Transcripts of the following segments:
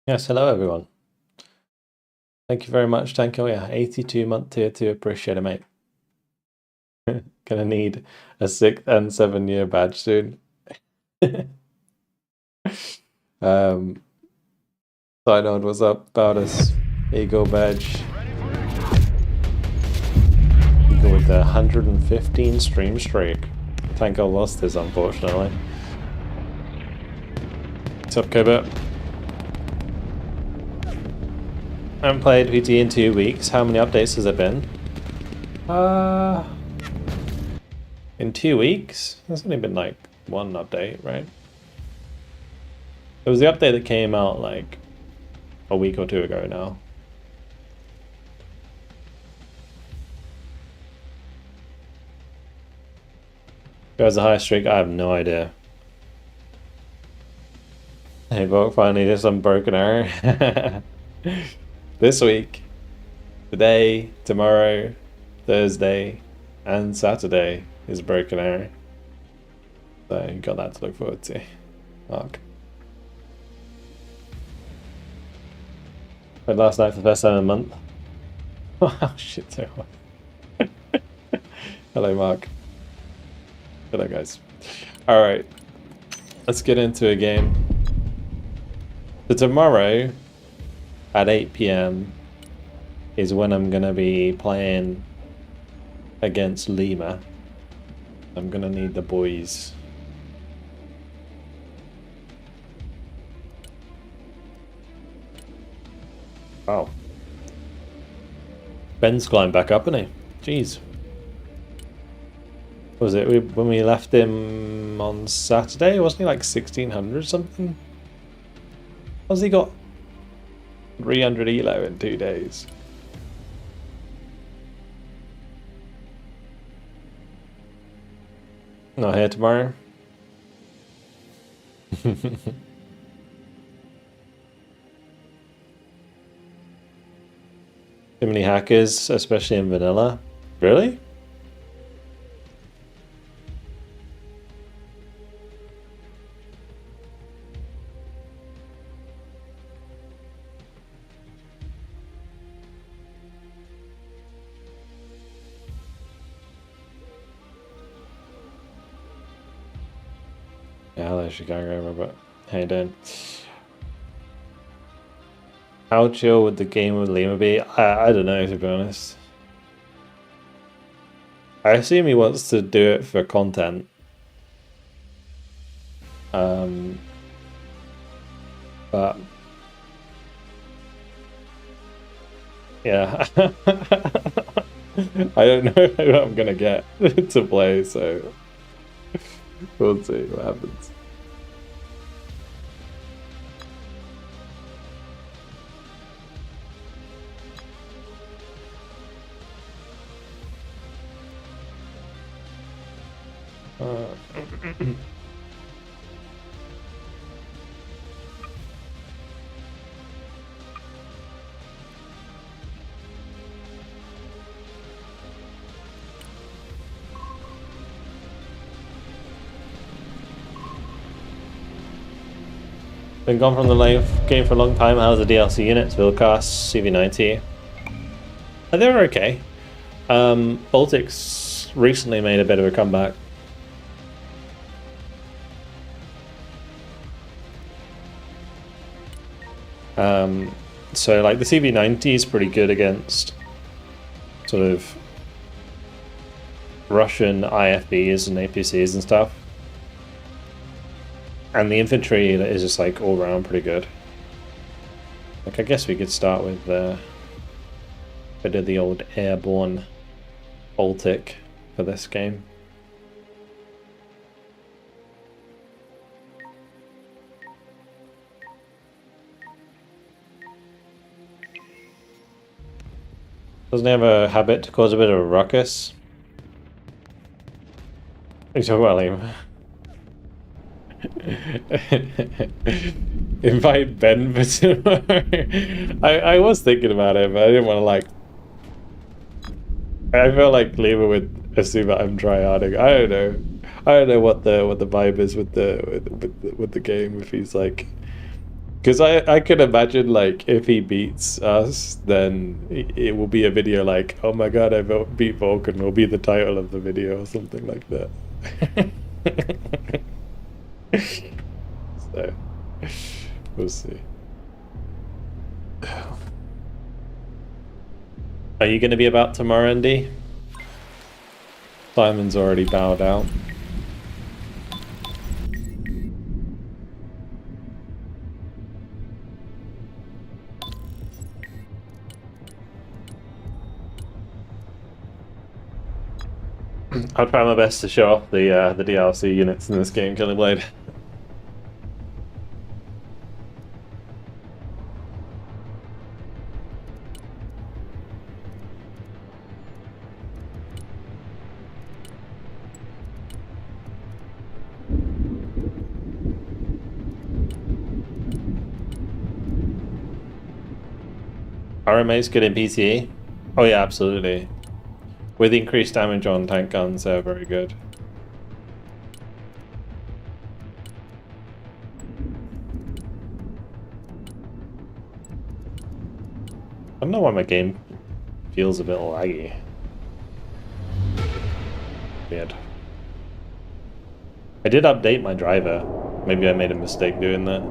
Yes, hello everyone. Thank you very much, Tanko. Yeah, 82-month tier 2, appreciate it, mate. Gonna need a 6th and 7-year badge soon. Synod, what's up about us? Ego badge. Ego with the 115 stream streak. Tanko lost his, unfortunately. What's up, Kobit? I haven't played PT in 2 weeks. How many updates has it been? In 2 weeks? There's only been like one update, right? It was the update that came out like a week or 2 ago now. Who has a high streak? I have no idea. Hey, Volk, finally did some broken arrow. This week, today, tomorrow, Thursday, and Saturday is broken arrow. So you got that to look forward to. Mark. But last night for the first time in a month. Wow, shit, so hard. Hello, Mark. Hello, guys. Alright, let's get into a game. So tomorrow at 8 PM is when I'm gonna be playing against Lima. I'm gonna need the boys. Wow. Ben's climbed back up, isn't he? Jeez. What was it when we left him on Saturday? Wasn't he like 1600 something? How's he got 300 elo in 2 days? Not here tomorrow. Too many hackers, especially in vanilla. Really? Yeah, hello Chicago Robert. How you doing? How chill would the game with Lima be? I don't know, to be honest. I assume he wants to do it for content. But yeah. I don't know who I'm gonna get to play, so we'll see what happens. Been gone from the live game for a long time. How's the DLC units? Vilcast, CV90. They were okay. Baltics recently made a bit of a comeback. So like the CV90 is pretty good against sort of Russian IFBs and APCs and stuff. And the infantry is just like all around pretty good. Like I guess we could start with a bit of the old airborne Baltic for this game. Doesn't he have a habit to cause a bit of a ruckus? What are you talking about, Liam? Invite Ben for tomorrow. I was thinking about it, but I didn't want to like. I feel like Lima would assume that I'm tryharding. I don't know what the vibe is with the game. If he's like Because I could imagine, like, if he beats us, then it will be a video like, oh my god, I beat Vulcan, will be the title of the video or something like that. So, we'll see. Are you going to be about tomorrow, Andy? Simon's already bowed out. I'll try my best to show off the DLC units in this game, Killing Blade. RMA's good in PCE? Oh yeah, absolutely. With increased damage on tank guns, they're very good. I don't know why my game feels a bit laggy. Weird. I did update my driver. Maybe I made a mistake doing that.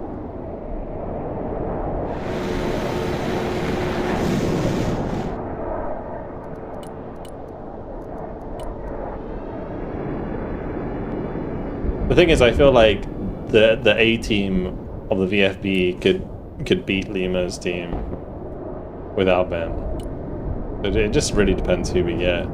The thing is, I feel like the A team of the VFB could beat Lima's team without Ben. But it just really depends who we get.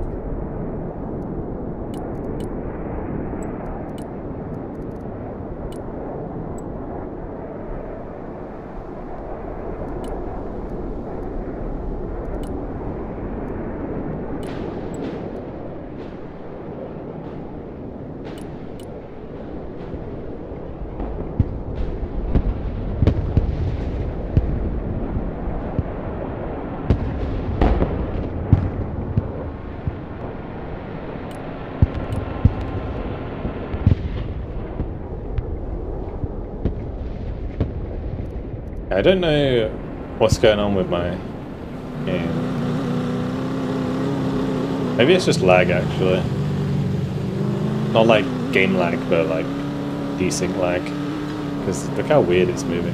I don't know what's going on with my game. Maybe it's just lag, actually. Not like game lag, but like desync lag. Because look how weird it's moving.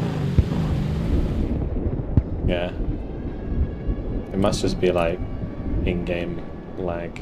Yeah. It must just be like in-game lag.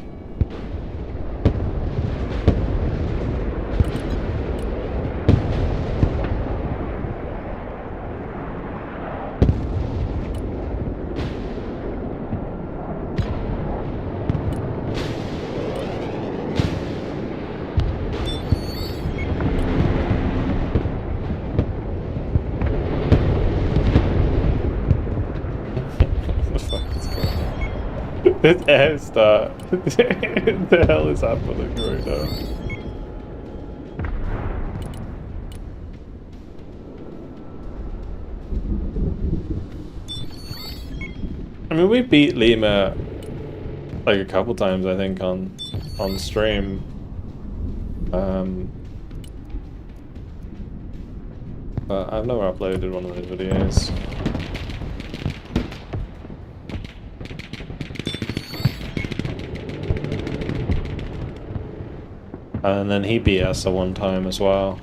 This air start. What the hell is happening right now? I mean, we beat Lima like a couple times, I think, on stream. But I've never uploaded one of those videos. And then he beat us at one time as well.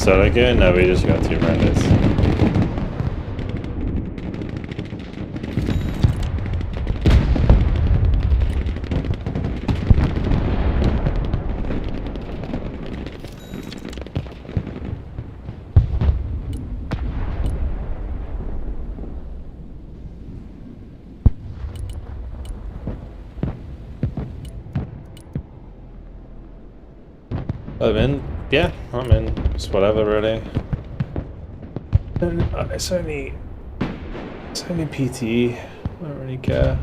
solo queue? No, we just got 2 renders. I'm in. Yeah, I'm in. It's whatever, really. It's only PT. I don't really care.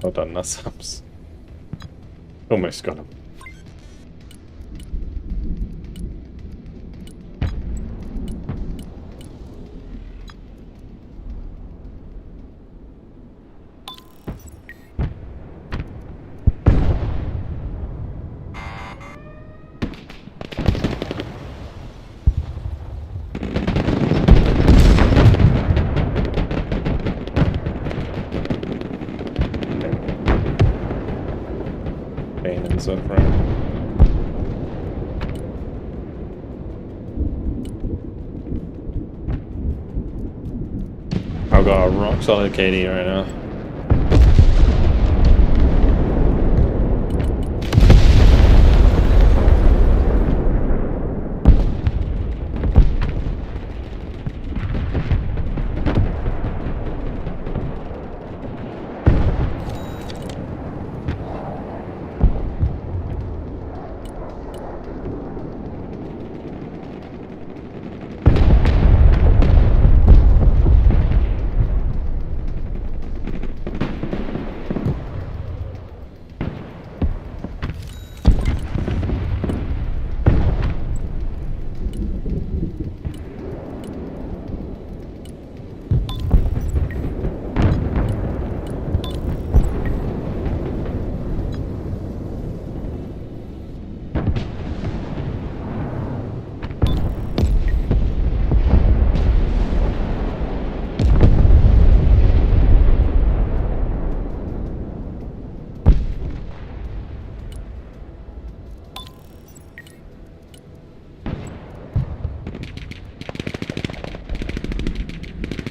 Well done, Nussums. Almost got him. Suffering. I've got a rock solid KD right now.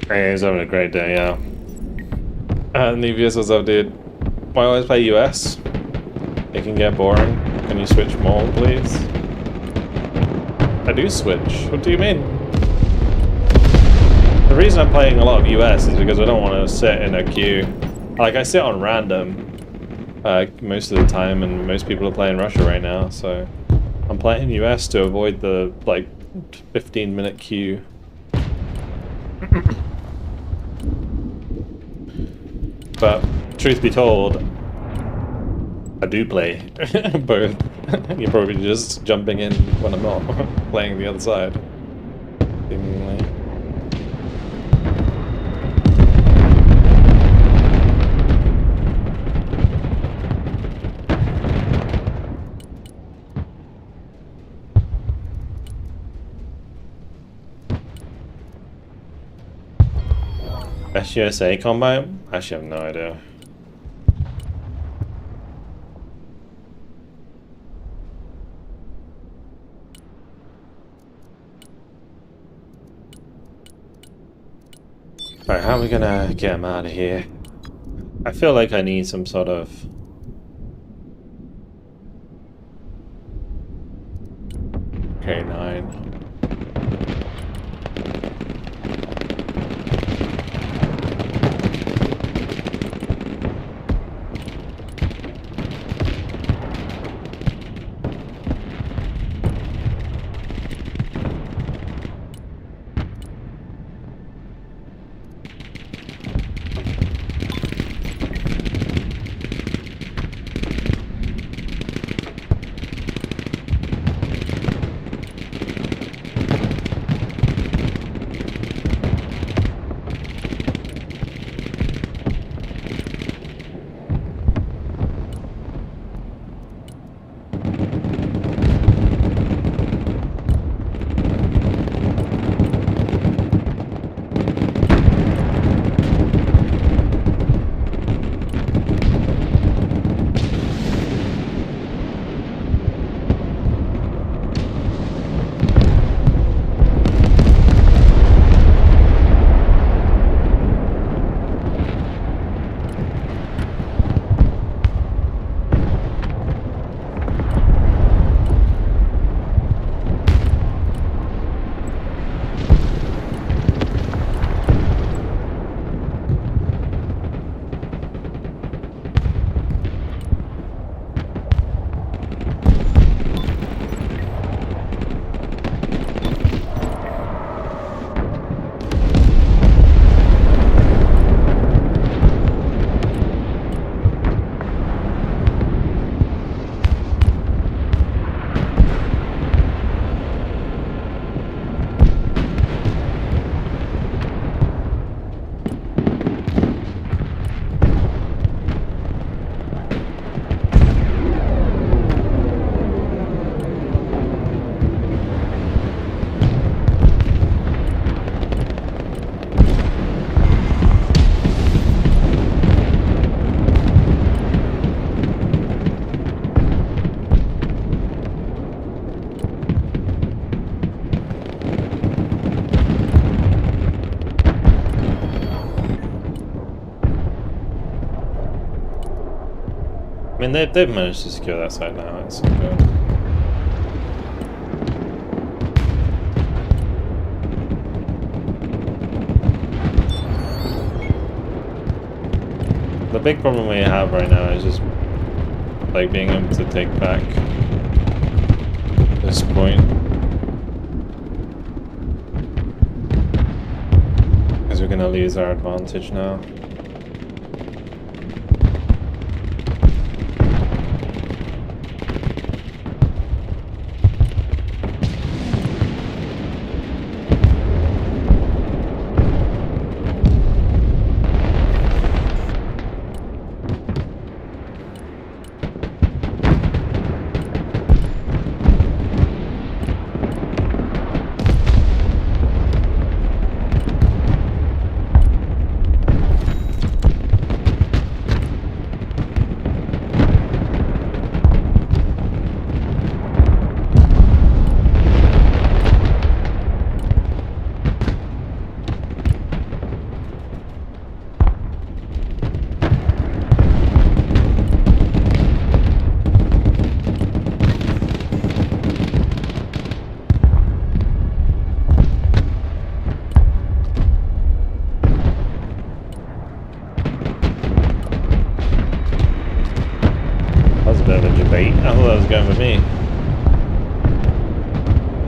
Hey, he's having a great day, yeah. NEWish, what's up, dude? Why always play US? It can get boring. Can you switch more, please? I do switch. What do you mean? The reason I'm playing a lot of US is because I don't want to sit in a queue. Like, I sit on random most of the time, and most people are playing Russia right now, so I'm playing US to avoid the, like, 15-minute queue. But, truth be told, I do play both. You're probably just jumping in when I'm not playing the other side. Seemingly. Best USA combo? Actually, I have no idea. Alright, how are we gonna get him out of here? I feel like I need some sort of... K9. I mean, they've managed to secure that side now. It's so good. The big problem we have right now is just like being able to take back this point. Because we're gonna lose our advantage now. I thought that was going with me.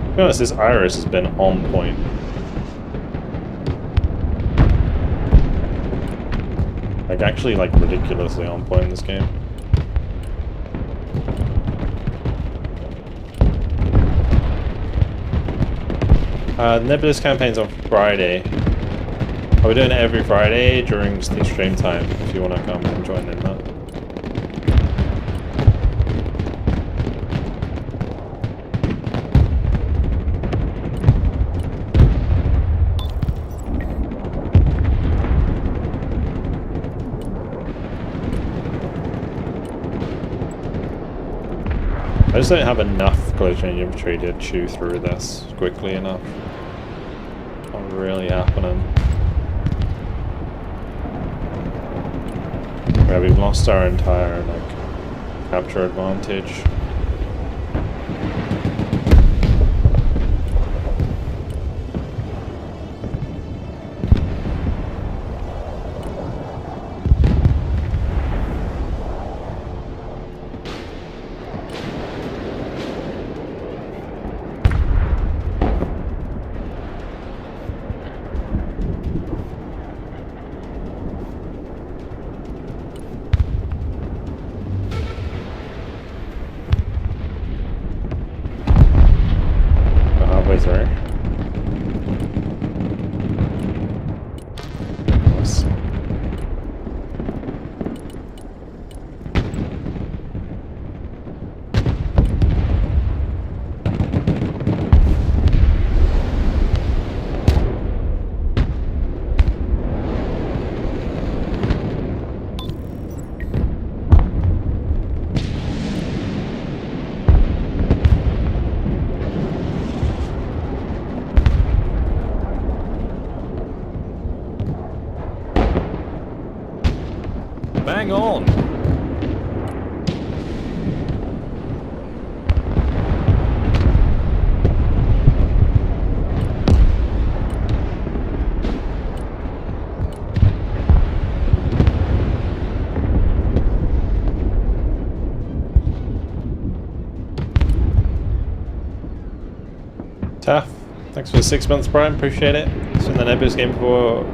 To be honest, this Iris has been on point. Like, actually, like, ridiculously on point in this game. Nebulous campaign's on Friday. We're doing it every Friday during the stream time, if you want to come and join in that. I just don't have enough close range infantry to chew through this quickly enough. Not really happening. Yeah, we've lost our entire like capture advantage. Bang on! Tough. Thanks for the 6 months, Brian. Appreciate it. It's in the Nebulous game before.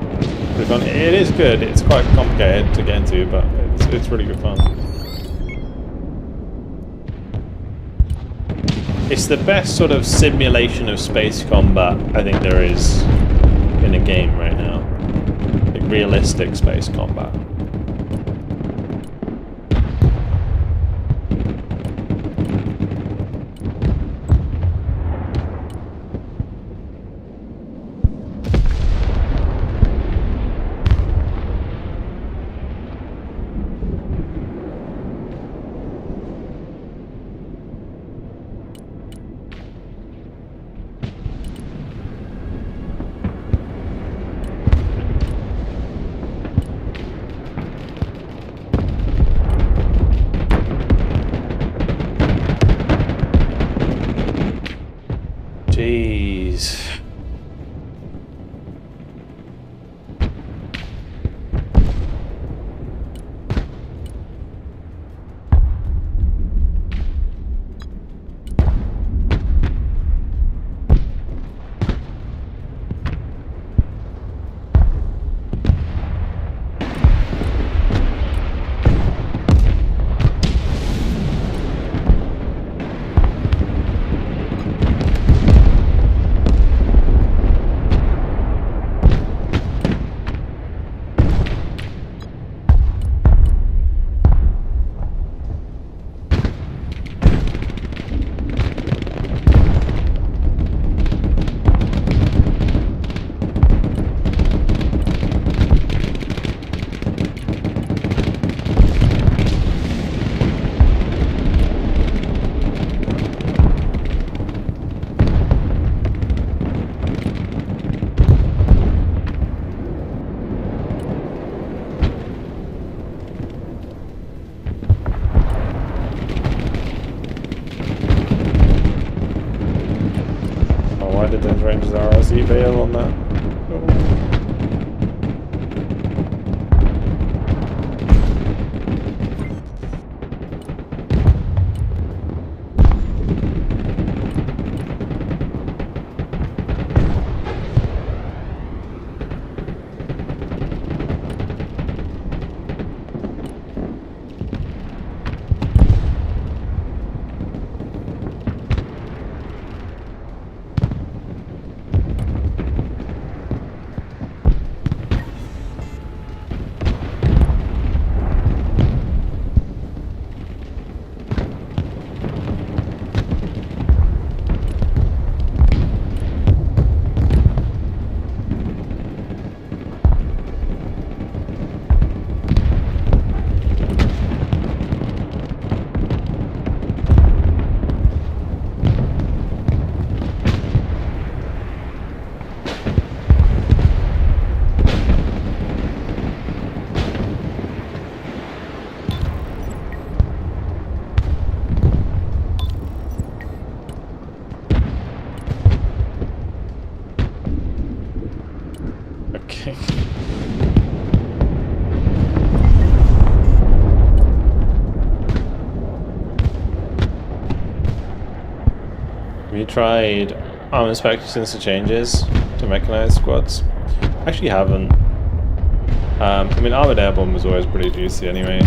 It is good. It's quite complicated to get into, but it's really good fun. It's the best sort of simulation of space combat I think there is in a game right now. Like realistic space combat. Okay. Have you tried arm inspector since the changes to mechanized squads? Actually haven't. I mean, armored airborne was always pretty juicy anyway.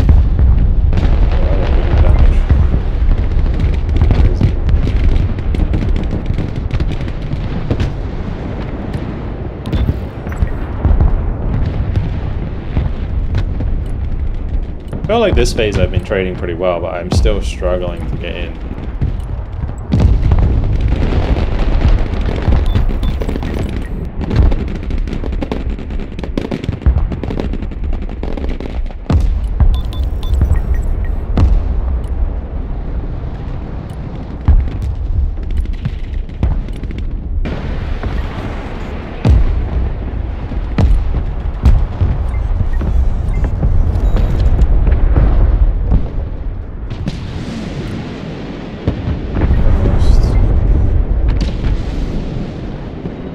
I feel like this phase I've been trading pretty well, but I'm still struggling to get in.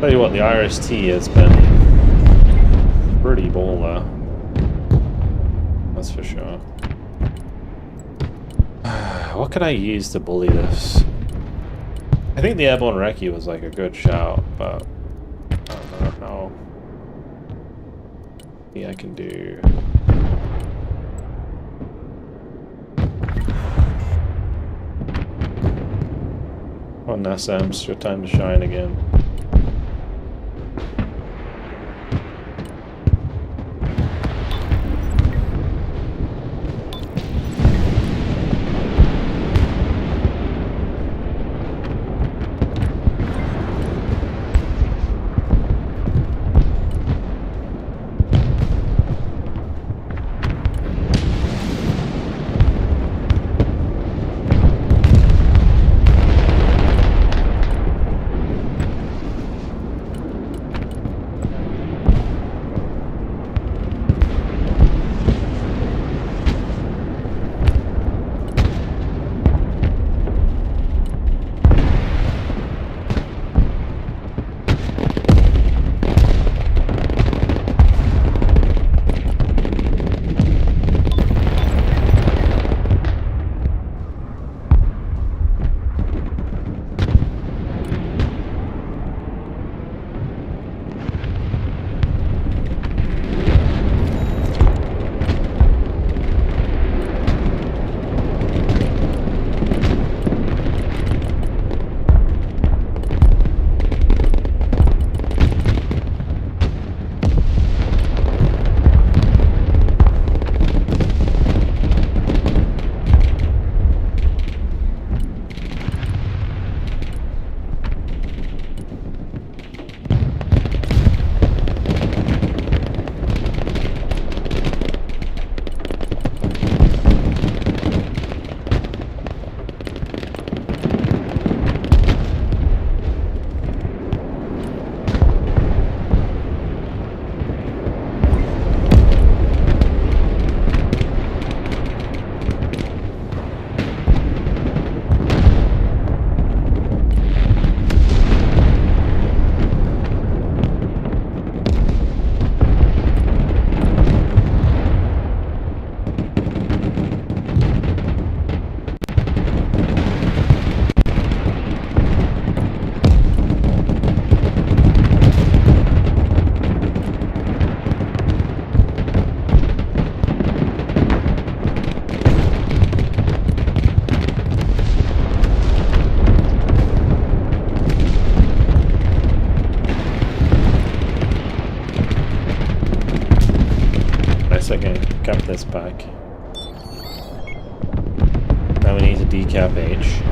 Tell you what, the RST has been pretty baller. That's for sure. What could I use to bully this? I think the airborne recce was like a good shout, but I don't know how. I can do. Oh, Nassam's your time to shine again. Cap this back. Now we need to decap H.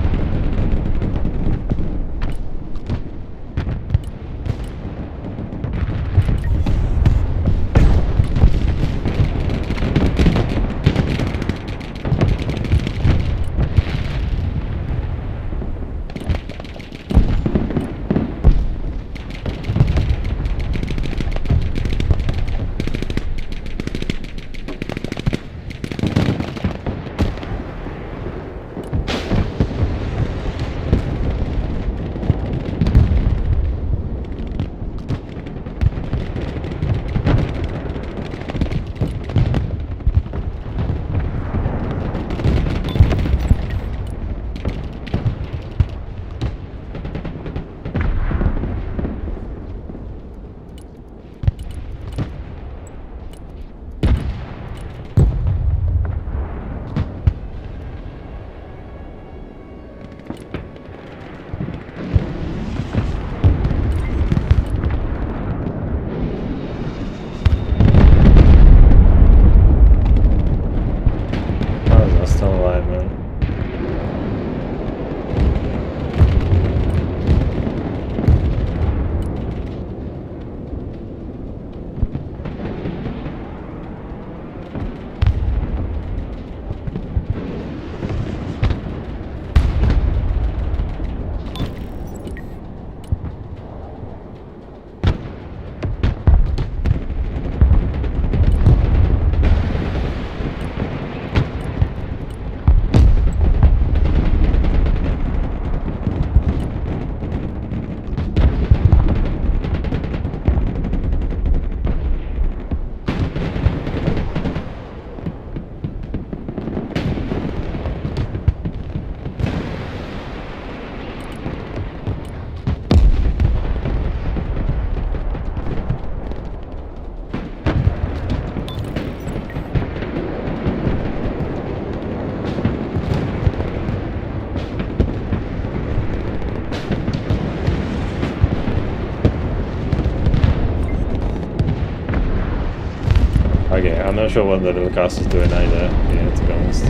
Okay, I'm not sure what the little cast is doing either, yeah, to be honest.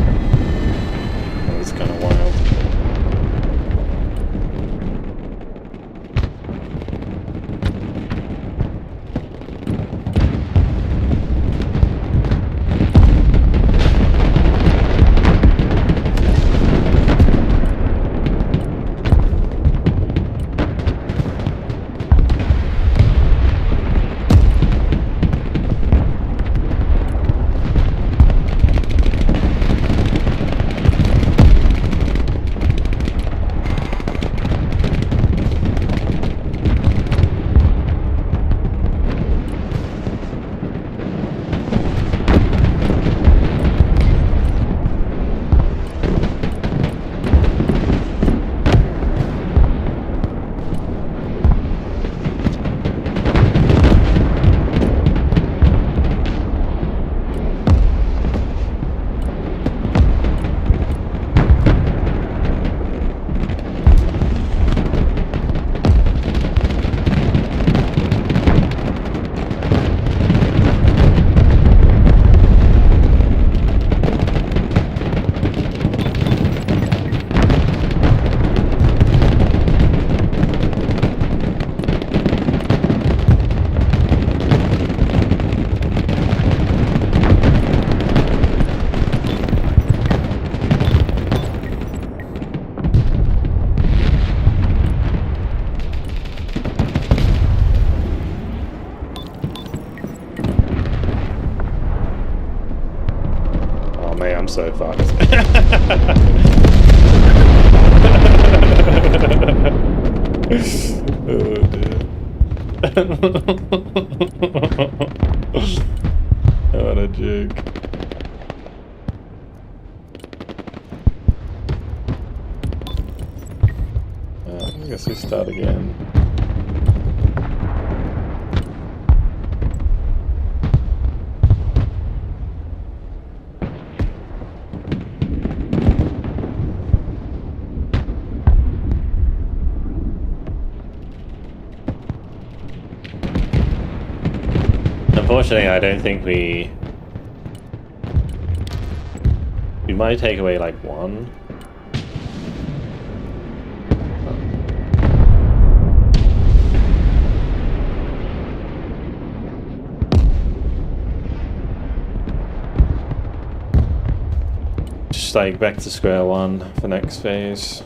It's kind of wild. I'm so fucked. Oh dear. What a joke. I guess we start again. Unfortunately, I don't think we might take away like one. Just like back to square one for next phase.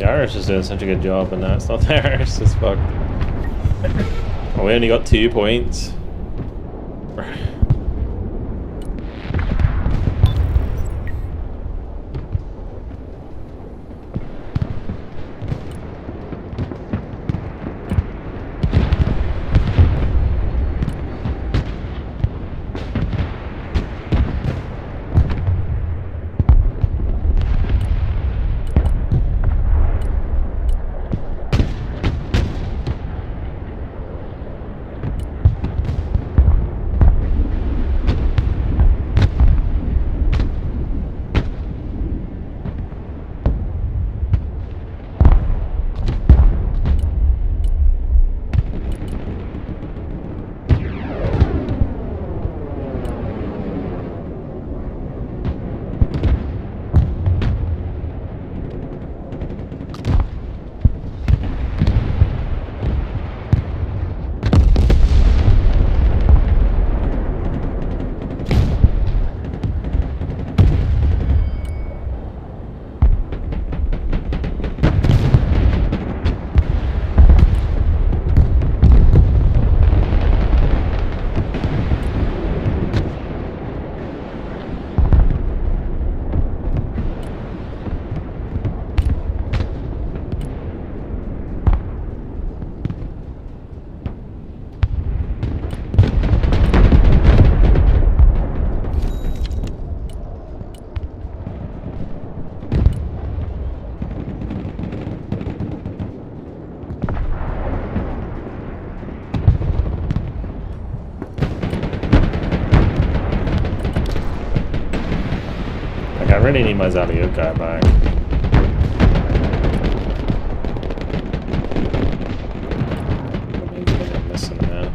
Irish is doing such a good job, and now it's not the Irish, it's fucked. Oh, we only got 2 points. Like, I really need my Zaliuka back. Maybe I'm missing now.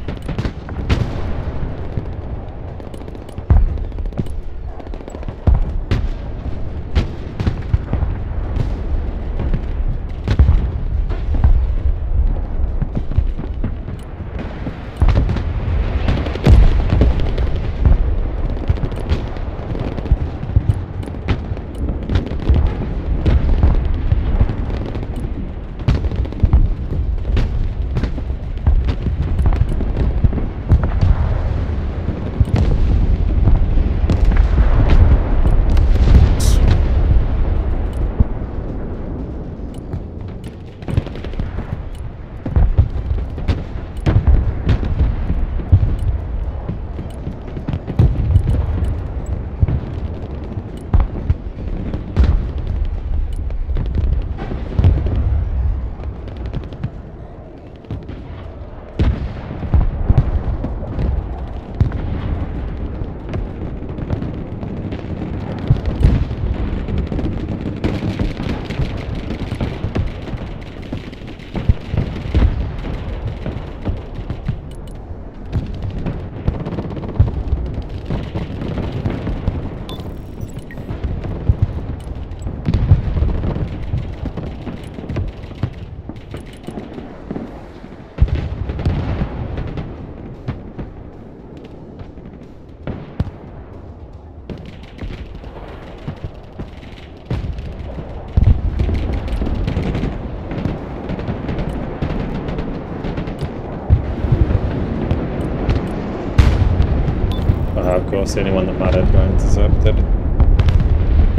Of course, the only one that mattered got intercepted.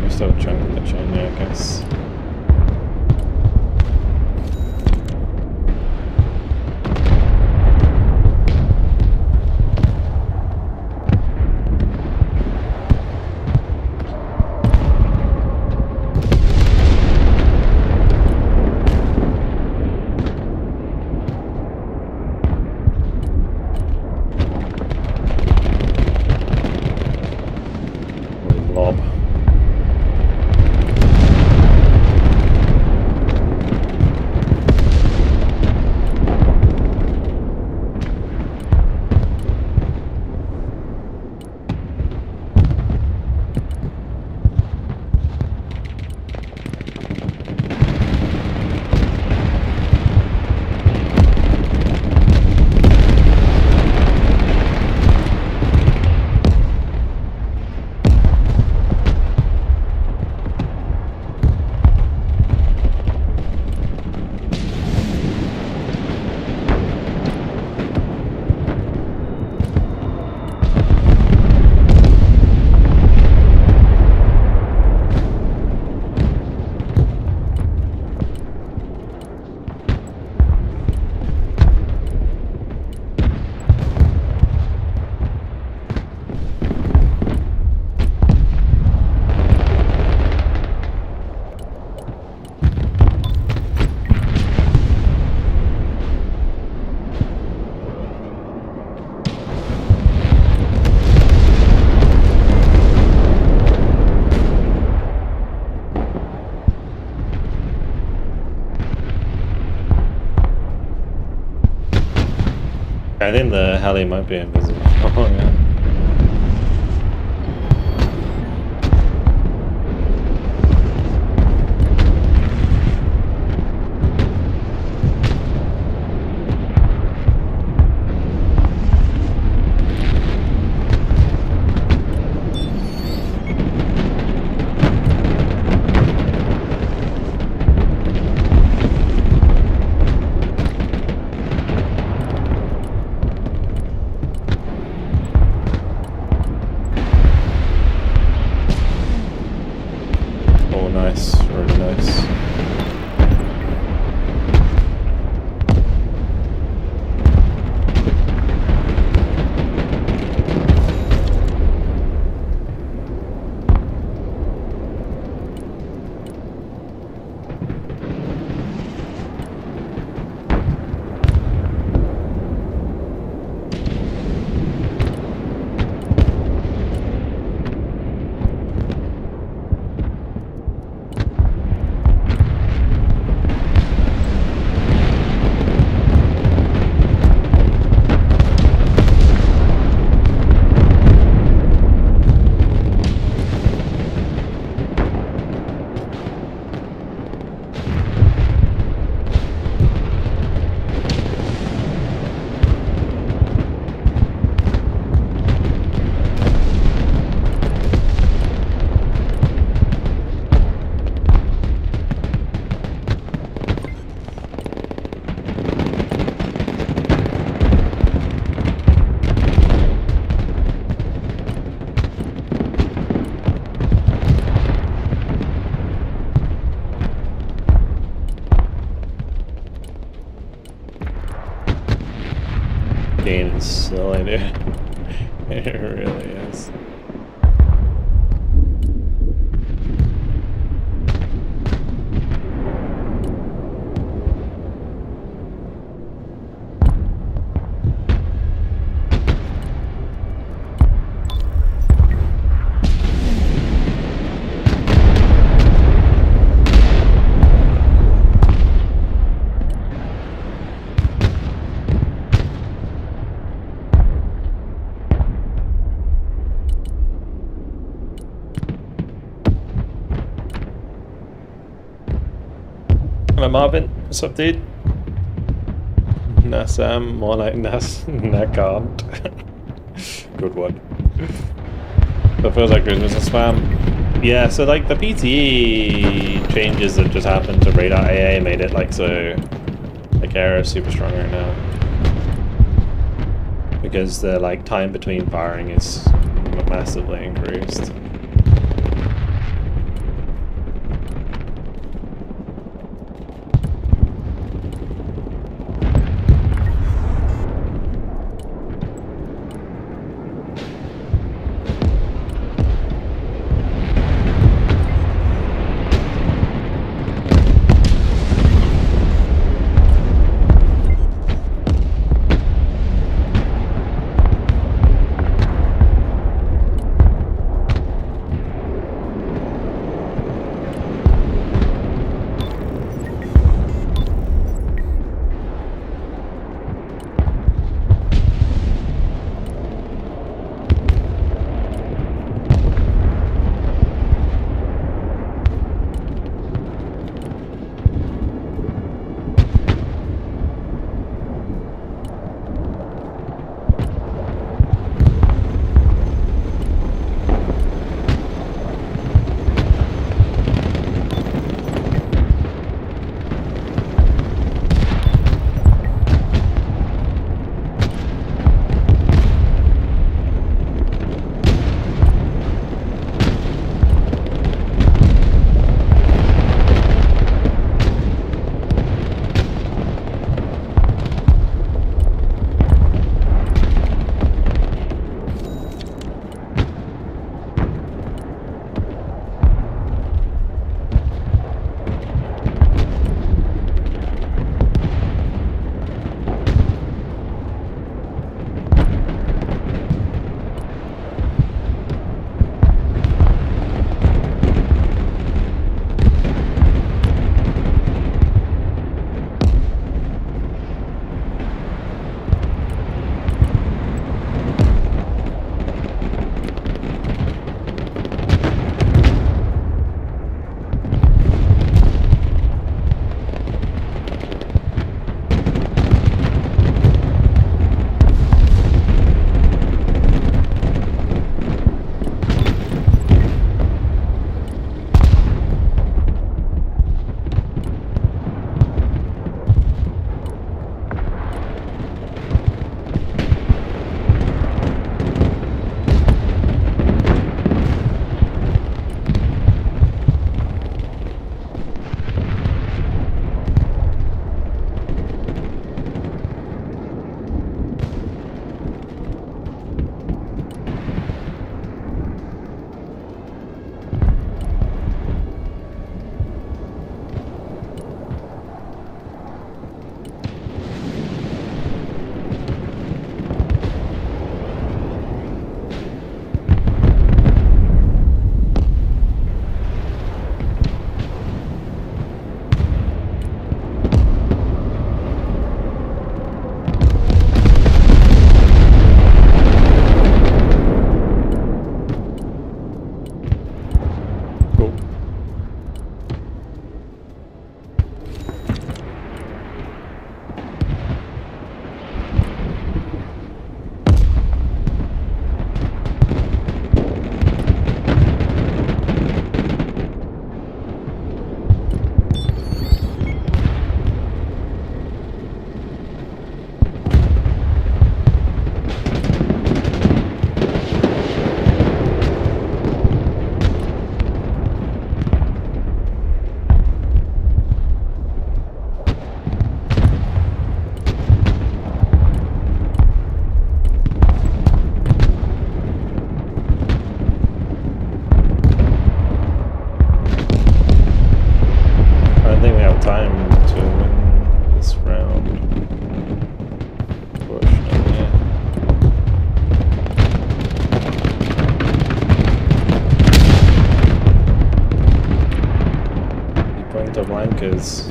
We're still chunking the chain, yeah, I guess. Lob. I think the heli might be invisible. Oh, yeah. Nice, really nice. silly, dude. It really is. Hello Marvin, what's up dude? Nasam, more like Nakant. Good one. That feels like Christmas is spam. Yeah, so like the PTE changes that just happened to radar AA made it like so, like Aero is super strong right now. Because the like time between firing is massively increased. time to win this round. Unfortunately. Point of blankers.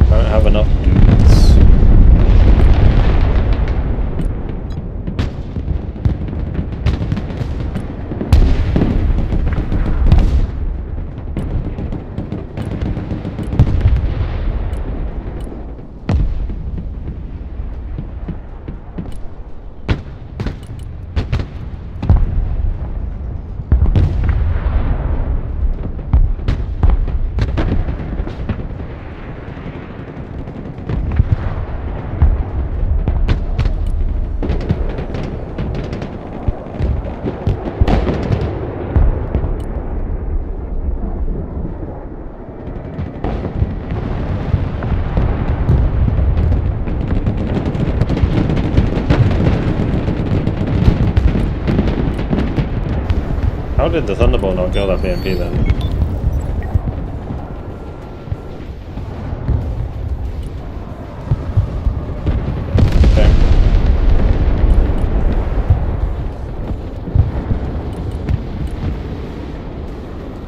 Don't have enough dudes. How did the Thunderbolt not kill that BMP then? Okay.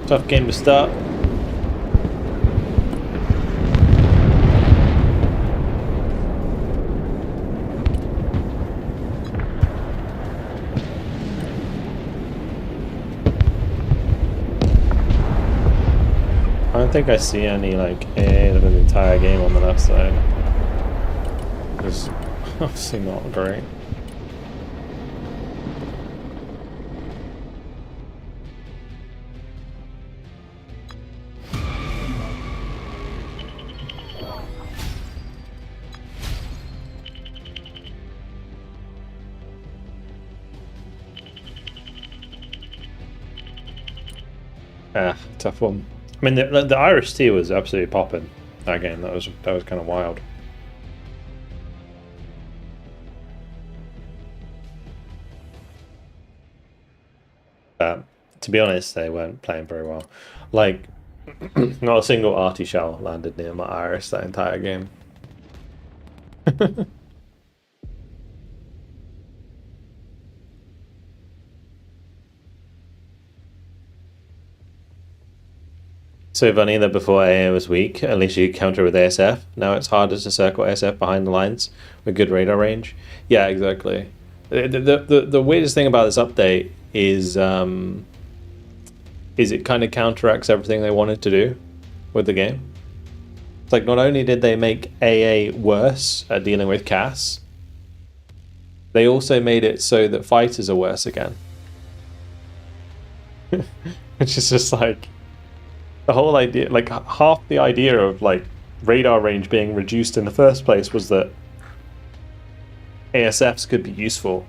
Tough game to start. I don't think I see any like AA of an entire game on the left side. It's obviously not great. Ah, tough one. I mean, the Irish tea was absolutely popping that game. That was kind of wild. To be honest, they weren't playing very well. Like, not a single arty shell landed near my Irish that entire game. So funny that before AA was weak, at least you could counter with ASF. Now it's harder to circle ASF behind the lines with good radar range. Yeah, exactly. The weirdest thing about this update is it kind of counteracts everything they wanted to do with the game. It's like not only did they make AA worse at dealing with CAS, they also made it so that fighters are worse again. Which is just like the whole idea, like half the idea of like radar range being reduced in the first place was that ASFs could be useful.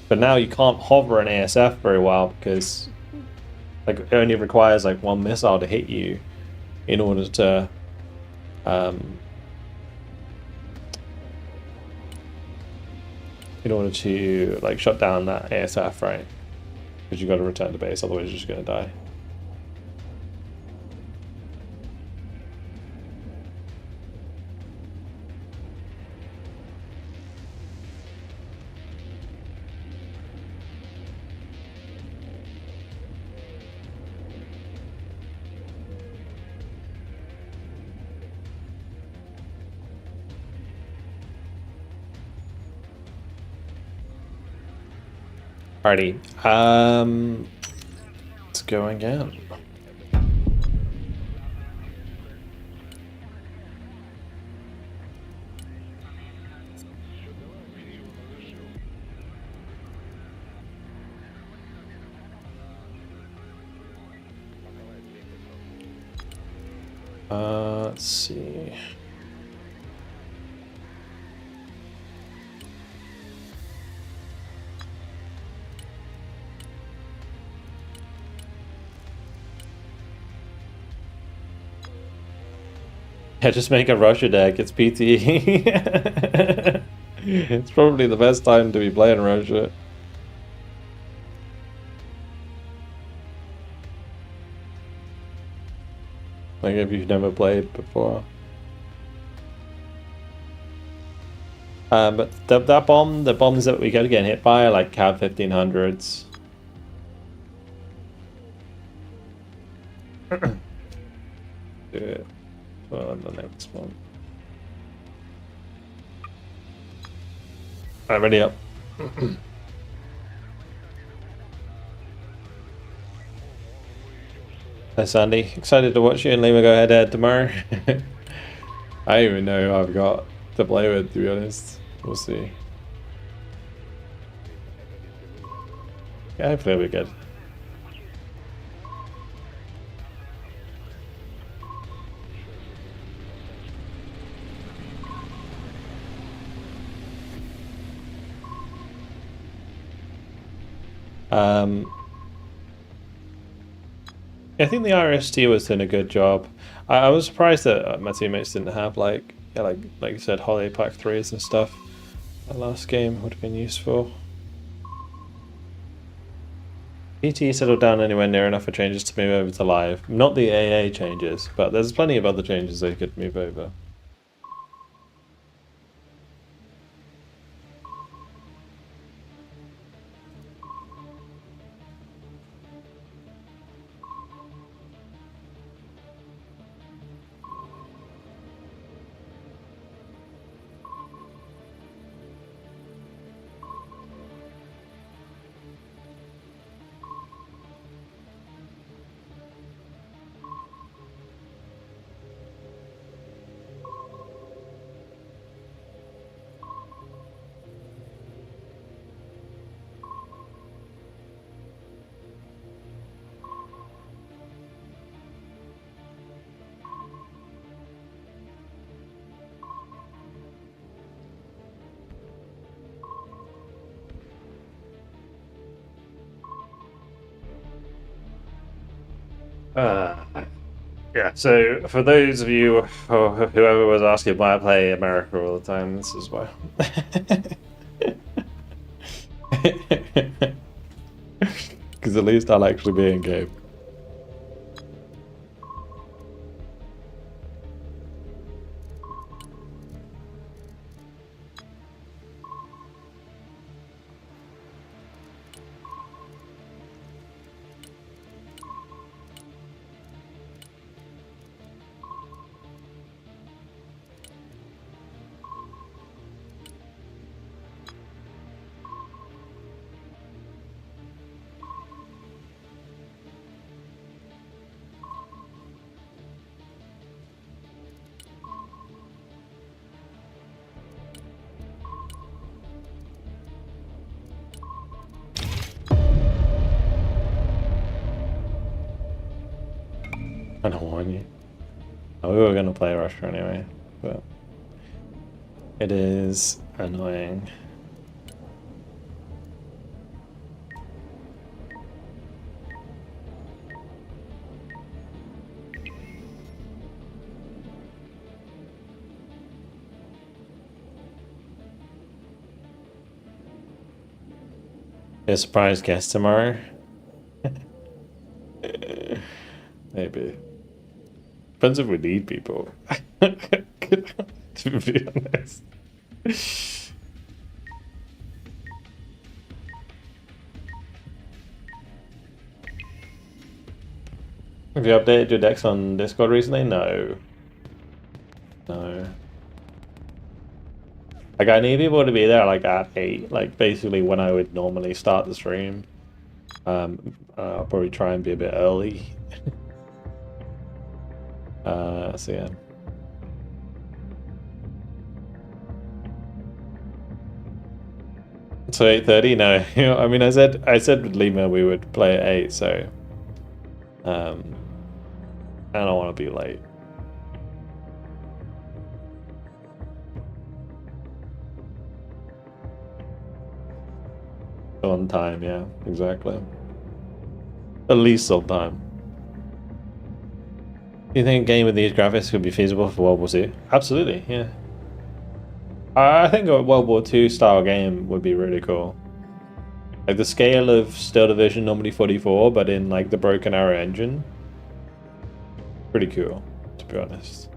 But now you can't hover an ASF very well because like it only requires like one missile to hit you in order to like shut down that ASF, right? Because you got to return to base, otherwise you're just going to die. Alrighty, let's go again. Let's see. Yeah, just make a Russia deck. It's PT. It's probably the best time to be playing Russia. Like if you've never played before. But the bombs that we got to get hit by are like Cav 1500s. Do it for the next one. Alright, ready up. Hi Sandy, excited to watch you and Lima go head tomorrow. I don't even know who I've got to play with, to be honest. We'll see. Yeah, hopefully it'll be good. I think the RST was doing a good job. I was surprised that my teammates didn't have like you said, holiday pack 3s and stuff. The last game would have been useful. PT settled down anywhere near enough for changes to move over to live. Not the AA changes, but there's plenty of other changes they could move over. Yeah, so for those of you, or whoever was asking why I play America all the time, this is why. Because at least I'll actually be in game. I don't want you. Oh, we were gonna play Russia anyway, but it is annoying. A surprise guest tomorrow? Maybe. Depends if we need people. To be honest. Have you updated your decks on Discord recently? No. No. Like, I need people to be there like at 8, like basically when I would normally start the stream. I'll probably try and be a bit early. So yeah. So 8:30? No. I mean, I said with Lima we would play at 8, so I don't want to be late. On time, yeah, exactly. At least on time. Do you think a game with these graphics could be feasible for World War II? Absolutely, yeah. I think a World War II style game would be really cool. Like the scale of Steel Division Normandy 44, but in like the Broken Arrow engine. Pretty cool, to be honest.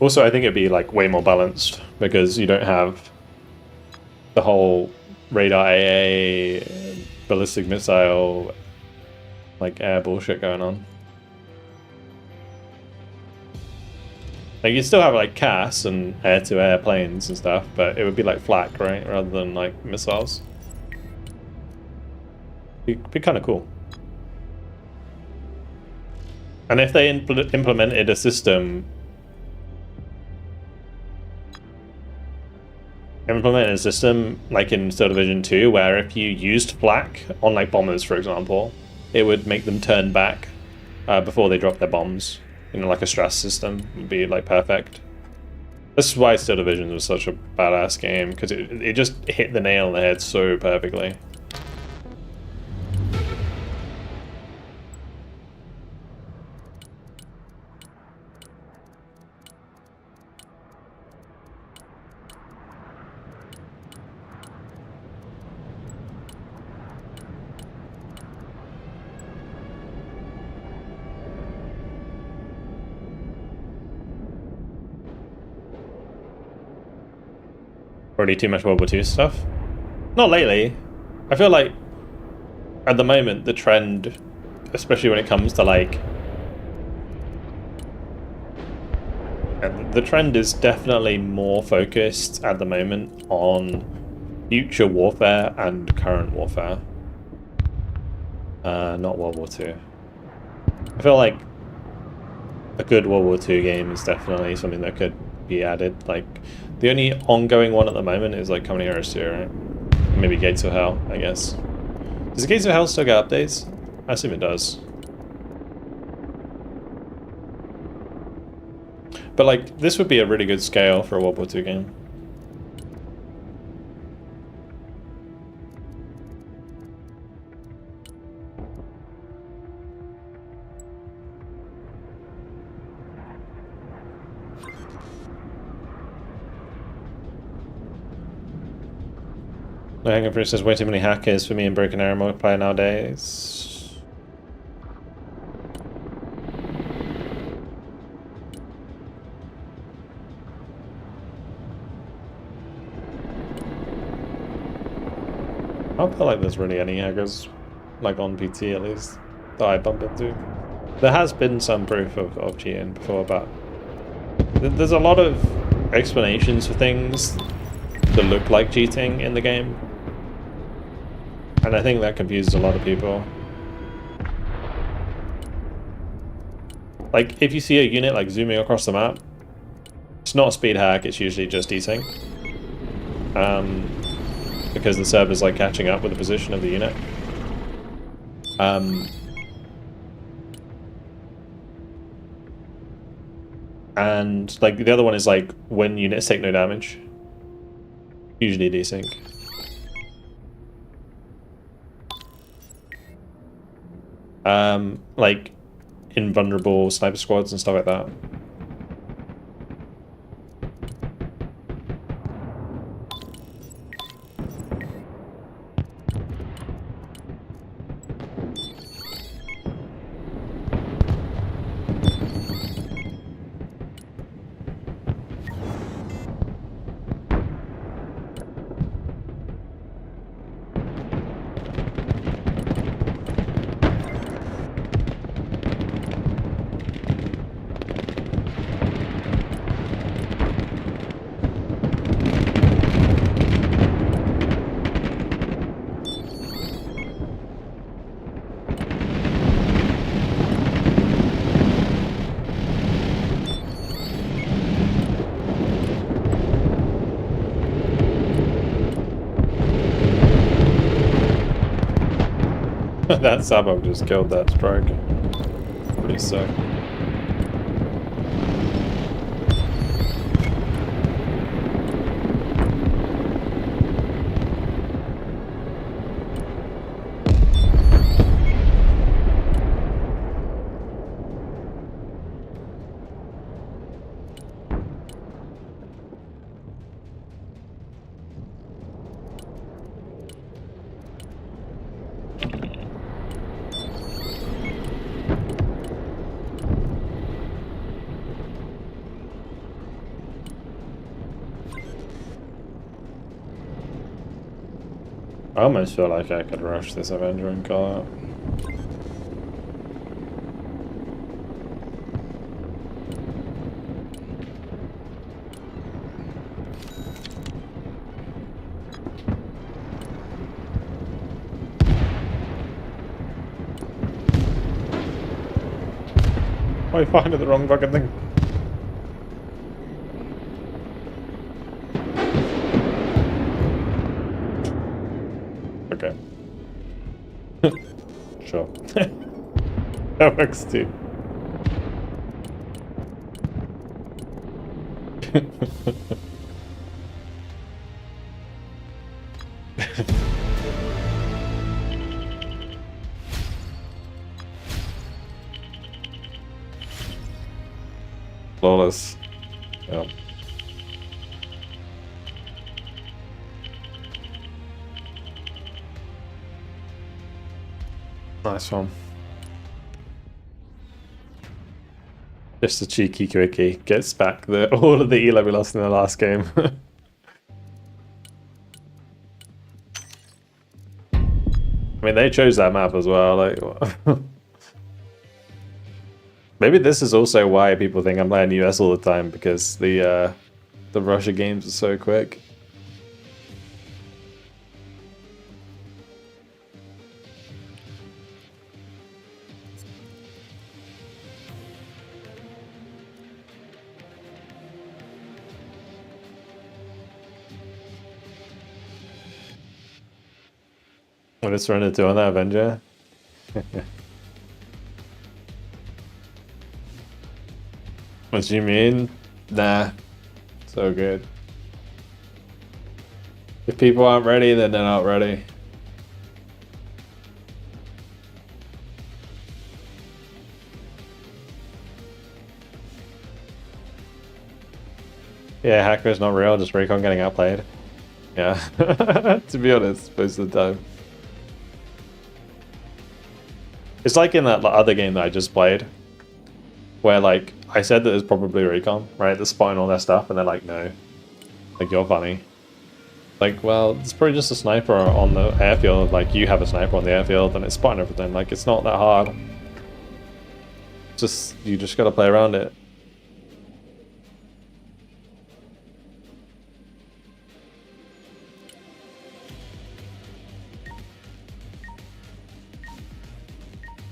Also, I think it'd be like way more balanced because you don't have the whole radar AA, ballistic missile, like air bullshit going on. Like you still have like CAS and air-to-air planes and stuff, but it would be like flak, right, rather than like missiles. Be kind of cool. And if they implemented a system. Implemented a system like in Steel Division 2 where if you used flak on like bombers, for example, it would make them turn back before they drop their bombs. You know, like a stress system would be like perfect. This is why Steel Division was such a badass game, because it just hit the nail on the head so perfectly. Already too much World War II stuff? Not lately. I feel like at the moment the trend, especially when it comes to like... The trend is definitely more focused at the moment on future warfare and current warfare. Not World War II. I feel like a good World War II game is definitely something that could be added. Like, the only ongoing one at the moment is like Common Heroes 2, right? Maybe Gates of Hell, I guess. Does Gates of Hell still get updates? I assume it does. But like, this would be a really good scale for a World War II game. No Hanging Fruit says way too many hackers for me in Broken Arrow multiplayer nowadays. I don't feel like there's really any hackers, like on PT at least, that I bump into. There has been some proof of cheating before, but there's a lot of explanations for things that look like cheating in the game. And I think that confuses a lot of people. Like, if you see a unit like zooming across the map, it's not a speed hack, it's usually just desync. Because the server's like catching up with the position of the unit. And like the other one is like when units take no damage. Usually desync. Like invulnerable sniper squads and stuff like that. That Sabog just killed that strike. Pretty sick. I almost feel like I could rush this Avenger and call out. I find it the wrong fucking thing. Okay. Sure. That works too. Flawless. Yep. Nice one. Just a cheeky quickie. Gets back all of the elo we lost in the last game. I mean, they chose that map as well. Like, maybe this is also why people think I'm playing US all the time, because the Russia games are so quick. What is surrender to on that Avenger? What do you mean? Nah. So good. If people aren't ready, then they're not ready. Yeah, hacker's not real, just Recon getting outplayed. Yeah. To be honest, most of the time. It's like in that other game that I just played, where like I said that it's probably Recon, right? They're spotting all their stuff, and they're like, no, like you're funny. Like, well, it's probably just a sniper on the airfield. Like you have a sniper on the airfield, and it's spotting everything. Like it's not that hard. Just you just gotta play around it.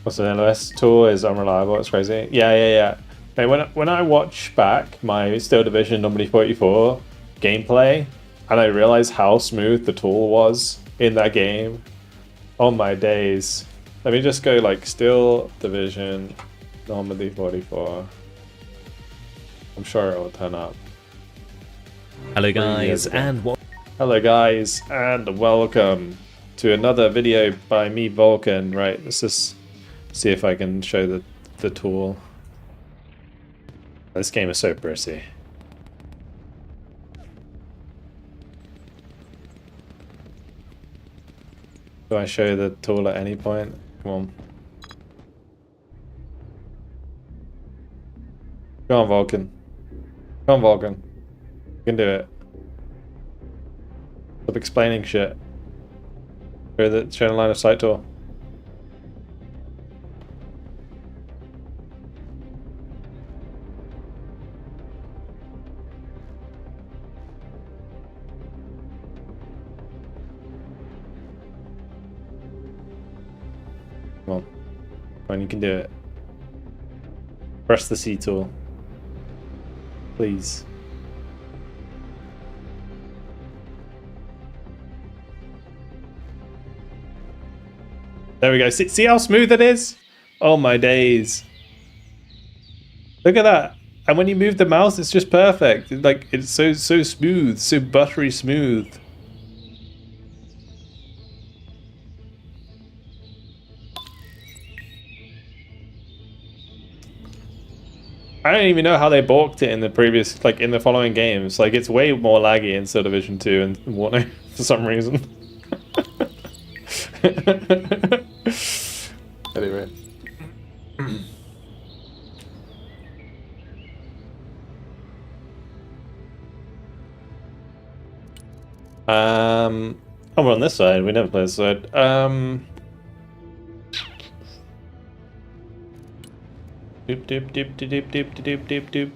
What's the NOS tool is unreliable. It's crazy. Yeah. Hey, when I watch back my Steel Division Number 44 gameplay, and I realize how smooth the tool was in that game, oh my days. Let me just go like Steel Division Normandy 44. I'm sure it will turn up. Hello guys, and welcome to another video by me, Vulcan. Right, let's just see if I can show the tool. This game is so pretty. Do I show the tool at any point? Come on. Come on, Vulcan. Come on, Vulcan. You can do it. Stop explaining shit. Show the line of sight tool. Come on, you can do it. Press the C tool. Please. There we go. See how smooth it is? Oh my days. Look at that. And when you move the mouse, it's just perfect. Like, it's so smooth, so buttery smooth. I don't even know how they balked it in the previous, like in the following games. Like it's way more laggy in Steel Division 2 and Warner for some reason. Anyway. Oh, we're on this side. We never play this side. Doop doop doop doop doop doop doop doop.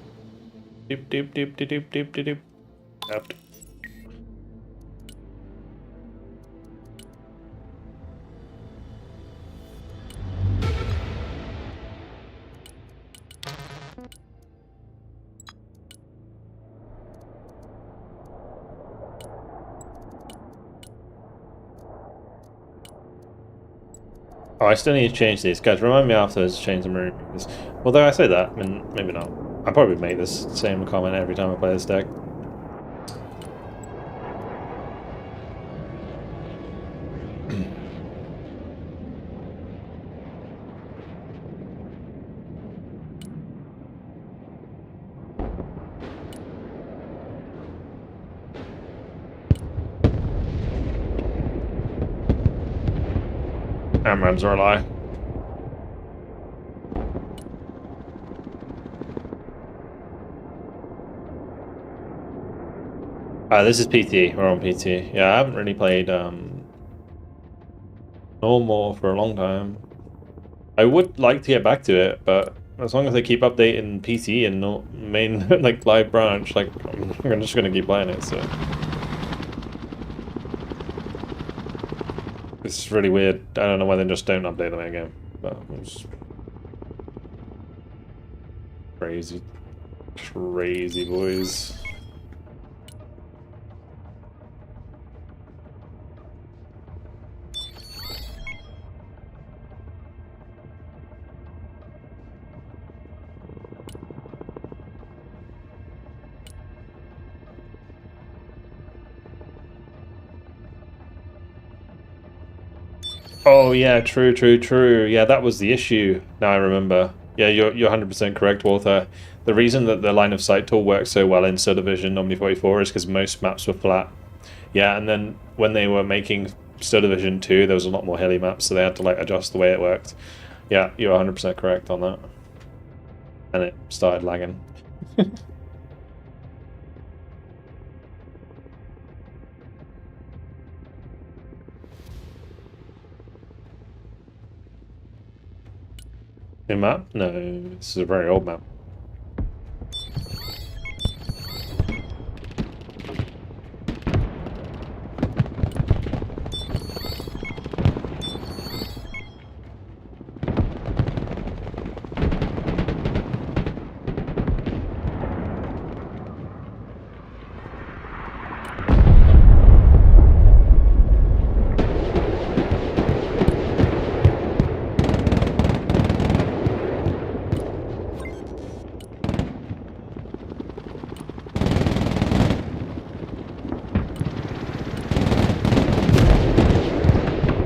Doop doop doop doop doop doop doop. Out. Oh, I still need to change these. Guys, remind me afterwards to change them and remove this. Although I say that, I mean, maybe not. I probably make this same comment every time I play this deck. Amrams are a lie. This is PT. We're on PT. Yeah, I haven't really played normal for a long time. I would like to get back to it, but as long as they keep updating PT and no main like live branch, like I'm just gonna keep playing it. So it's really weird. I don't know why they just don't update them again. But it's crazy, crazy boys. Oh yeah, true, true, true. Yeah, that was the issue. Now I remember. Yeah, you're 100% correct, Walter. The reason that the line of sight tool works so well in Still Division Omni 44 is because most maps were flat. Yeah, and then when they were making Still Division 2, there was a lot more hilly maps, so they had to like adjust the way it worked. Yeah, you're 100% correct on that. And it started lagging. New map? No, this is a very old map.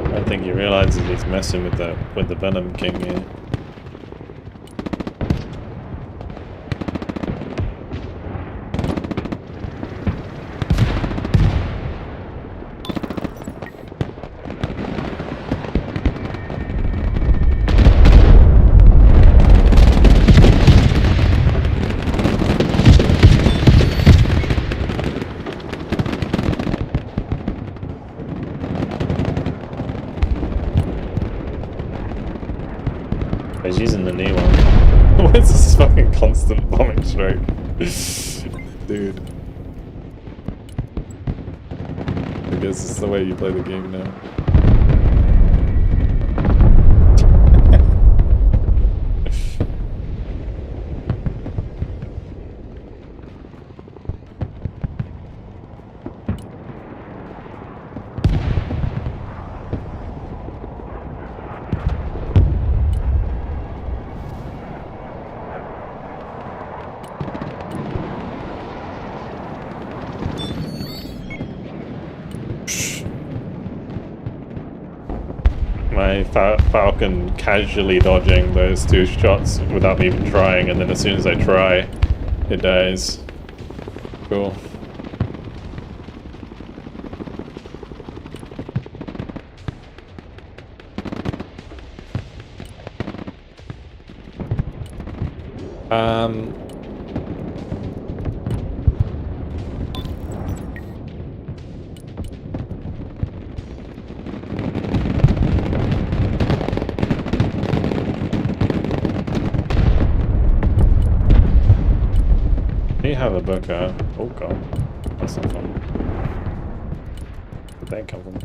I think he realizes he's messing with the Venom King here. He's using the new one. What is this fucking constant bombing stroke? Dude. I guess it's the way you play the game now. My Falcon casually dodging those two shots without me even trying, and then as soon as I try, it dies. Cool. have a booker. Oh god, that's not fun. Where'd they come from?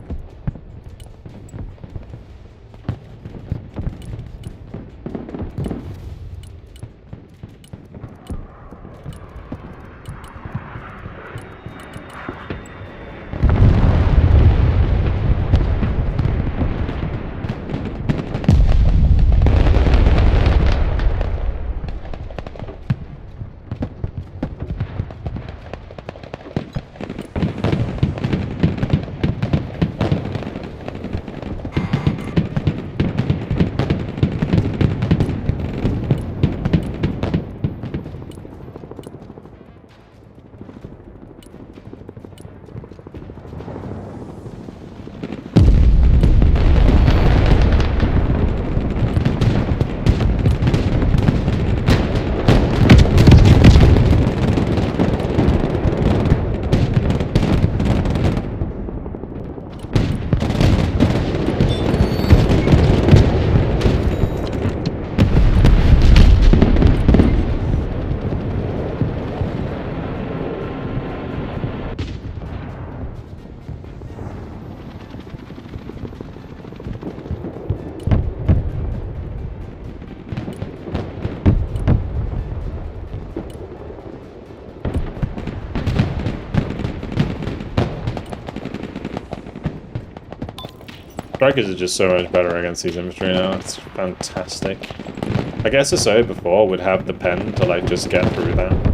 Strikers are just so much better against these infantry now, it's fantastic. Like SSO before would have the pen to like just get through that.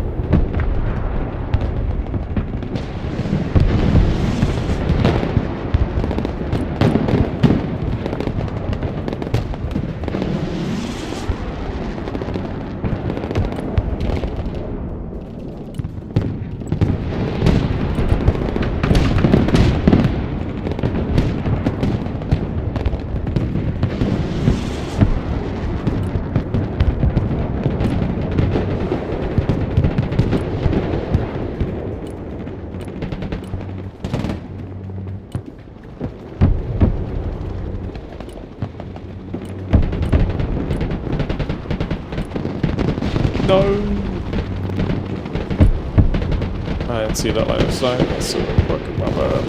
No! I didn't see that line of sight, that's so fucking my bad.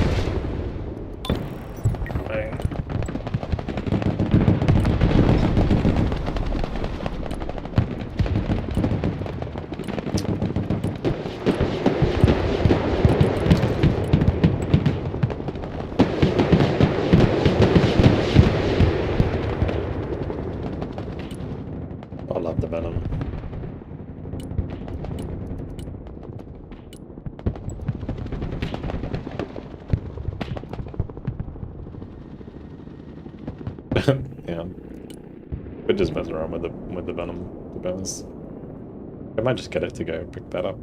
Dang. I love the venom. Yeah, could just mess around with the venom, to be honest. I might just get it to go pick that up.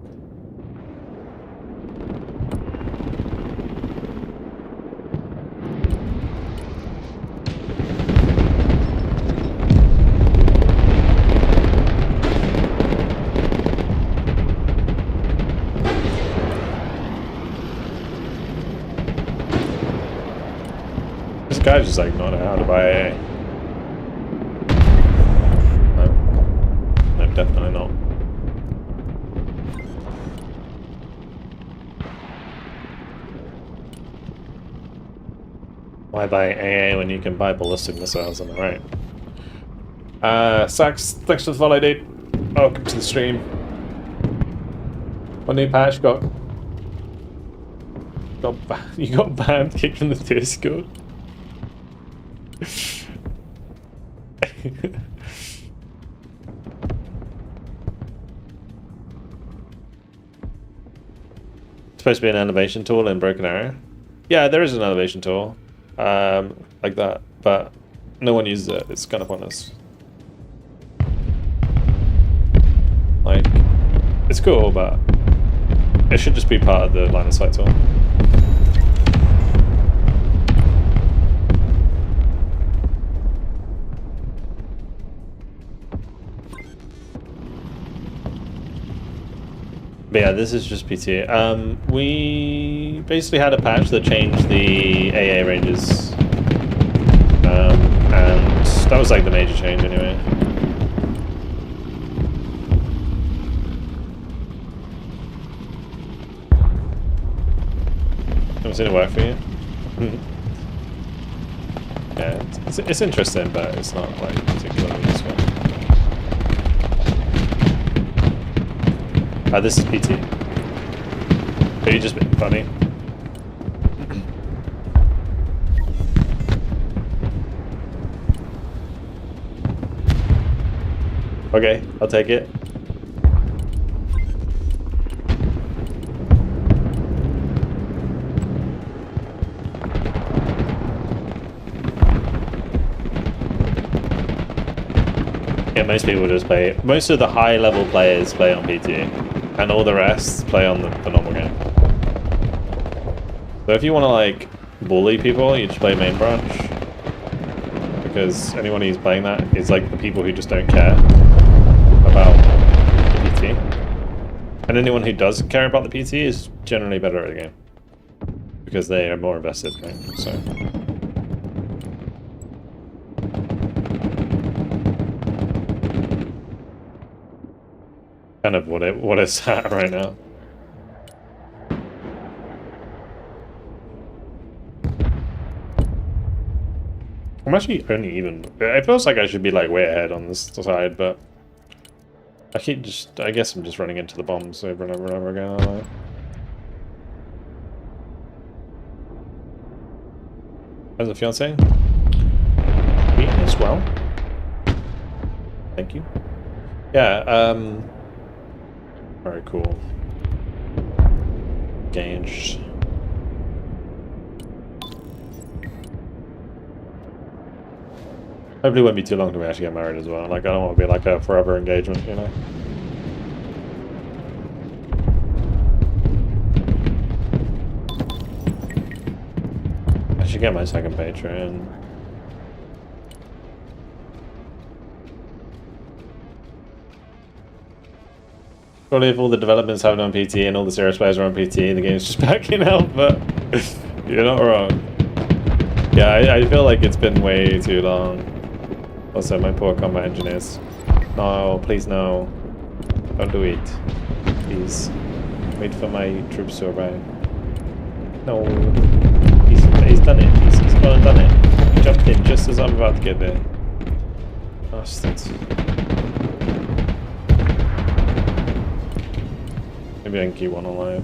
This guy's just like not how to buy AA. No, definitely not. Why buy AA when you can buy ballistic missiles on the right? Sax, thanks for the follow, dude. Welcome to the stream. What new patch got? You got banned, kicked from the Discord. Supposed to be an elevation tool in Broken Arrow. Yeah, there is an elevation tool, like that, but no one uses it. It's kind of pointless. Like, it's cool, but it should just be part of the line of sight tool. But yeah, this is just PT. We basically had a patch that changed the AA ranges. And that was like the major change anyway. Haven't seen it work for you? Yeah, it's interesting, but it's not like particularly useful. This is PT. Are you just being funny? Okay, I'll take it. Yeah, most people just play. Most of the high level players play on PT, and all the rest play on the normal game. So if you want to like bully people, you just play main branch, because anyone who's playing that is like the people who just don't care about the PT, and anyone who does care about the PT is generally better at the game because they are more invested, right? So. Kind of what it's at right now. I'm actually only even. It feels like I should be like way ahead on this side, but I guess I'm just running into the bombs over and over and over again. Aren't I? How's the fiance? Me as well. Thank you. Yeah. Very cool. Engaged. Hopefully it won't be too long till we actually get married as well. Like, I don't want to be like a forever engagement, you know? I should get my second Patreon. Probably if all the developments have it on PT and all the serious players are on PT, the game's just backing out, but you're not wrong. Yeah, I feel like it's been way too long. Also, my poor combat engineers. No, please no. Don't do it. Please. Wait for my troops to arrive. No. He's done it. He's gone and done it. He jumped in just as I'm about to get there. Bastards. Maybe I can keep one alive.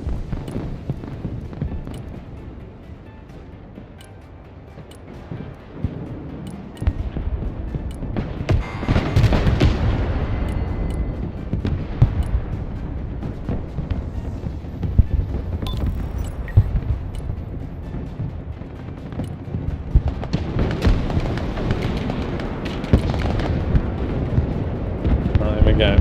There we go.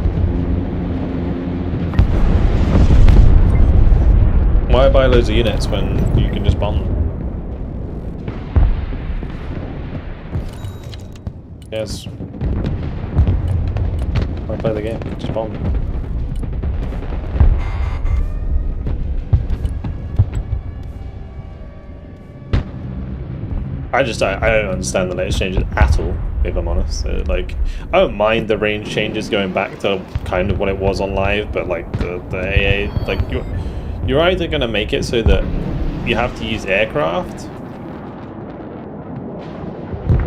Why buy loads of units when you can just bomb them? Yes. Why play the game? Just bomb them. I don't understand the latest changes at all, if I'm honest. Like, I don't mind the range changes going back to kind of what it was on live, but like the AA, like you're either going to make it so that you have to use aircraft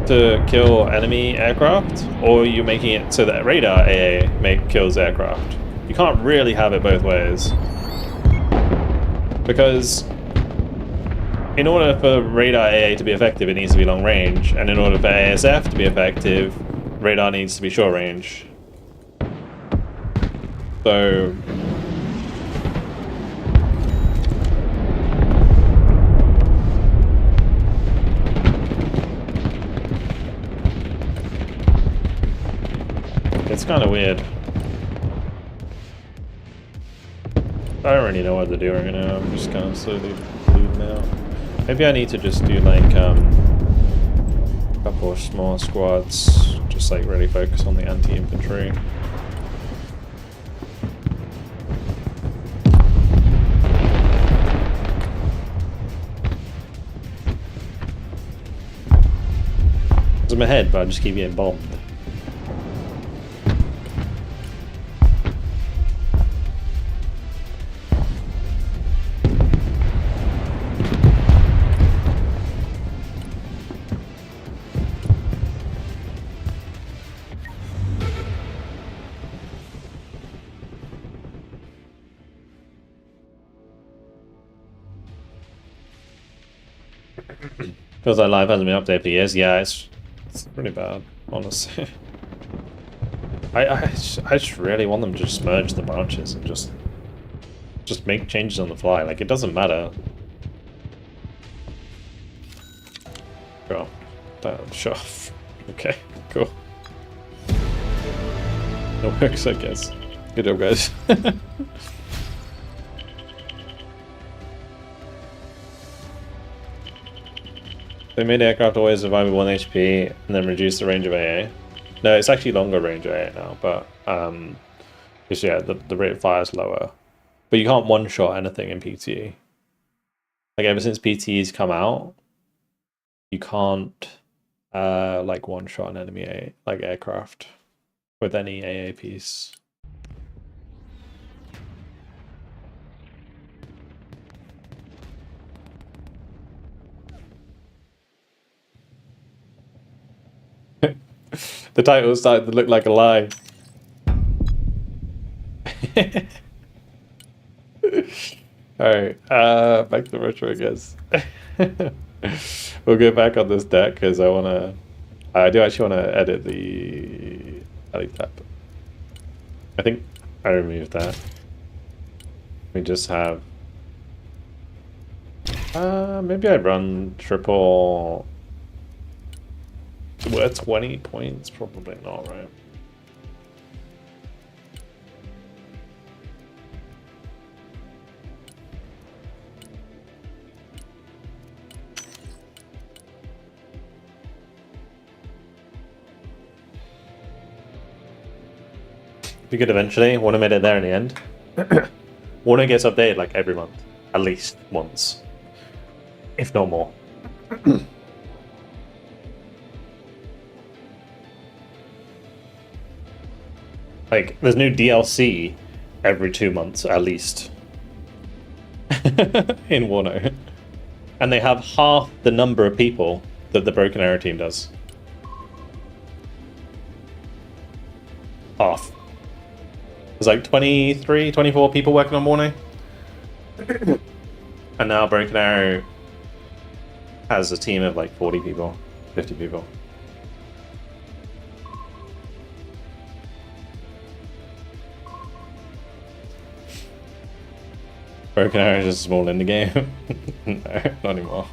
to kill enemy aircraft, or you're making it so that radar AA kills aircraft. You can't really have it both ways. Because in order for radar AA to be effective, it needs to be long range, and in order for ASF to be effective, radar needs to be short range. So it's kind of weird. I don't really know what to do right now. I'm just kind of slowly bleeding out. Maybe I need to just do like a couple of small squads, just like really focus on the anti-infantry. I'm ahead, but I just keep getting bombed. Feels like life hasn't been updated for years. Yeah, it's pretty bad, honestly. I just really want them to just merge the branches and just make changes on the fly. Like, it doesn't matter. Sure. Sure. Okay, cool. It works, I guess. Good job, guys. They made aircraft always survive with 1 HP and then reduce the range of AA. No, it's actually longer range AA now, but because yeah, the rate of fire is lower. But you can't one-shot anything in PTE. Like, ever since PTE's come out, you can't like one-shot an enemy like aircraft with any AA piece. The title started to look like a lie. Alright, back to retro, I guess. We'll go back on this deck because I do actually want to edit the helipad. I think I removed that. We just have maybe I'd run triple. Worth 20 points? Probably not, right? We could eventually. Warner made it there in the end. Warner gets updated like every month, at least once, if not more. Like, there's new DLC every 2 months, at least. In Wano. And they have half the number of people that the Broken Arrow team does. Half. There's like 23, 24 people working on Wano. And now Broken Arrow has a team of like 40 people, 50 people. Broken Arrow is just a small indie game. No, not anymore.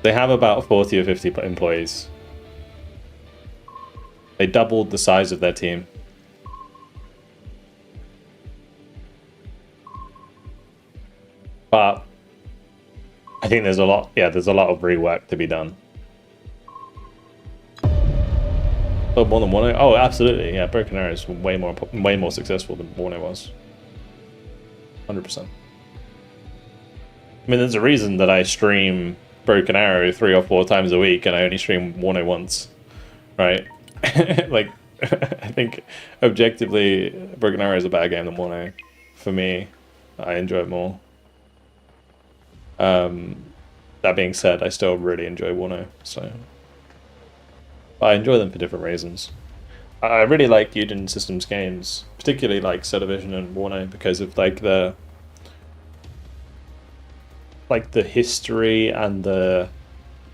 They have about 40 or 50 employees. They doubled the size of their team. But I think there's a lot, there's a lot of rework to be done. Oh, more than Wano? Oh, absolutely. Yeah, Broken Arrow is way more successful than Wano was. 100%. I mean, there's a reason that I stream Broken Arrow 3 or 4 times a week and I only stream Wano once, right? Like, I think objectively, Broken Arrow is a better game than Wano. For me, I enjoy it more. That being said, I still really enjoy Wano, so. I enjoy them for different reasons. I really like Yujin Systems games, particularly like Cetavision and Wano, because of like the history and the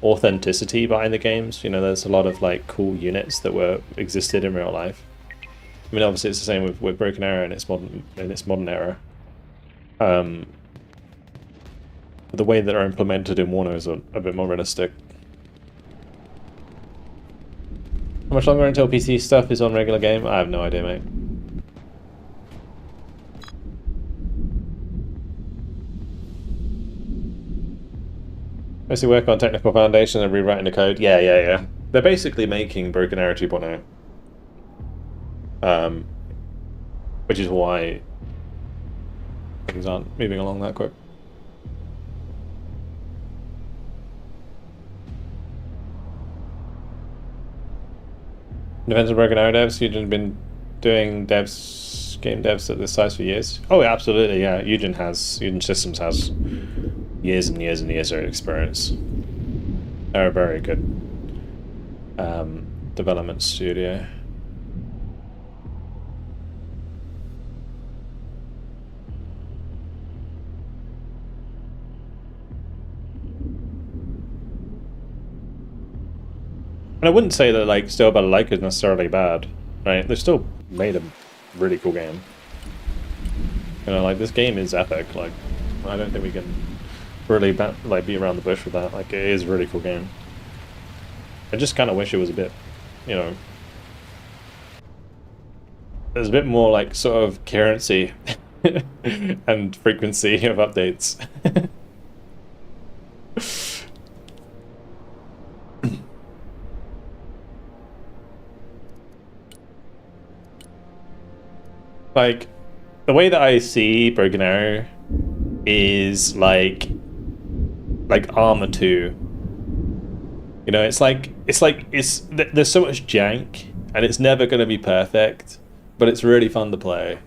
authenticity behind the games. You know, there's a lot of like cool units that existed in real life. I mean, obviously it's the same with Broken Arrow in its modern era. The way that are implemented in Wano is a bit more realistic. How much longer until PC stuff is on regular game? I have no idea, mate. Mostly work on technical foundation and rewriting the code. Yeah. They're basically making Broken Arrow 2.0. Which is why things aren't moving along that quick. In defense of Broken Arrow devs, Yujin been doing game devs at this size for years. Oh, absolutely, yeah. Yujin Systems has years and years and years of experience. They're a very good development studio. And I wouldn't say that like Still Better Like is necessarily bad, right? They still made a really cool game. You know, like this game is epic. Like, I don't think we can really beat around the bush with that. Like, it is a really cool game. I just kind of wish it was a bit, you know, there's a bit more like sort of coherency and frequency of updates. Like, the way that I see Broken Arrow is like Armor 2. You know, there's so much jank, and it's never going to be perfect, but it's really fun to play.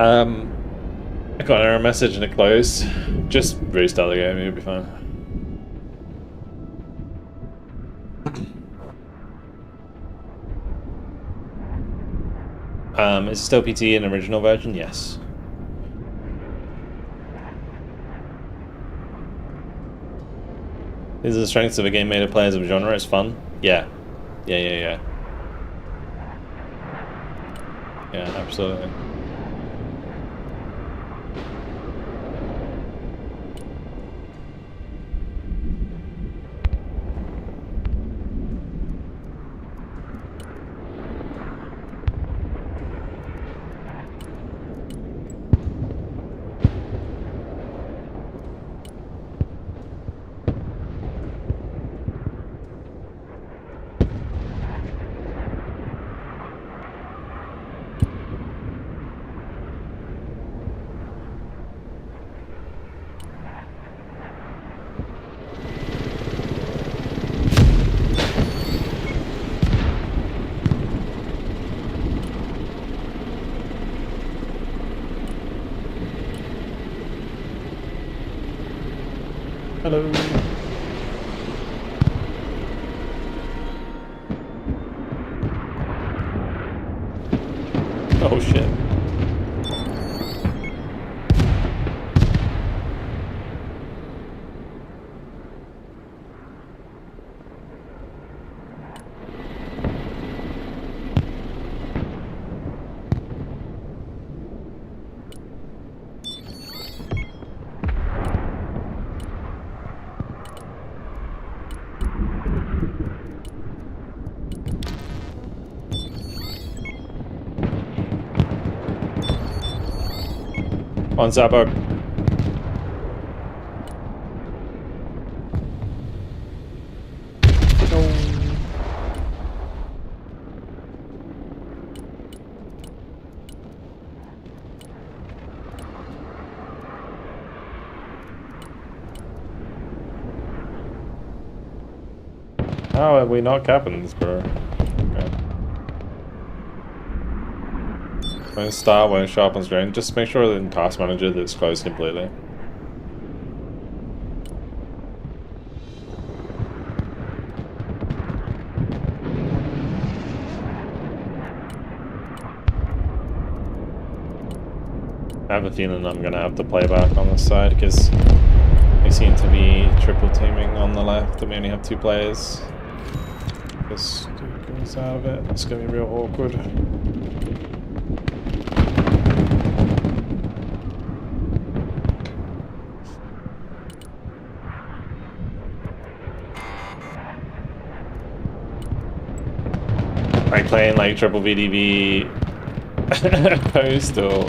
I got an error message and it closed. Just restart the game, it'll be fine. Is it still PT in original version? Yes. These are the strengths of a game made of players of a genre. It's fun. Yeah. Yeah, absolutely. Hello. Oh shit. On Zabok. How are we not capping this, bro? Okay. When start, when sharp on screen, just make sure that in Task Manager that it's closed completely. I have a feeling I'm gonna have to play back on this side because they seem to be triple teaming on the left and we only have 2 players. This dude goes out of it, it's gonna be real awkward. Like playing like triple VDV post or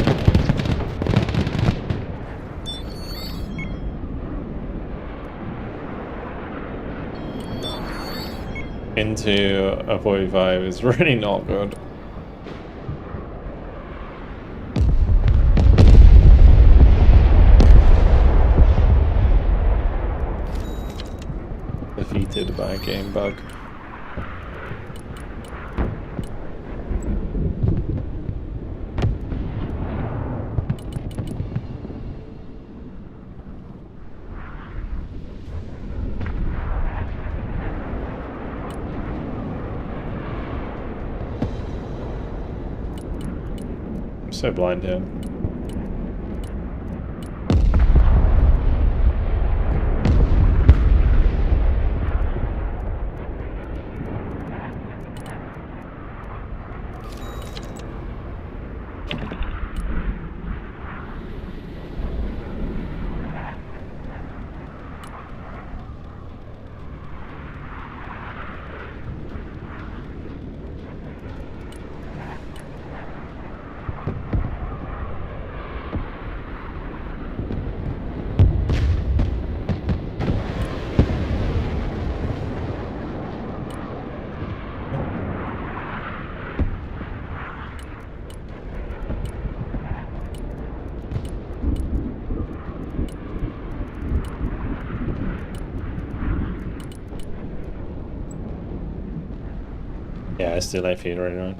into a 45 is really not good. Defeated by a game bug. So blind here. Yeah, it's too late for you to run.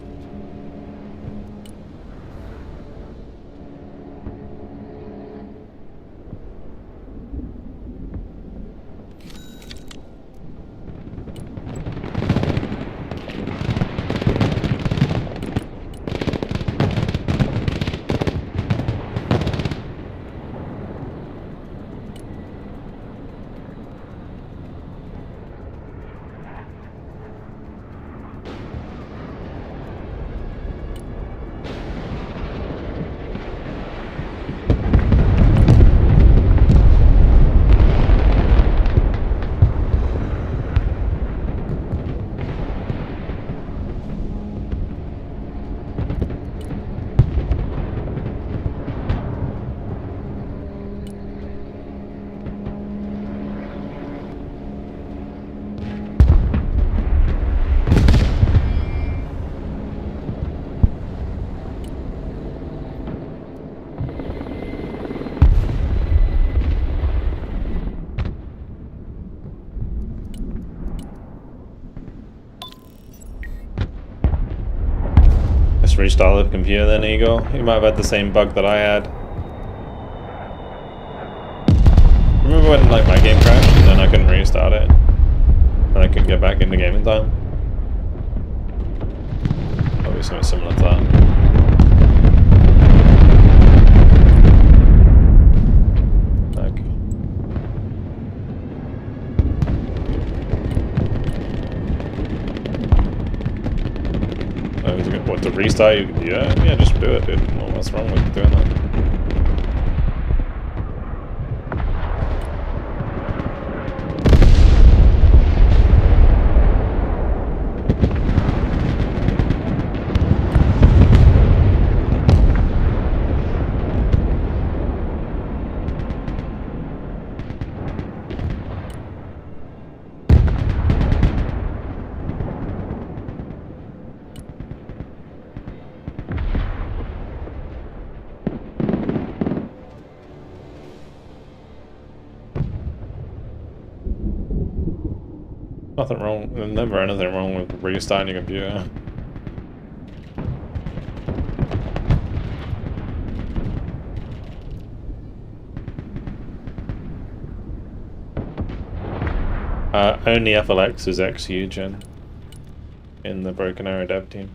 Let's restart the computer then, Eagle. You might have had the same bug that I had. Remember when like my game crashed and then I couldn't restart it? And I couldn't get back into game in time? Probably something similar to that. What, to restart? Yeah, just do it, dude. Well, what's wrong with doing that? Nothing wrong, there's never anything wrong with restarting your computer. Only FLX is ex-Eugen in the Broken Arrow dev team.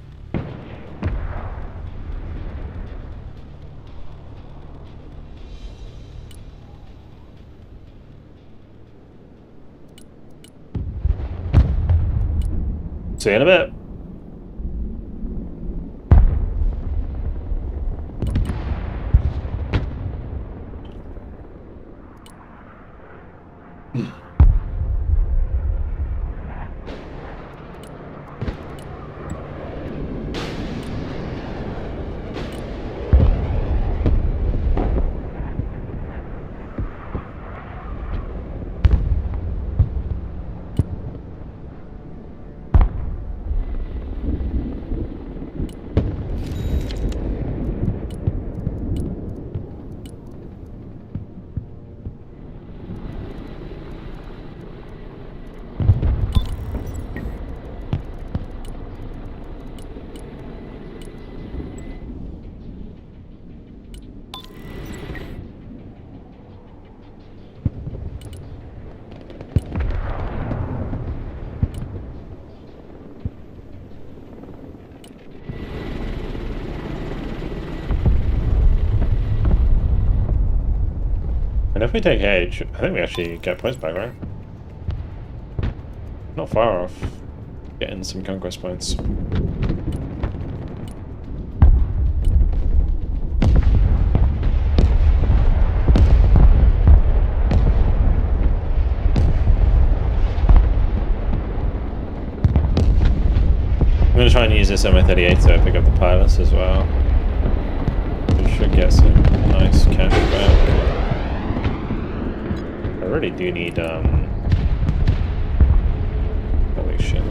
See you in a bit. if we take H, I think we actually get points back, right? Not far off getting some conquest points. I'm going to try and use this MI-38 to pick up the pilots as well. We should get some nice cash back. I really do need, holy shit.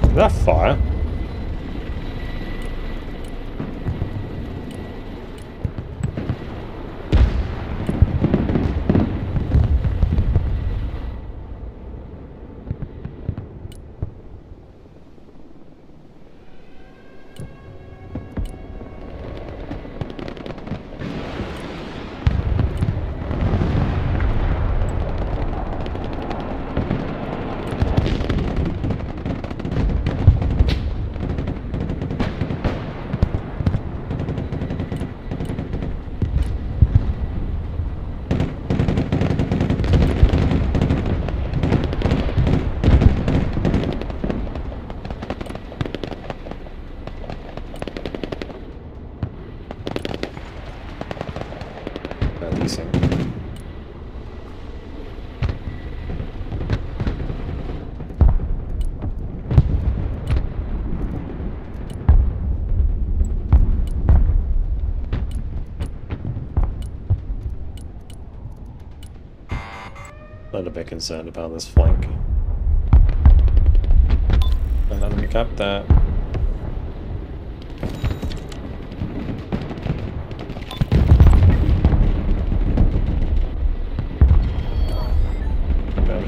Is that fire? Decent. A little bit concerned about this flank. And let me cap that.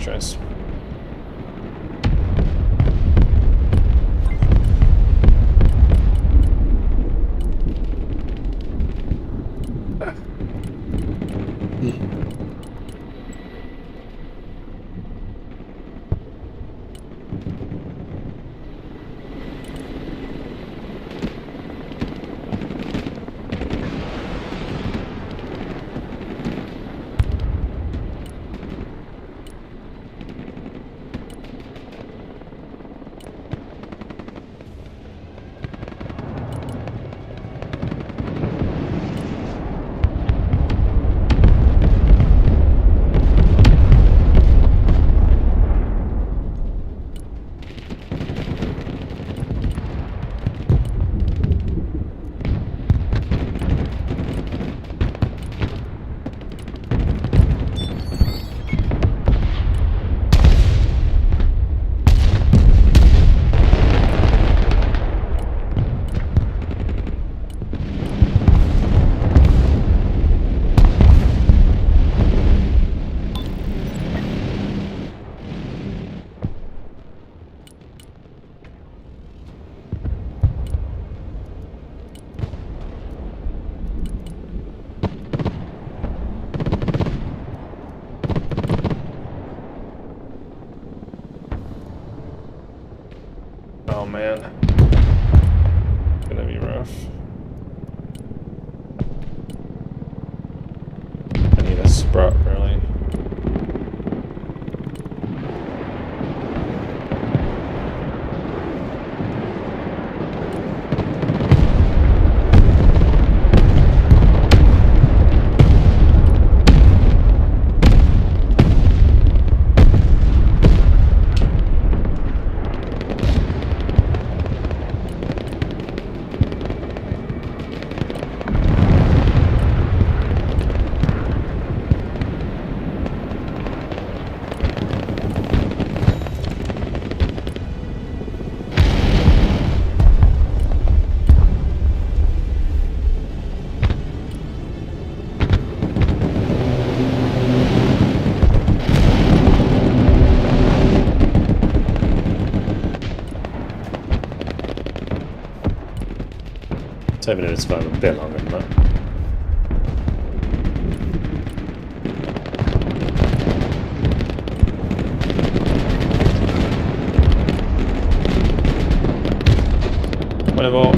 Choice. Oh man, it's gonna be rough. I need a sprout really. 10 minutes is fine, a bit longer than that. Whatever.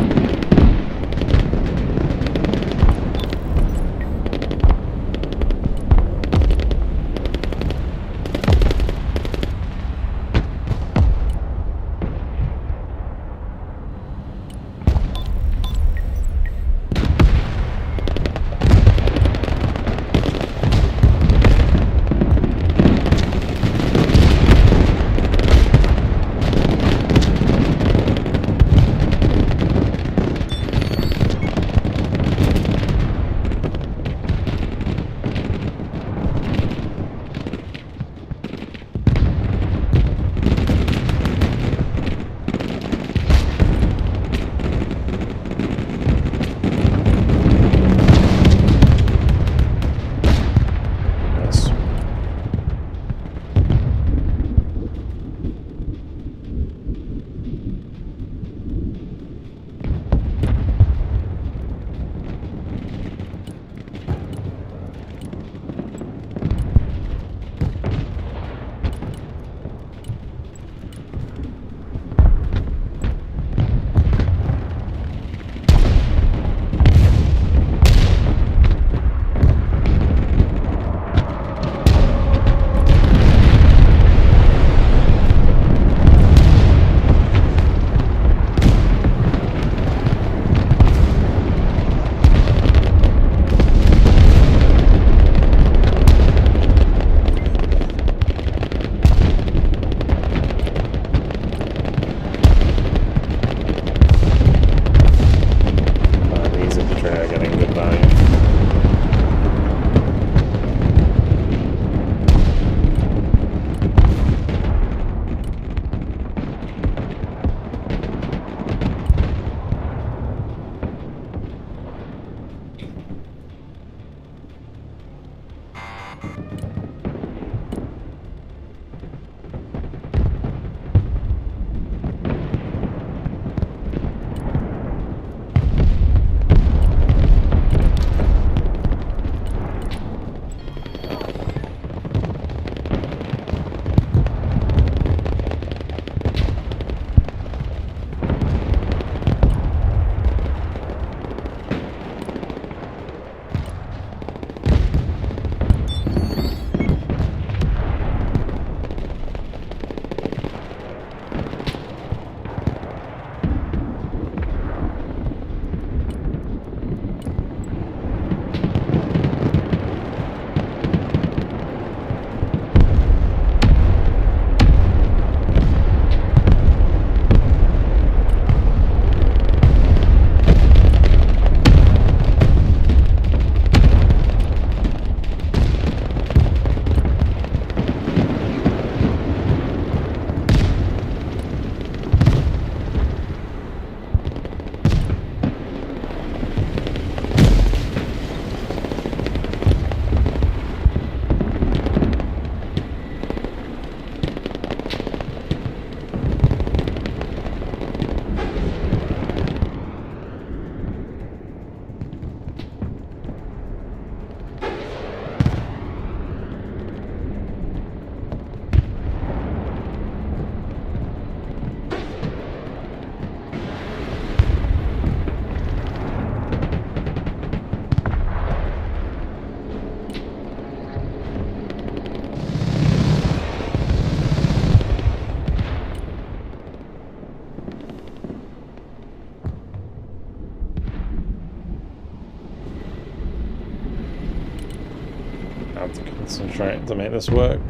I have to concentrate to make this work.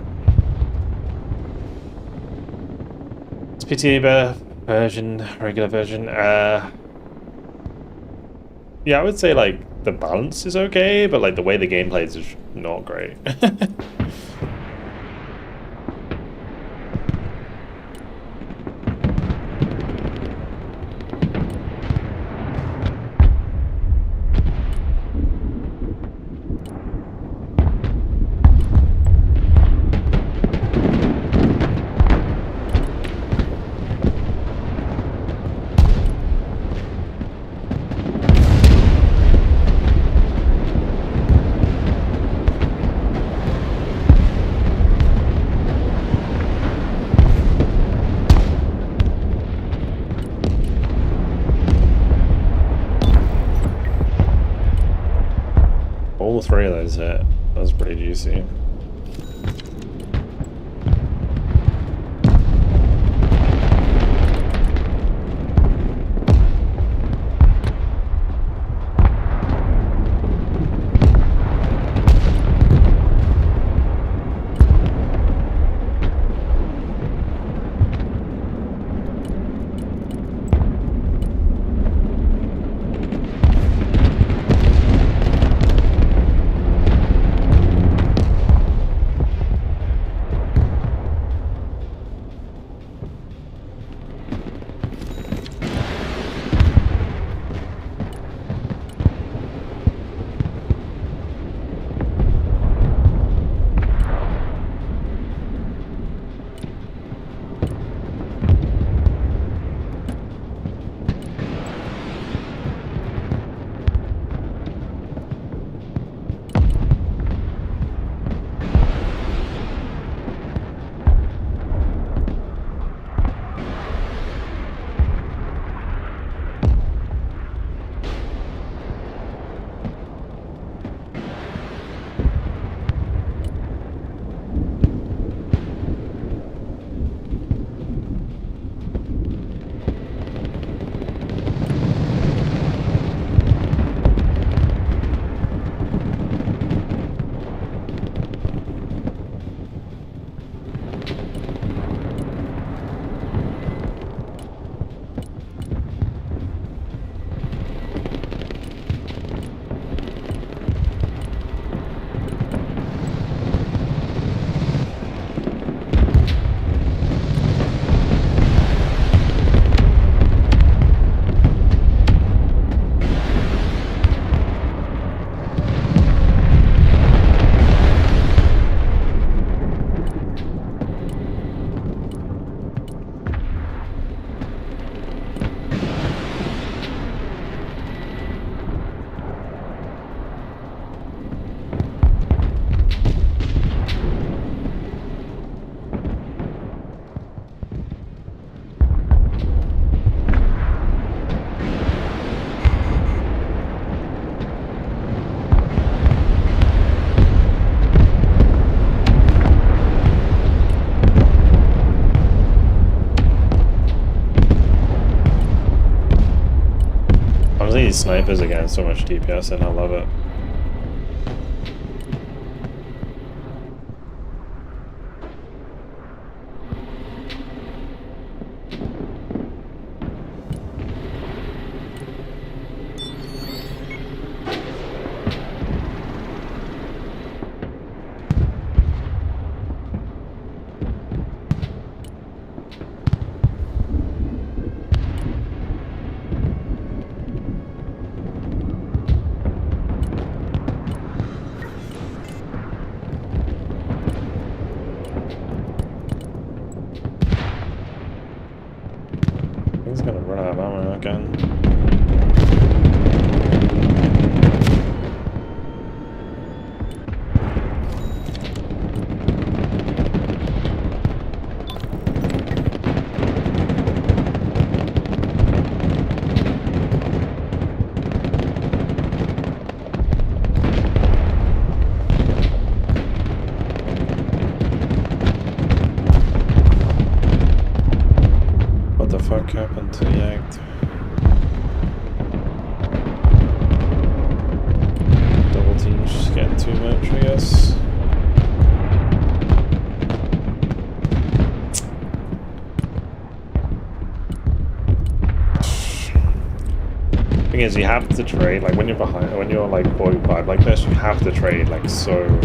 It's PTA version, regular version. Yeah, I would say like the balance is okay, but like the way the game plays is not great. 3 of those hit. That was pretty juicy. These snipers are getting so much DPS and I love it. He's gonna run out of ammo again. What the fuck happened to the act? Double team's just getting too much, I guess. Thing is, you have to trade, like when you're behind, when you're like 45 like this, you have to trade like so.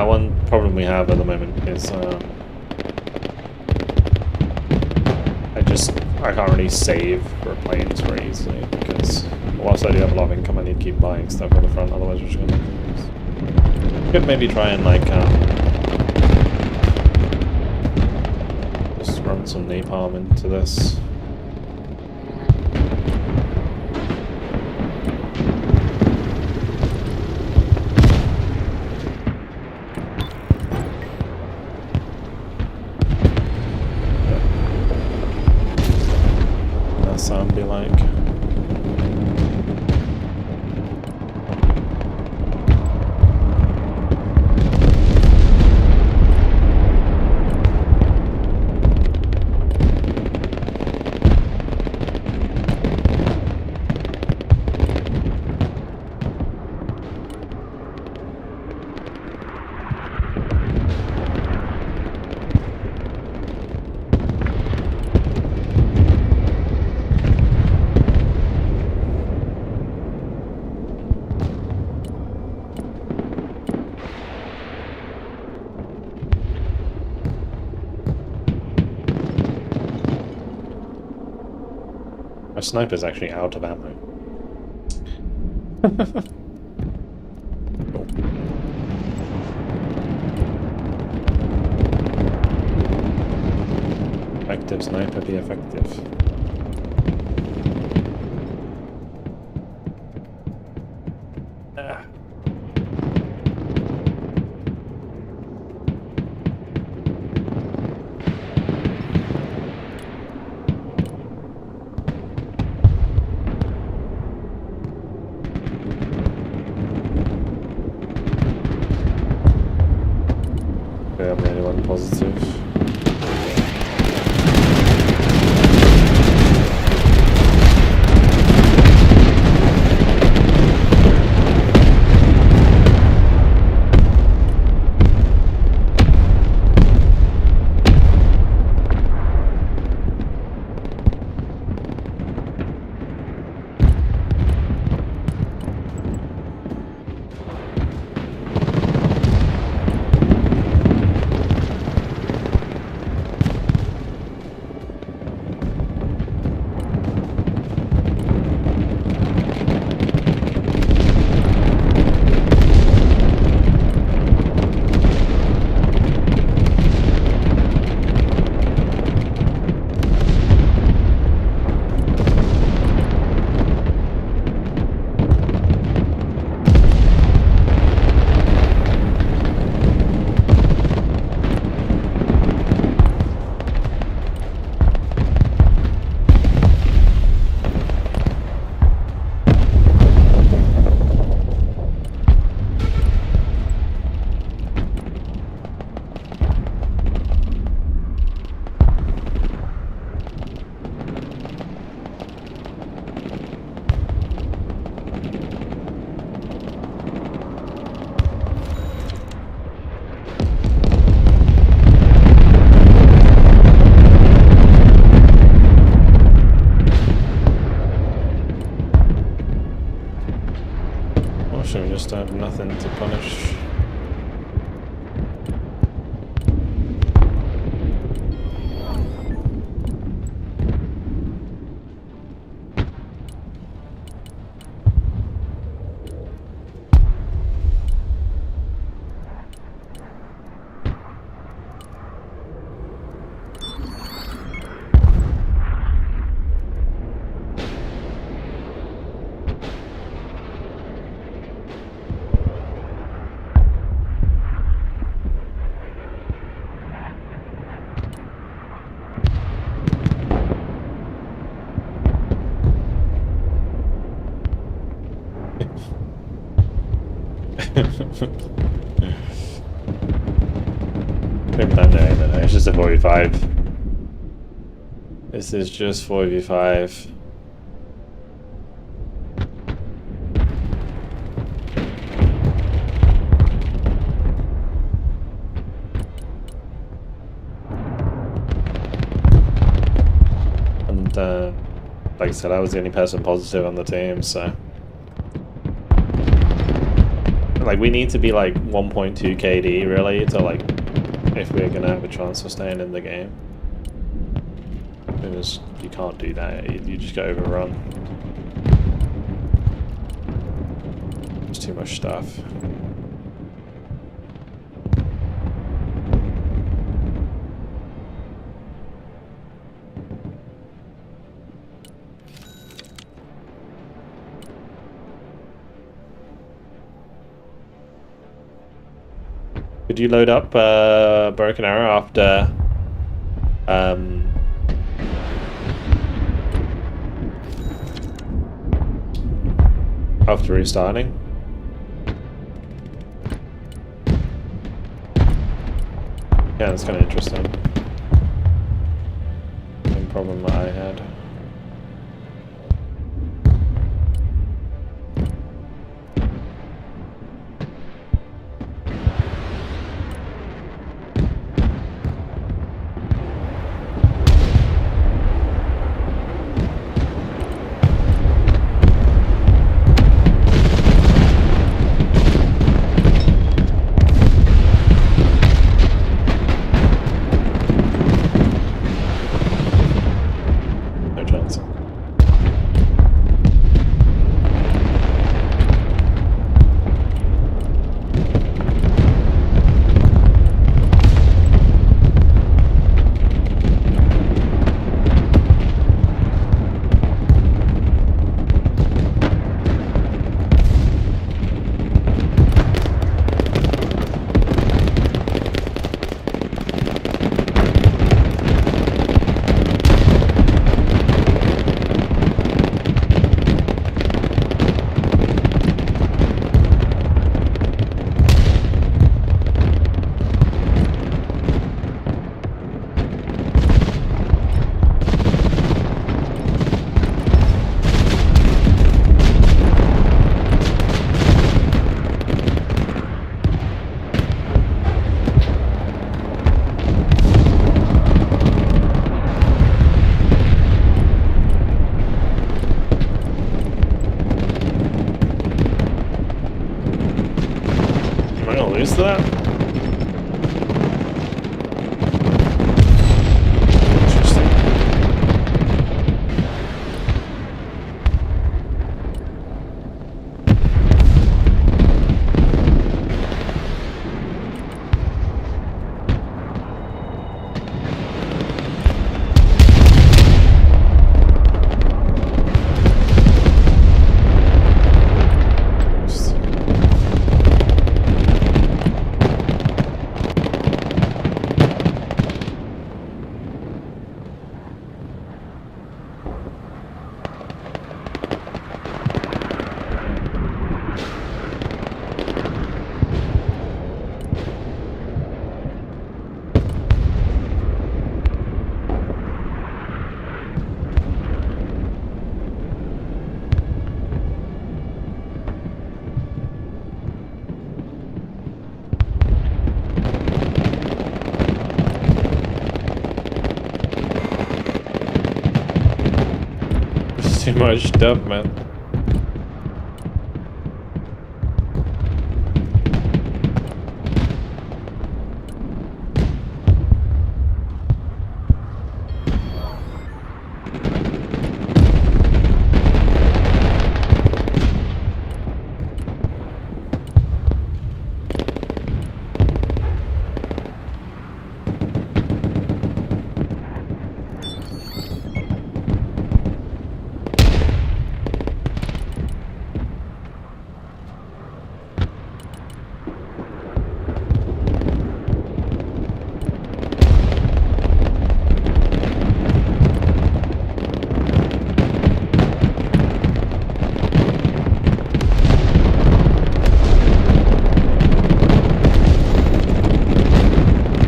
one problem we have at the moment is I can't really save for planes very easily because whilst I do have a lot of income, I need to keep buying stuff on the front, otherwise we're just gonna lose. Could maybe try and like just run some napalm into this. Sound be like. My sniper's actually out of ammo. Cool. Effective sniper, be effective. I'm the only one positive. We just have nothing to punish. No, it's just a 4v5. This is just 4v5. And like I said, I was the only person positive on the team, so Like, we need to be like 1.2 KD really to like, if we're gonna have a chance of staying in the game. Because you can't do that, you just get overrun. There's too much stuff. Could you load up Broken Arrow after after restarting? Yeah, that's kind of interesting. Same problem that I had. That? Interesting. Too much stuff, man.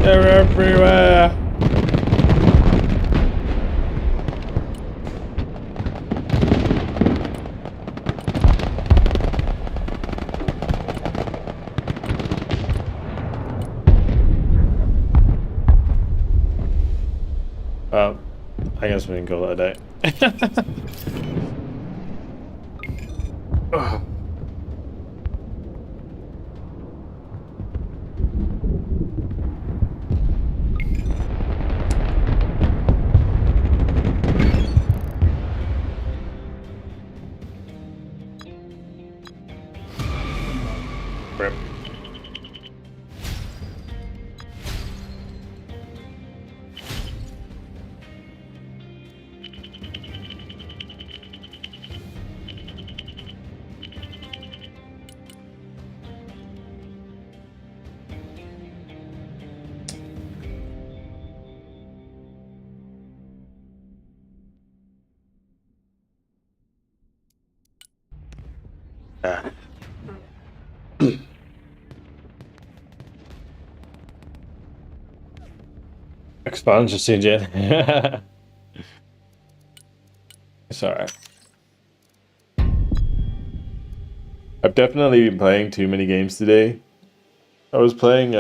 They're everywhere. Well, I guess we can call it a day. Rip. Expansion CJ. It's alright. I've definitely been playing too many games today. I was playing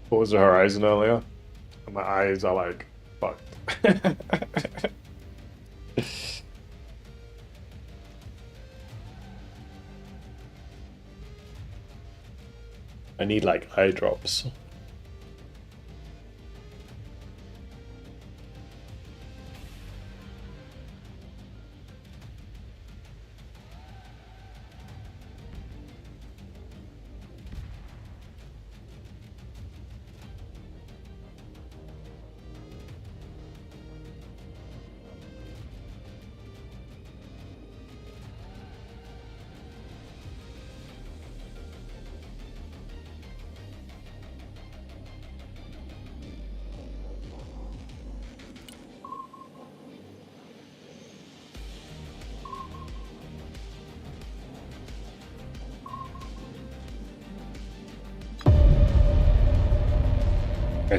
what was the Horizon earlier? And my eyes are like fucked. I need like eye drops.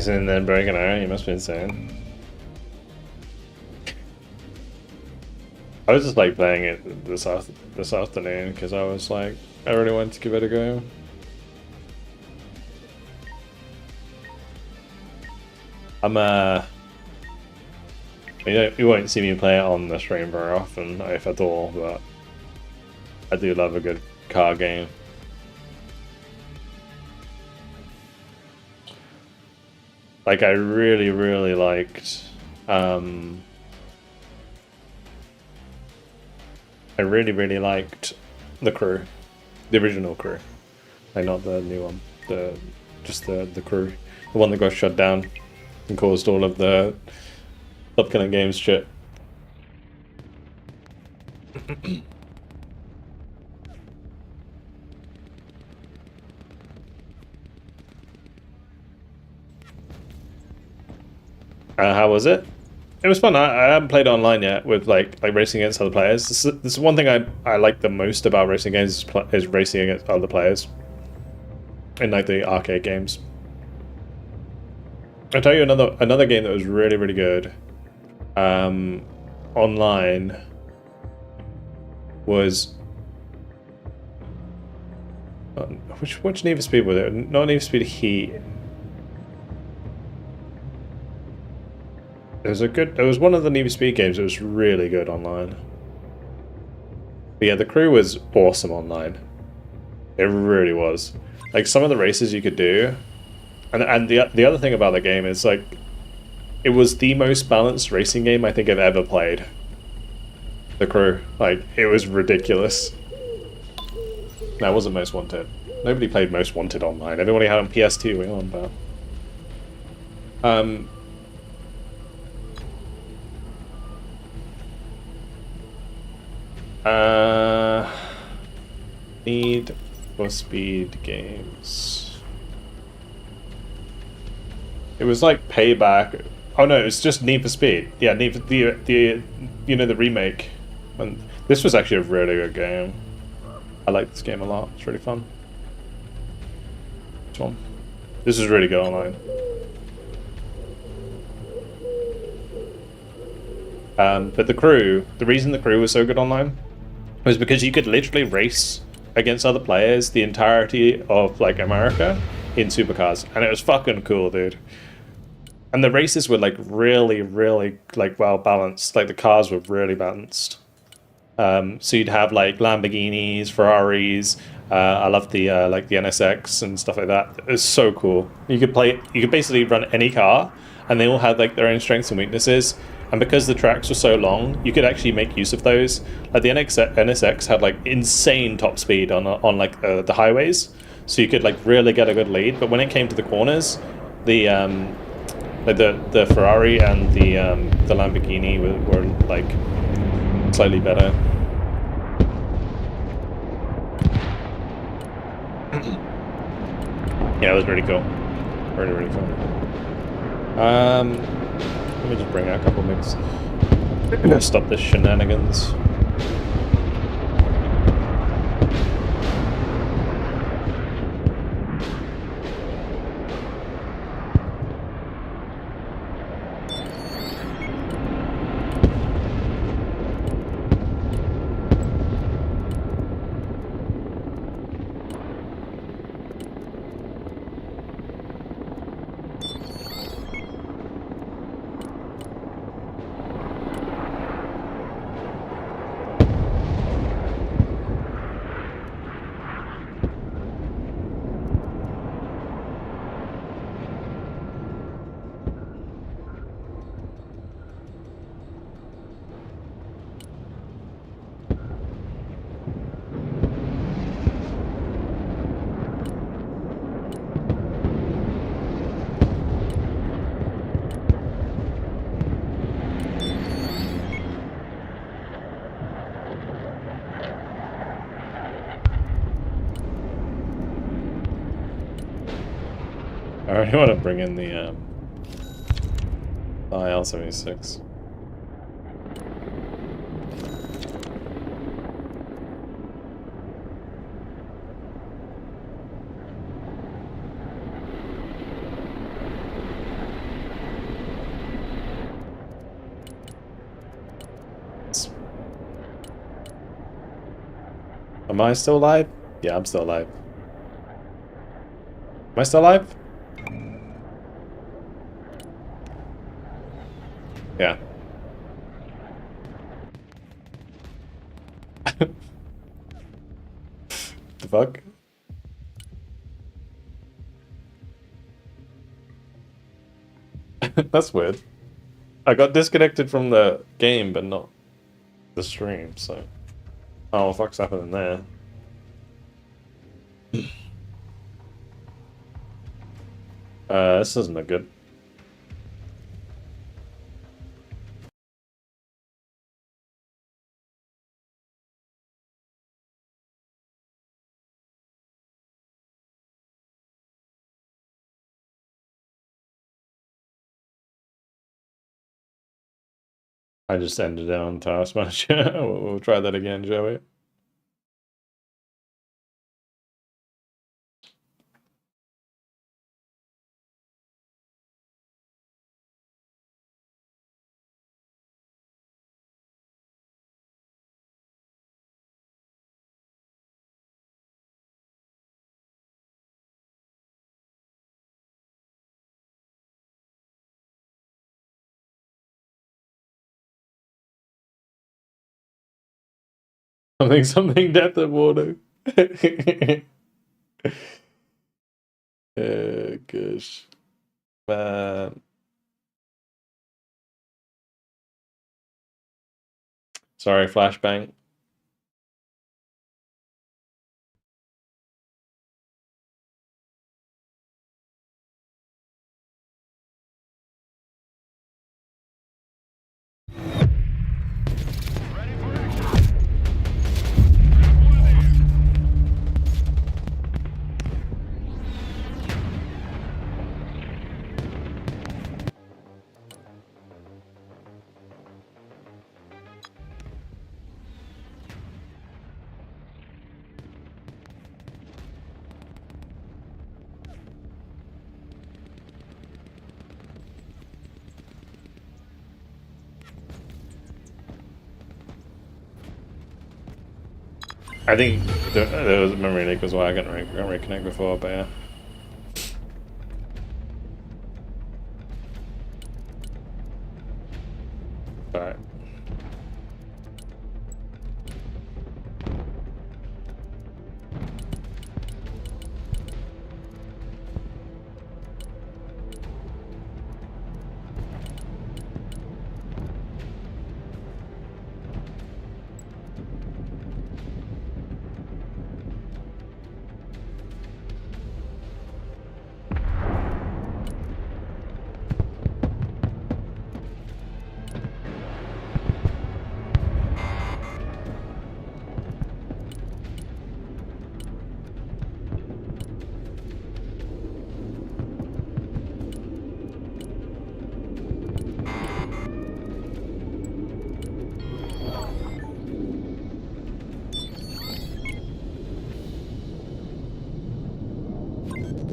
And then breaking iron, you must be insane. I was just like playing it this afternoon because I was like, I really wanted to give it a go. You won't see me play it on the stream very often, if at all, but I do love a good car game. Like, I really, really liked, I really, really liked the crew, the original crew, like not the new one, just the crew, the one that got shut down and caused all of the VulcanHDGaming shit. How was it? It was fun. I haven't played online yet with like racing against other players. This is one thing I like the most about racing games is racing against other players in like the arcade games. I'll tell you another game that was really, really good online was which Need for Speed was it? Not Need for Speed Heat. There was one of the Need for Speed games that was really good online. But yeah, the crew was awesome online. It really was. Like some of the races you could do, and the other thing about the game is like, it was the most balanced racing game I think I've ever played. The crew, like, it was ridiculous. That wasn't Most Wanted. Nobody played Most Wanted online. Everybody had on PS2. We're on about. Need for Speed games. It was like Payback. Oh no, it's just Need for Speed. Yeah, Need for the you know, the remake. And this was actually a really good game. I like this game a lot. It's really fun. Which one? This is really good online. But the crew, the reason the crew was so good online was because you could literally race against other players the entirety of like America in supercars, and it was fucking cool, dude. And the races were like really, really like well balanced. Like the cars were really balanced. So you'd have like Lamborghinis, Ferraris. I love the like the NSX and stuff like that. It was so cool. You could basically run any car, and they all had like their own strengths and weaknesses. and because the tracks were so long, you could actually make use of those. Like the NSX had like insane top speed on like the highways, so you could like really get a good lead. But when it came to the corners, the Ferrari and the Lamborghini were like slightly better. Yeah, it was really cool. Really cool. Let me just bring out a couple mix. Stop this shenanigans. I already want to bring in the IL-76. Am I still alive? Yeah, I'm still alive. Am I still alive? Yeah. The fuck? That's weird. I got disconnected from the game, but not the stream, so... Oh, what the fuck's happening there? This doesn't look good. I just ended it on Task Manager. We'll try that again, shall we? Something, depth of water. Gosh. Man. Sorry, flashbang. I think there was a memory leak as well. I couldn't reconnect before, but yeah. Alright.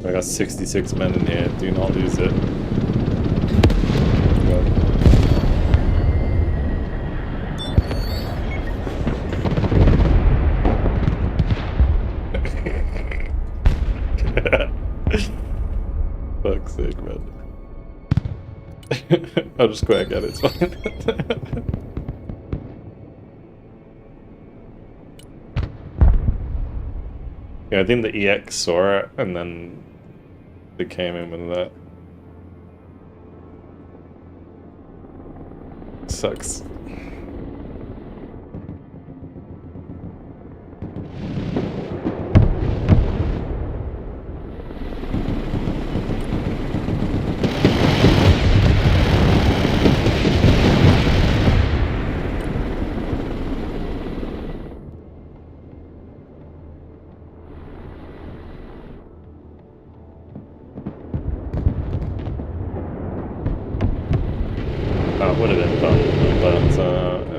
I got 66 men in here. Do not lose it. Fuck's sake, man. I'll just go again, it's fine. Yeah, I think the EX saw it and then they came in with that. Sucks. It would have been fun, but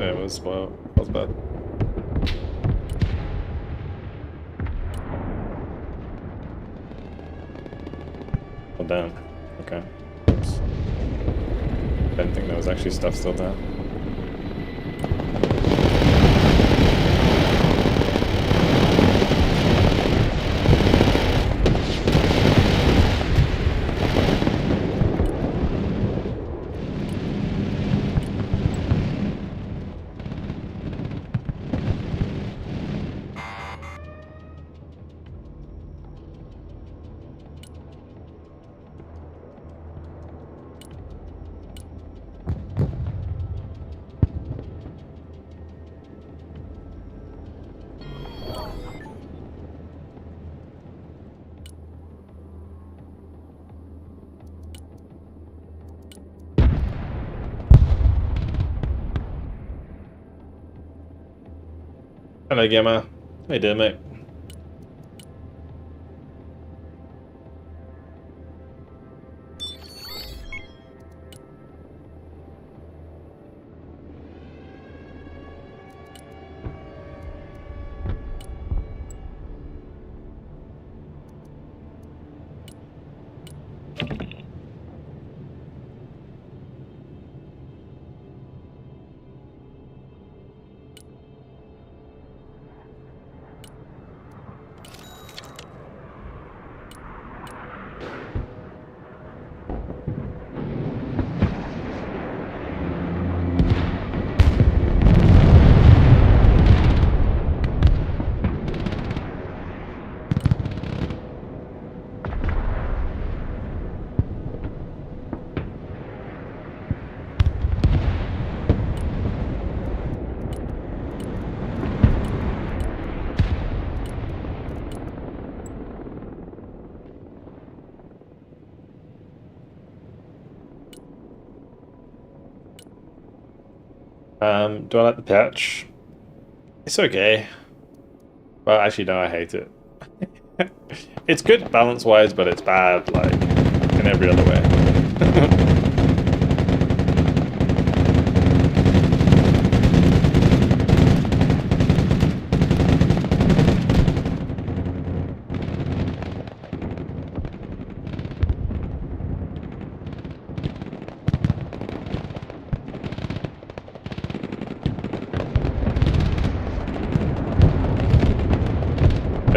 it was, well, it was bad. Well, damn. Okay. Oops. Didn't think there was actually stuff still there. Hello, Gamer. How you doing, mate? Do I like the patch? It's okay. Well, actually, no, I hate it. It's good balance-wise, but it's bad, like, in every other way.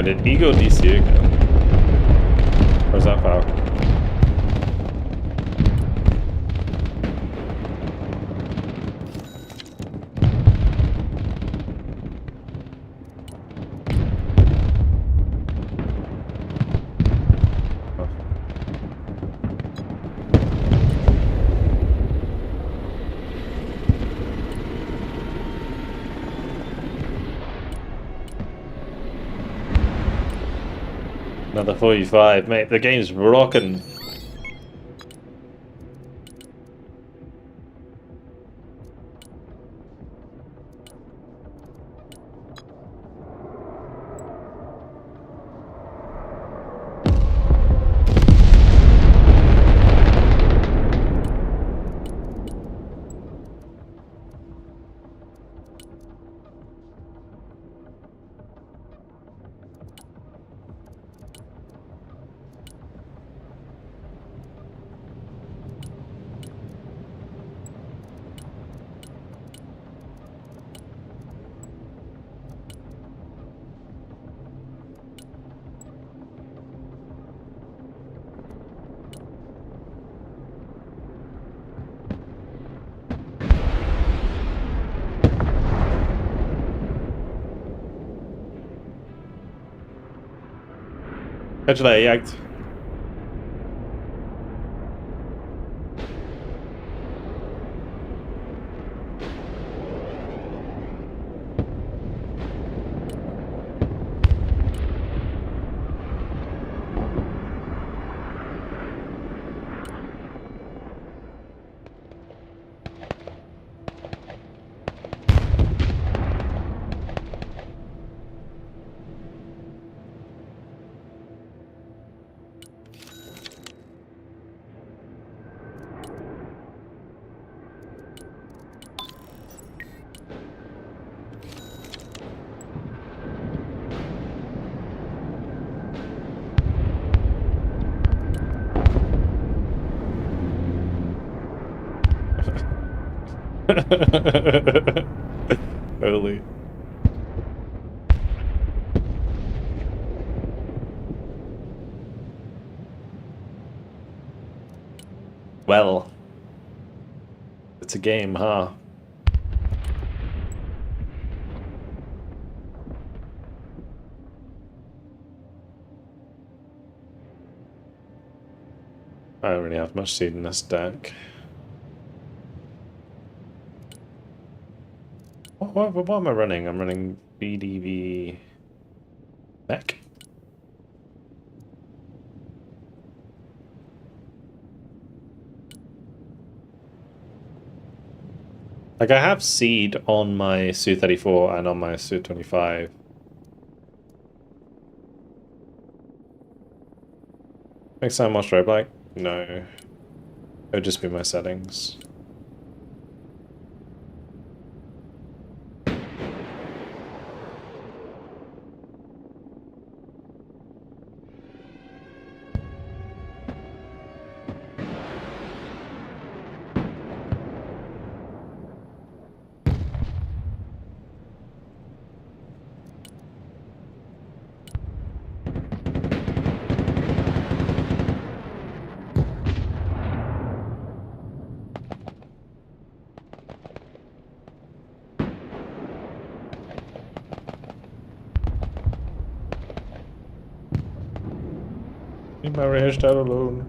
Did Ego DC again? Or is that Falcon? Another 45, mate. The game's rocking. Catch you later, yanked. Totally. Well, it's a game, huh? I don't really have much seed in this deck. What am I running? I'm running BDV mech. Like, I have seed on my Su-34 and on my Su-25. Next time I'll strobe like? No. It would just be my settings. Leave my ranged out alone.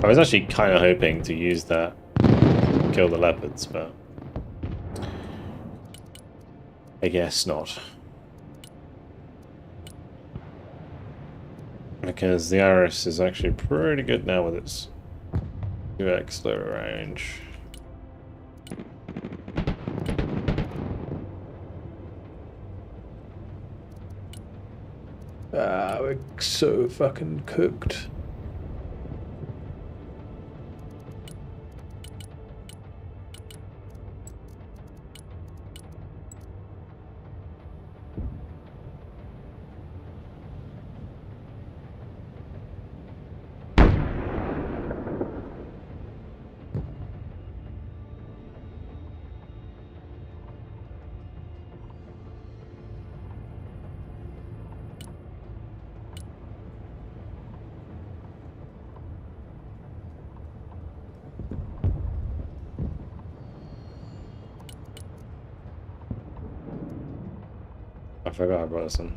I was actually kind of hoping to use that to kill the leopards, but I guess not. Because the Iris is actually pretty good now with its 2x lower range. Ah, we're so fucking cooked. forgot I brought some.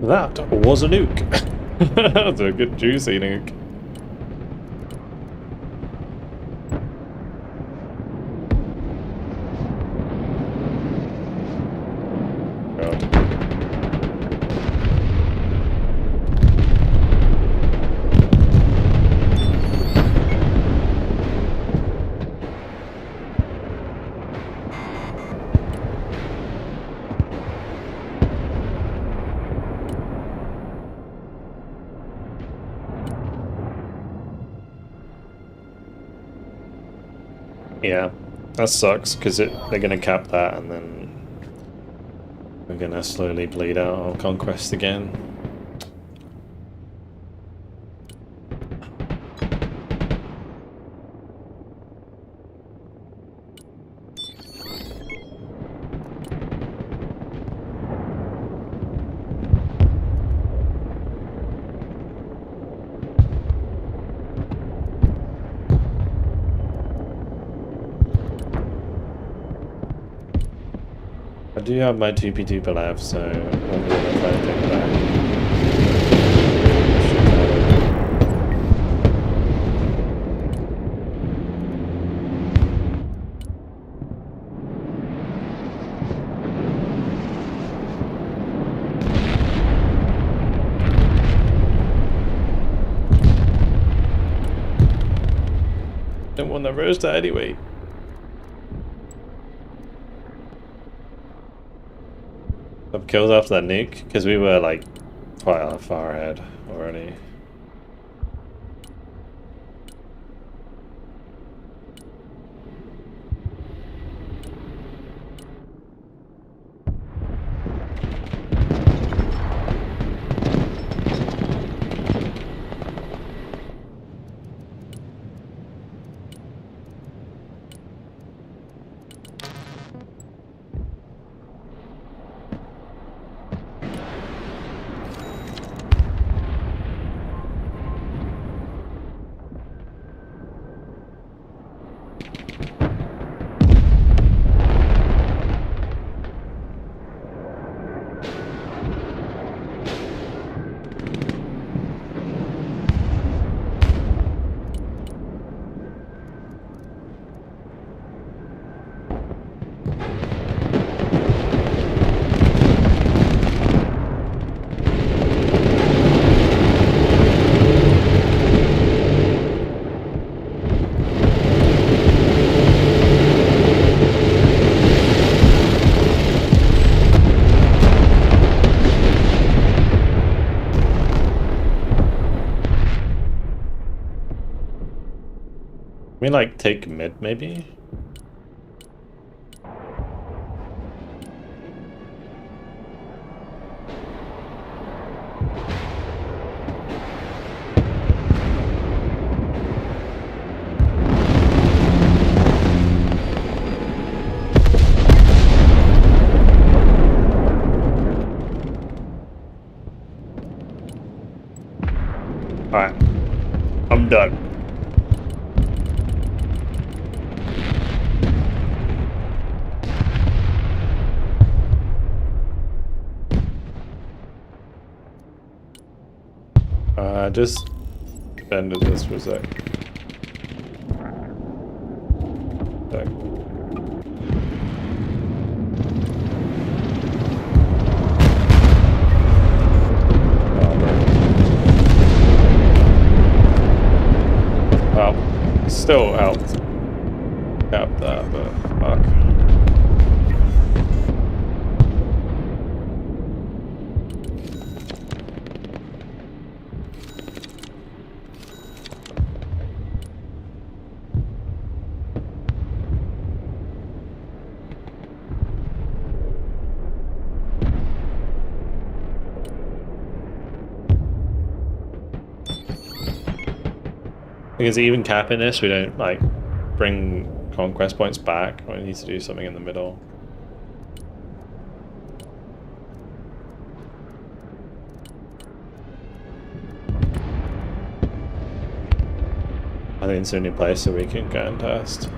That was a nuke. That's a good juicy nuke. Yeah, that sucks because they're going to cap that and then we're going to slowly bleed out our conquest again. do have my TP2 left, so I'm going to try to take it back. Didn't want the roaster anyway. Some kills after that nuke, because we were like quite far ahead already. We like take mid maybe? Alright. I'm done. Just bended this for a sec. Well, still helped cap that, but fuck. Because even capping this, we don't like bring conquest points back. We need to do something in the middle. I think it's the only place that we can go and test.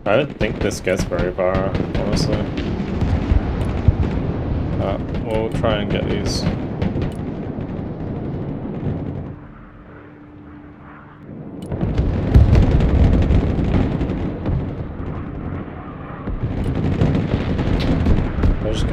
I don't think this gets very far, honestly. We'll try and get these. There's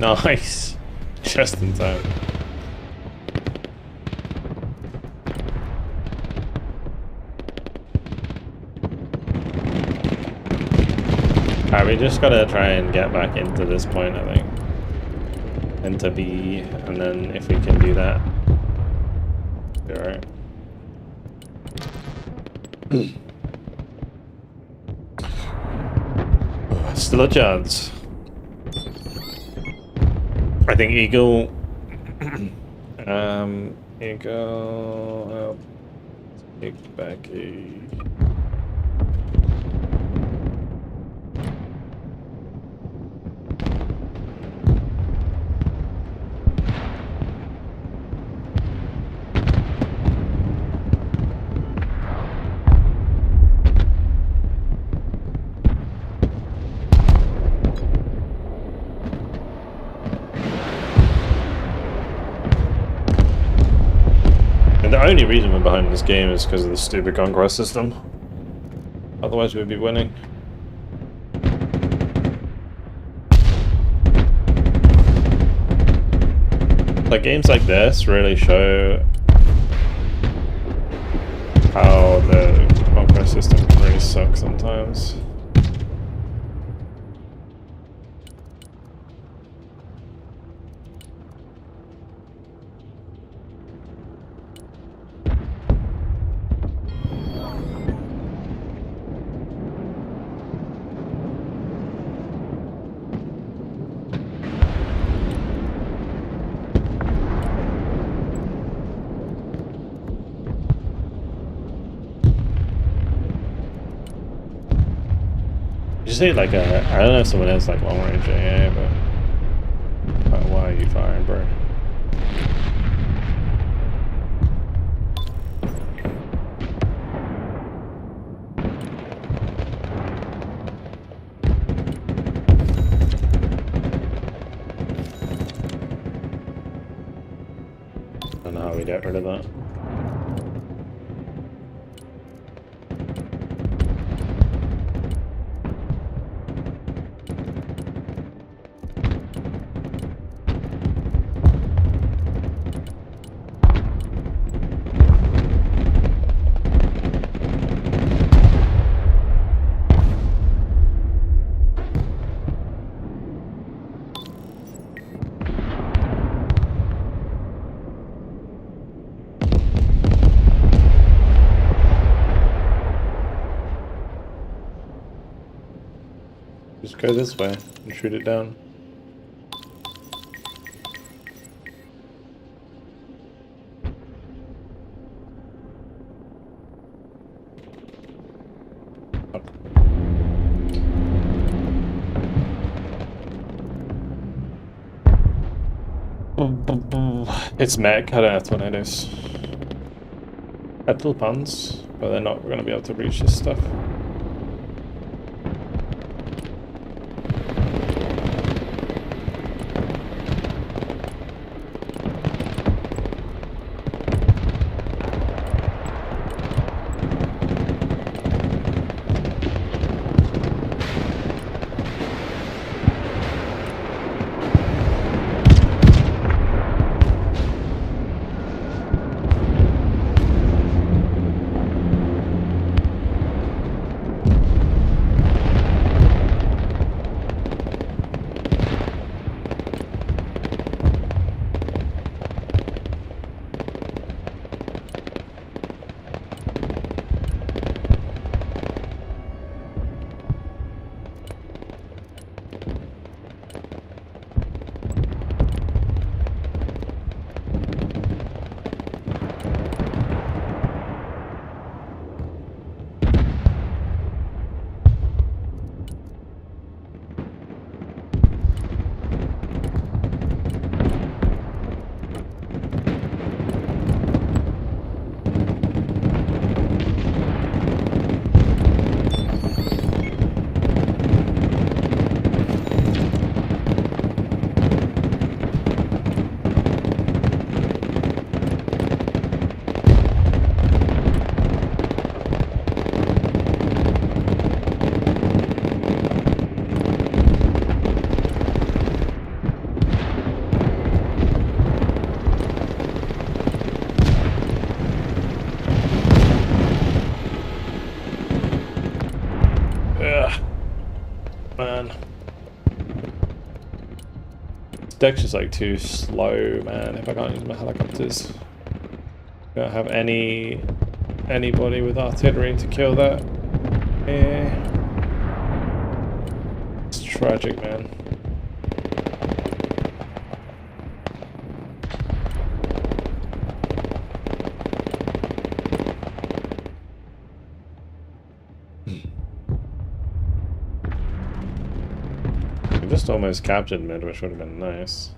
Nice. Just in time. Alright, we just gotta try and get back into this point, I think. Into B, and then if we can do that, be alright. Still a chance. I think Eagle. Eagle. Take back a. The only reason we're behind this game is because of the stupid conquest system. Otherwise we'd be winning. Like games like this really show how the conquest system can really suck sometimes. Did you say like a, I don't know if someone has like long range AA, but why are you firing, bro? I don't know how we get rid of that. Just go this way and shoot it down. It's mech, I don't have tornadoes. I have little puns, but they're not going to be able to reach this stuff. This deck's just like too slow, man. If I can't use my helicopters, don't have anybody with artillery to kill that. Yeah. It's tragic, man. We just almost captured mid, which would have been nice.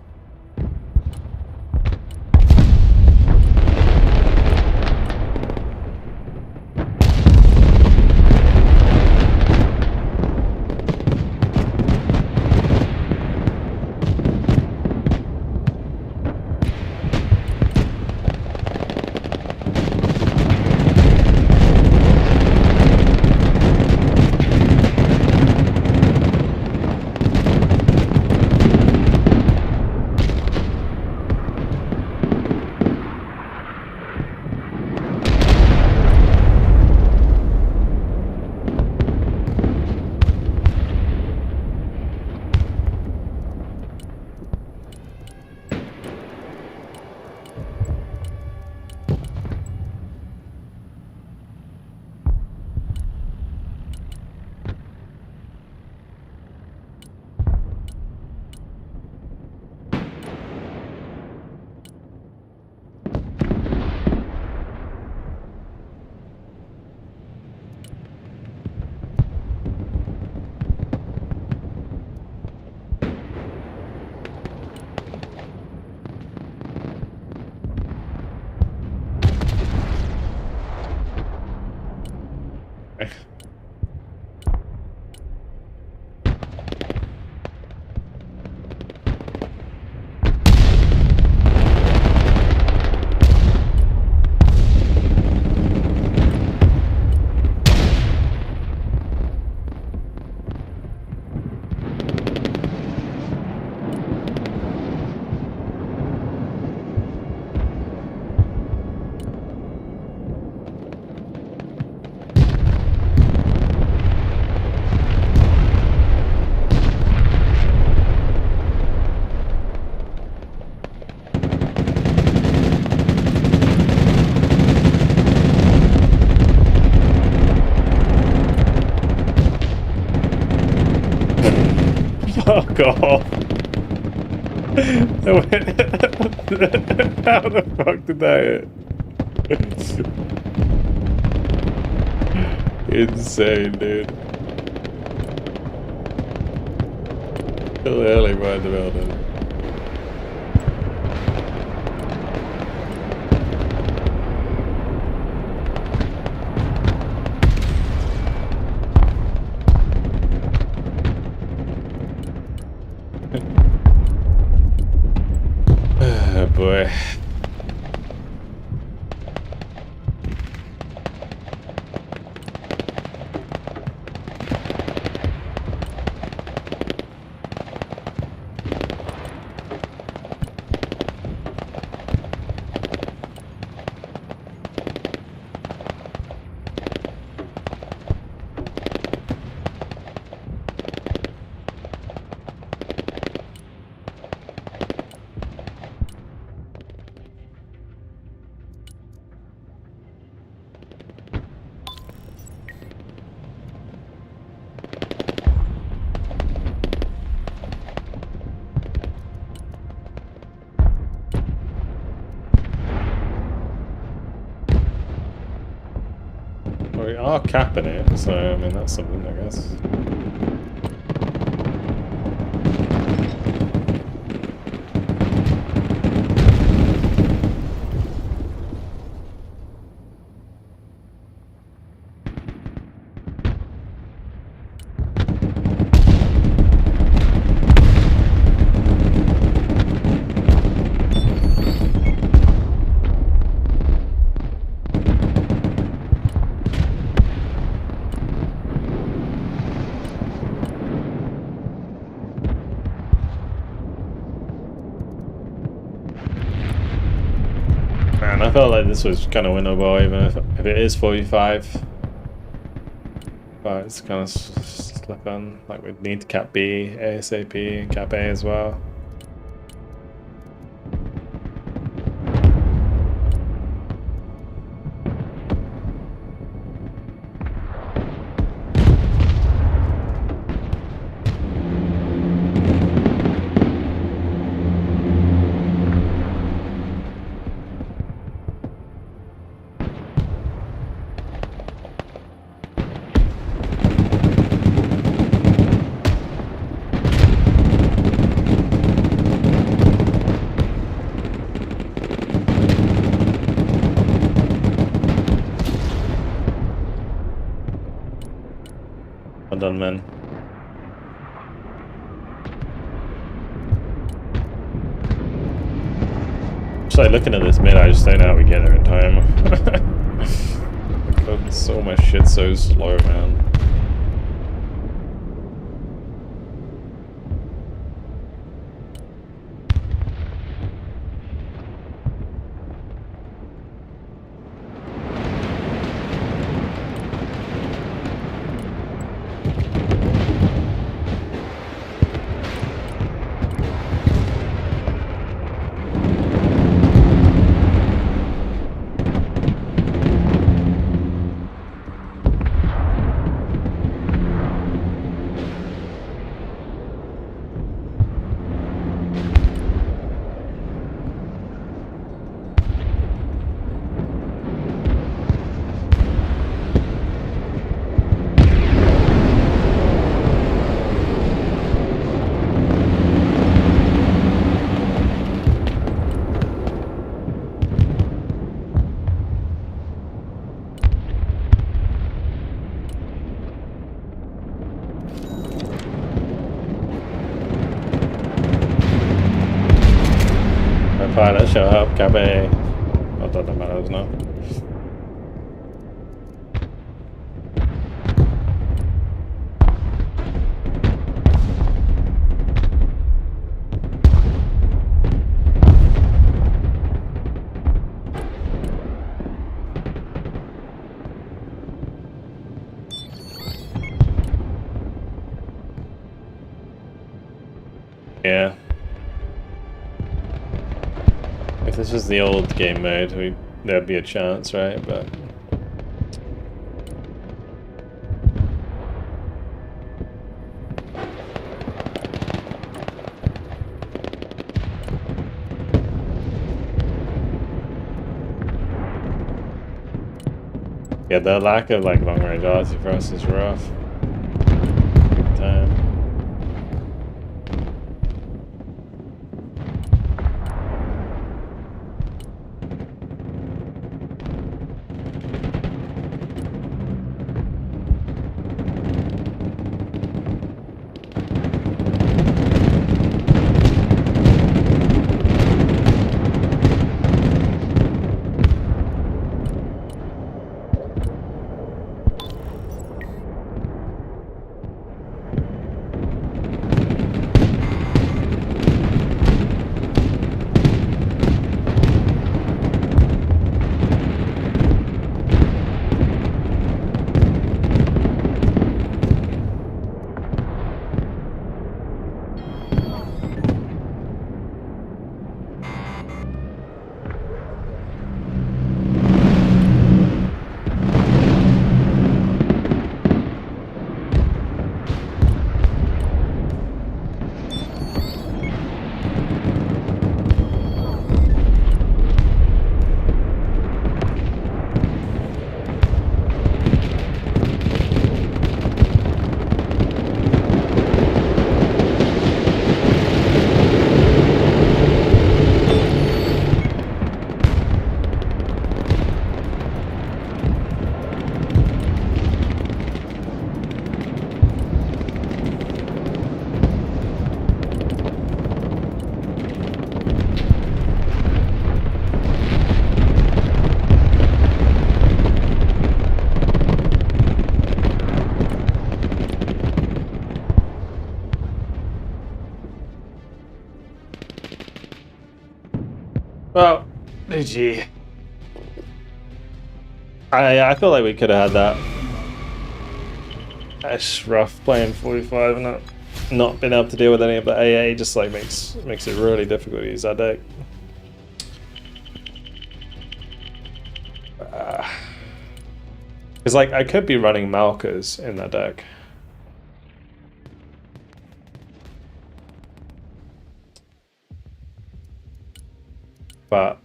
Fuck off. How the fuck did that hit? Insane, dude. Clearly by the building. Oh boy. We are capping it, so I mean that's something, I guess. Man, I felt like this was kind of winnable, even if it is 45. But it's kind of slipping. Like we need cap B ASAP and cap A as well. Well done, man. Just like looking at this mid, I just don't know how we get there in time. God, so much shit so slow, man. Pilot, show up, Gabe. Oh, doesn't matter now. Yeah. If this was the old game mode, there'd be a chance, right? But yeah, the lack of like long range arty for us is rough. Big time. Well, GG. I feel like we could have had that. It's rough playing 45 and not being able to deal with any of the AA. Just like makes it really difficult to use that deck. Because like I could be running Malkas in that deck. But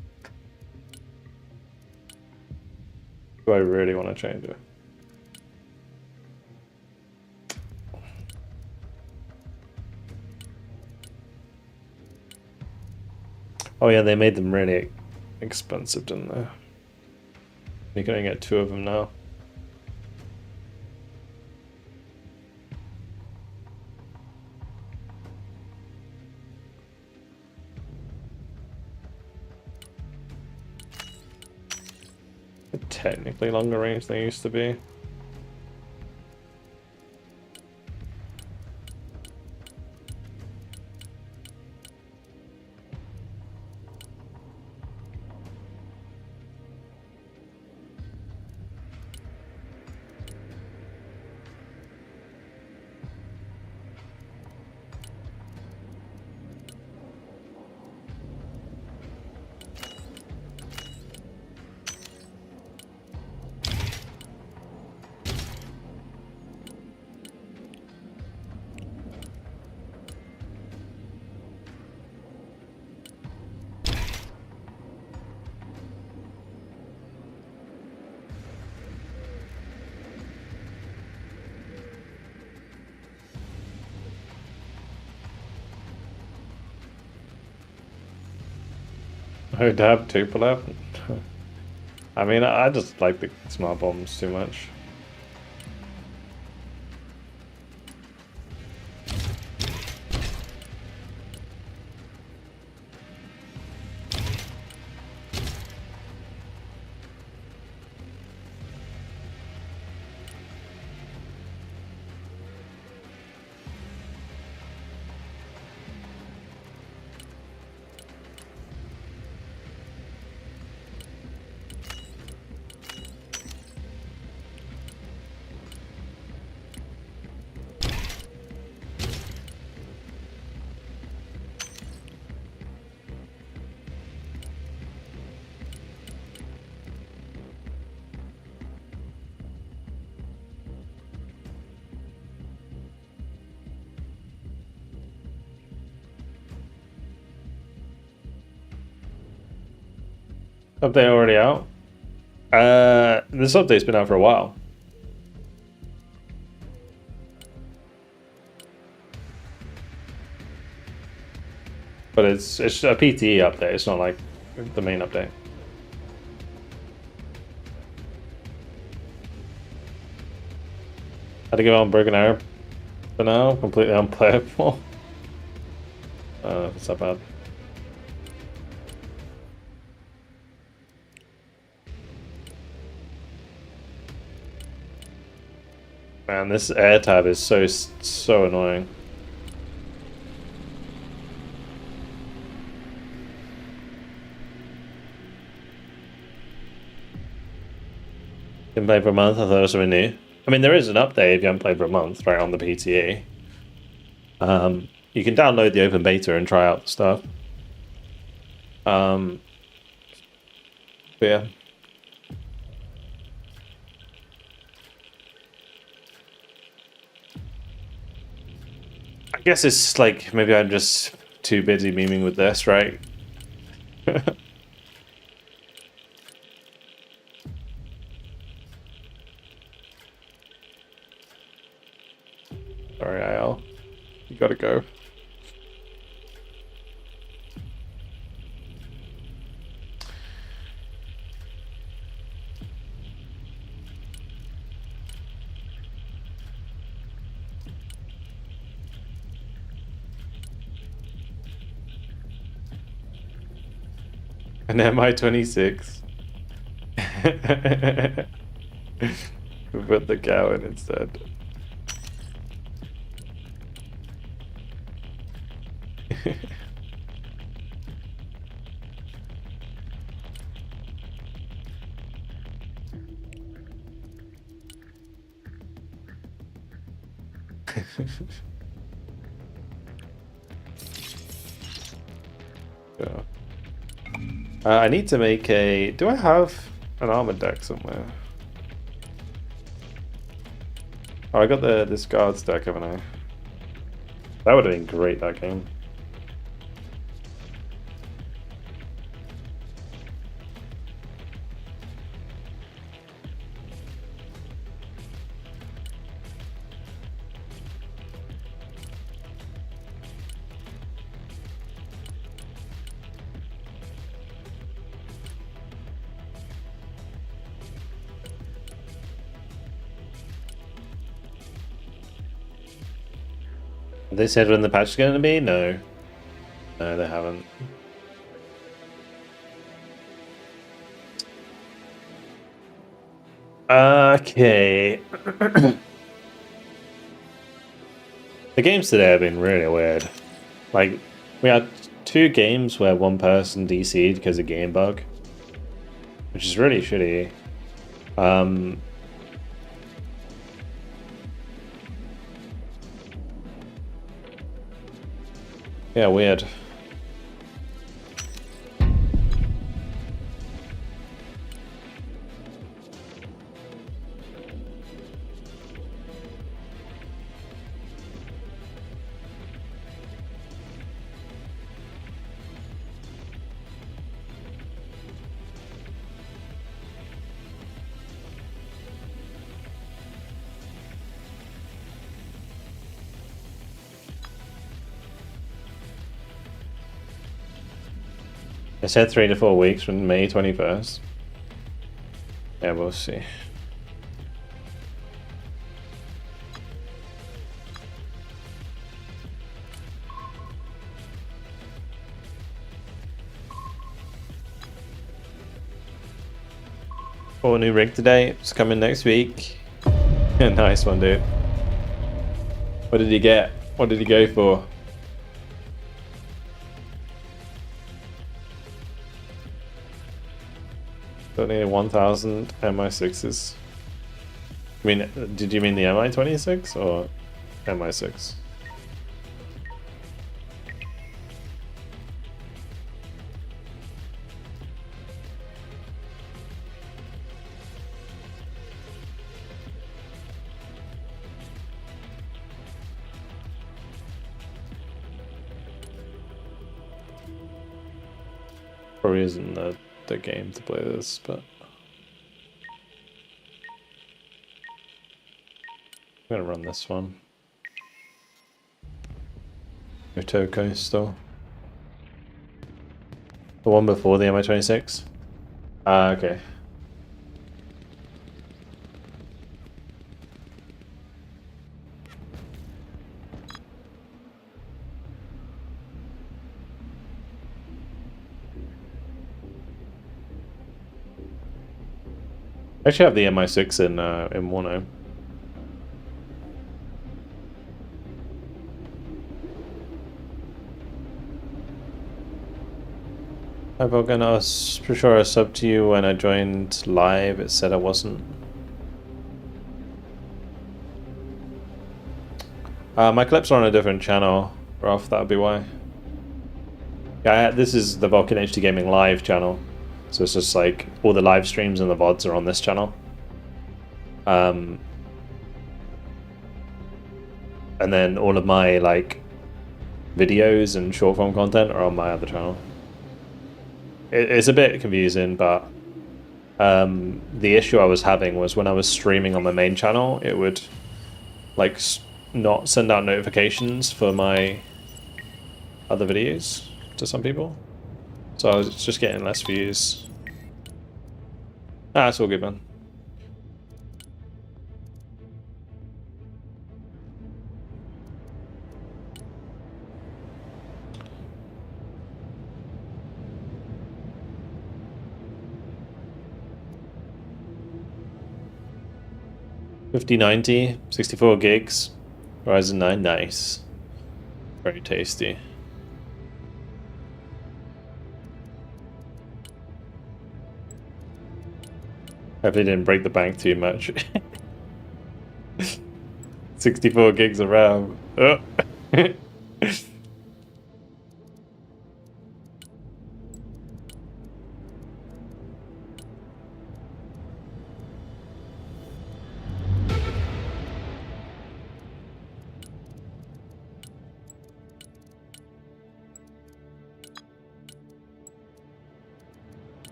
do I really want to change it? Oh yeah, they made them really expensive, didn't they? You can only get 2 of them now. technically longer range than they used to be. Oh, dab, two pull out. I mean, I just like the smart bombs too much. Update already out? This update's been out for a while. But it's a PTE update, it's not like the main update. Had to go on Broken Arrow for now, completely unplayable. It's not bad. Man, this air tab is so annoying. Been playing for a month, I thought it was something new. I mean, there is an update if you haven't played for a month, right, on the PTE. You can download the open beta and try out the stuff. But yeah. I guess it's like, maybe I'm just too busy memeing with this, right? Sorry, IL. You gotta go. An MI-26. We put the cow in instead. Yeah. I need to make a... Do I have an armored deck somewhere? Oh, I got this guards deck, haven't I? That would have been great, that game. They said when the patch is going to be? No. No, they haven't. Okay. The games today have been really weird. Like, we had 2 games where one person DC'd because of game bug, which is really shitty. Yeah, weird. I said 3 to 4 weeks from May 21st. Yeah, we'll see. Oh, new rig today. It's coming next week. Nice one, dude. What did he get? What did he go for? Only 1,000 MI6s. I mean, did you mean the MI26 or MI6? Probably isn't the game to play this, but I'm gonna run this one. Otoko still. The one before the MI26? Ah, okay. I actually have the MI6 in Wano. Hi Vulcan, I was pretty sure I subbed to you when I joined live. It said I wasn't. My clips are on a different channel, Ralph, that'd be why. Yeah, this is the VulcanHDGaming live channel. So it's just like all the live streams and the VODs are on this channel. And then all of my like videos and short form content are on my other channel. It's a bit confusing, but the issue I was having was when I was streaming on my main channel, it would like not send out notifications for my other videos to some people. So I was just getting less views. Ah, it's all good, man. $5090, 64 gigs, Ryzen 9, nice. Very tasty. Hopefully didn't break the bank too much. 64 gigs of RAM. Oh.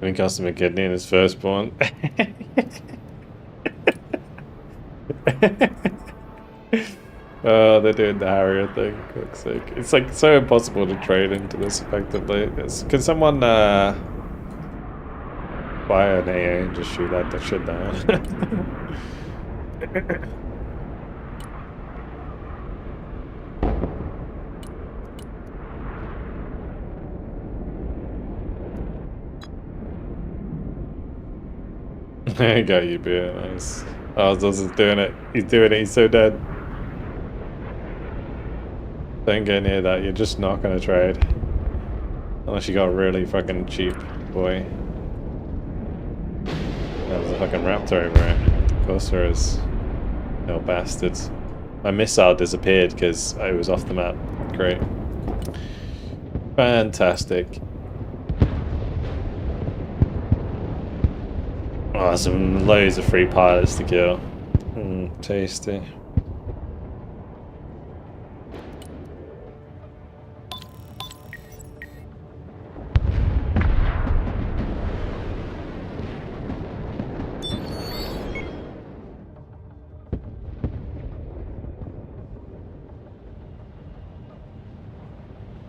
Having custom a kidney in his firstborn. Oh, they're doing the Harrier thing. Fuck's sake. It's like so impossible to trade into this effectively. Can someone buy an AA and just shoot that shit down? There you go, you beer. Nice. Oh, Zoz is doing it. He's doing it. He's so dead. Don't get near that. You're just not gonna trade. Unless you got really fucking cheap, boy. There's a fucking raptor over it. Of course there is. No bastards. My missile disappeared because I was off the map. Great. Fantastic. Oh, some loads of free pilots to kill. Tasty.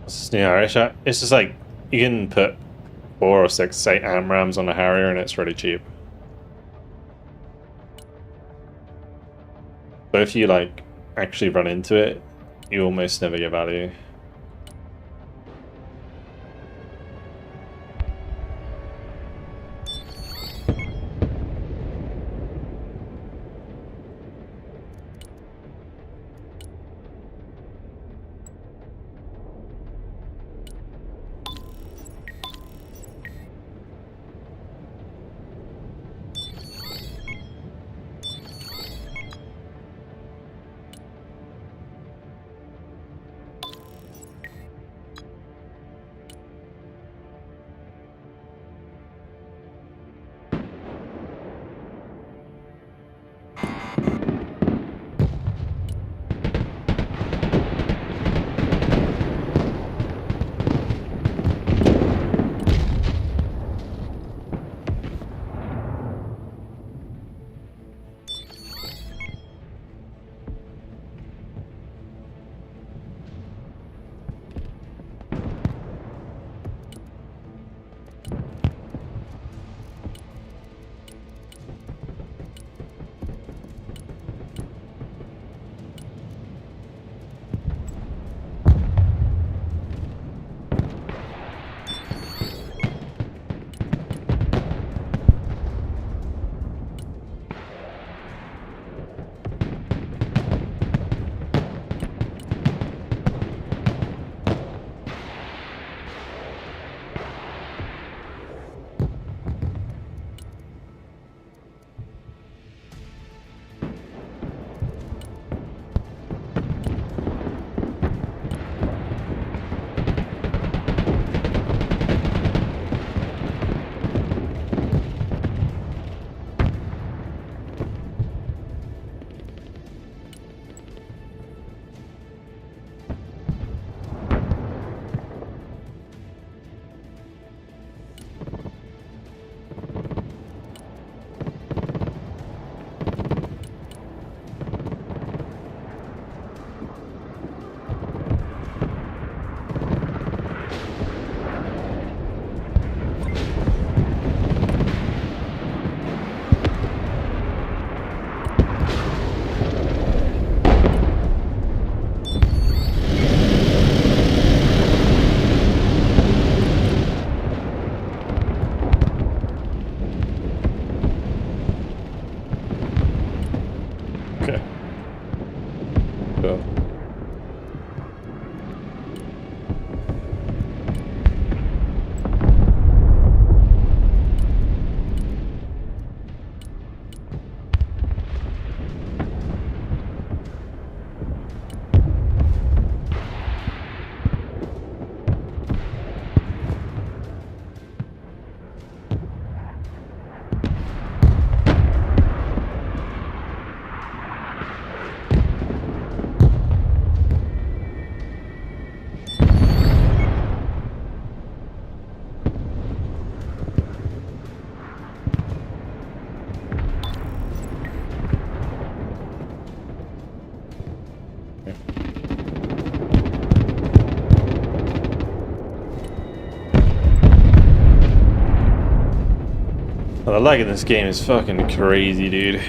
What's this new Irish? It's just like you can put 4 or 6, say, AMRAAMs on a Harrier and it's really cheap. But if you like actually run into it, you almost never get value. The lag in this game is fucking crazy, dude.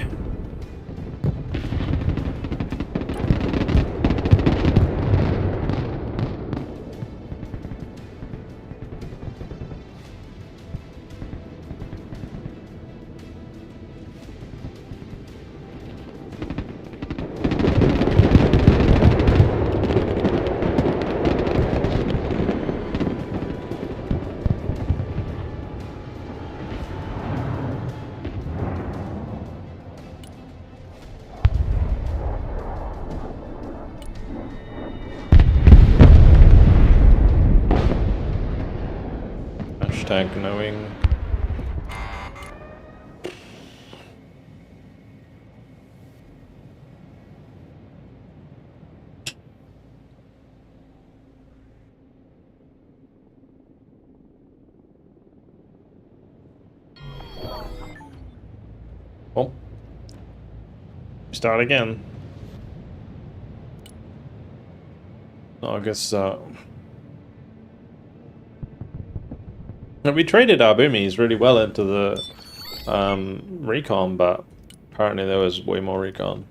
Hashtag knowing. Oh. Start again. I guess we traded our boomies really well into the recon, but apparently there was way more recon.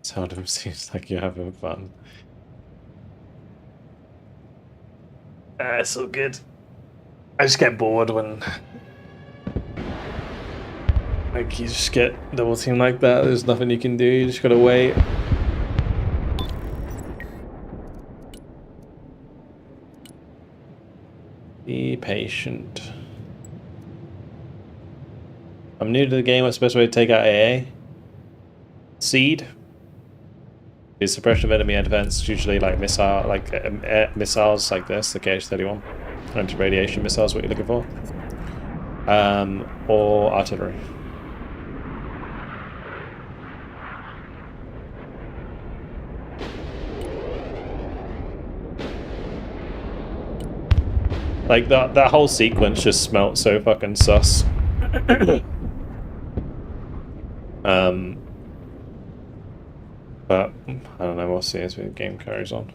Seldom seems like you're having fun. It's all good. I just get bored when like you just get double team like that. There's nothing you can do. You just gotta wait. Be patient. I'm new to the game. What's the best way to take out AA? Seed. The suppression of enemy air defense, usually like missile, like air missiles like this, the KH-31, anti-radiation missiles. What you're looking for, or artillery. Like that whole sequence just smelt so fucking sus. But I don't know, we'll see as the game carries on.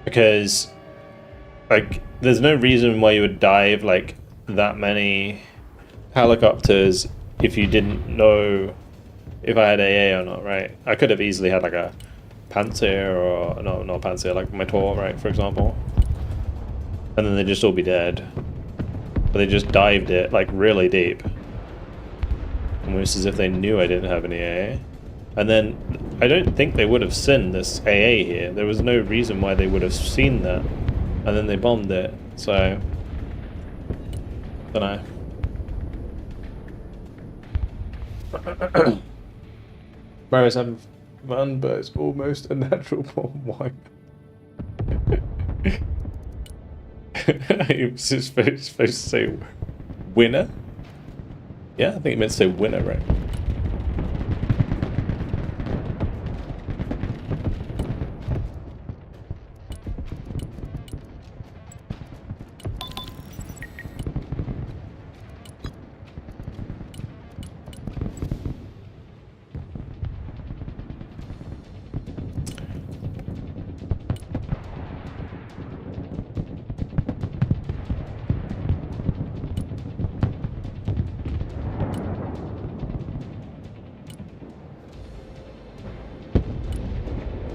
Because like there's no reason why you would dive like that many helicopters if you didn't know if I had AA or not, right? I could have easily had like a Panzer or no, not Panzer, like my Tor, right, for example, and then they'd just all be dead. But they just dived it like really deep, almost as if they knew I didn't have any AA. And then I don't think they would have seen this AA here. There was no reason why they would have seen that, and then they bombed it. So don't know. Mario's having fun, but it's almost a natural bomb wipe. He was supposed to say winner? Yeah, I think he meant to say winner, right?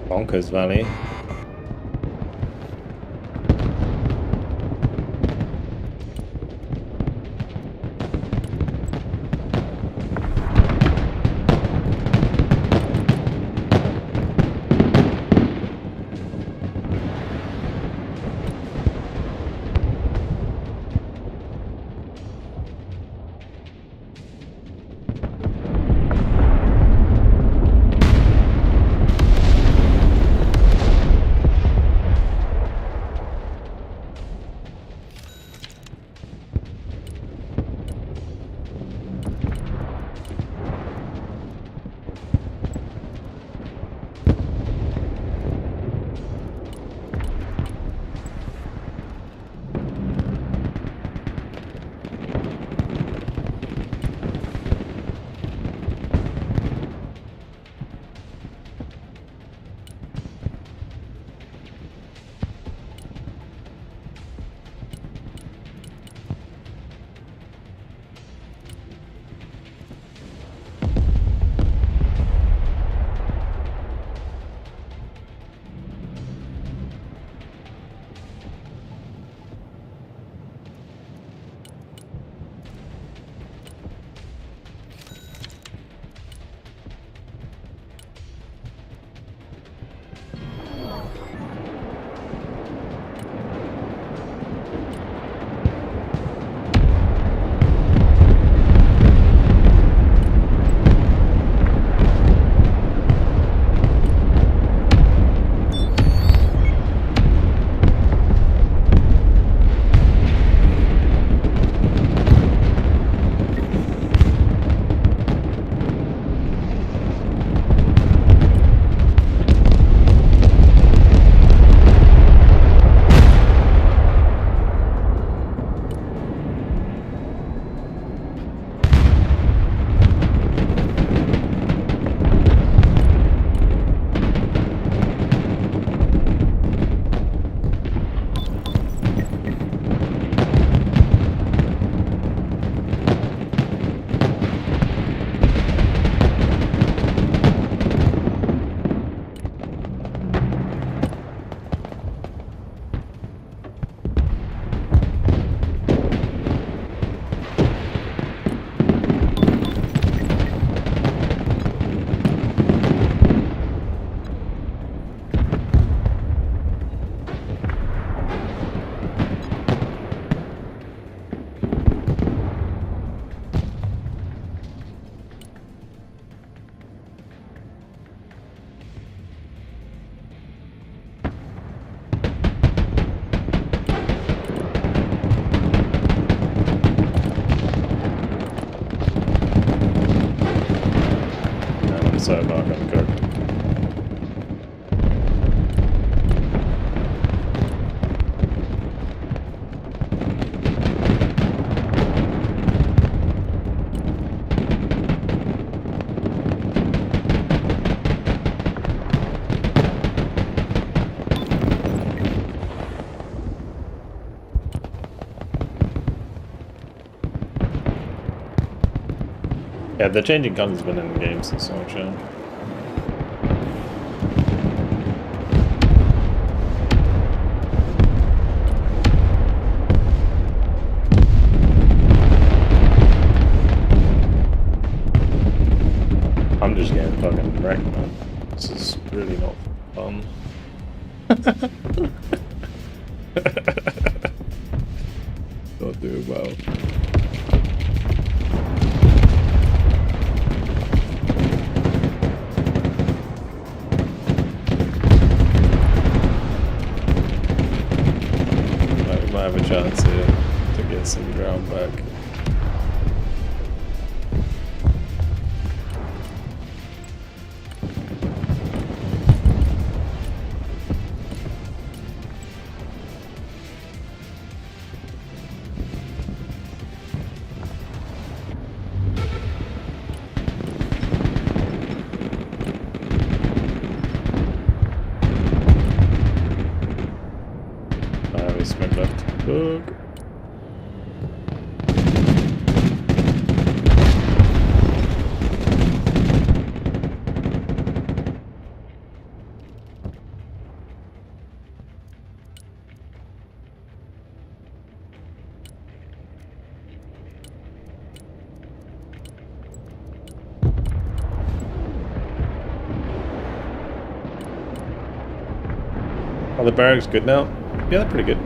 Bonkers Valley. So Mark, I'm cooked. Yeah, the changing guns has been in the game since so much. I'm just getting fucking wrecked, man. This is really not fun. Not doing well. Might have a chance here to get some ground back. Smoke left. Look. Are the barracks good now? Yeah, they're pretty good.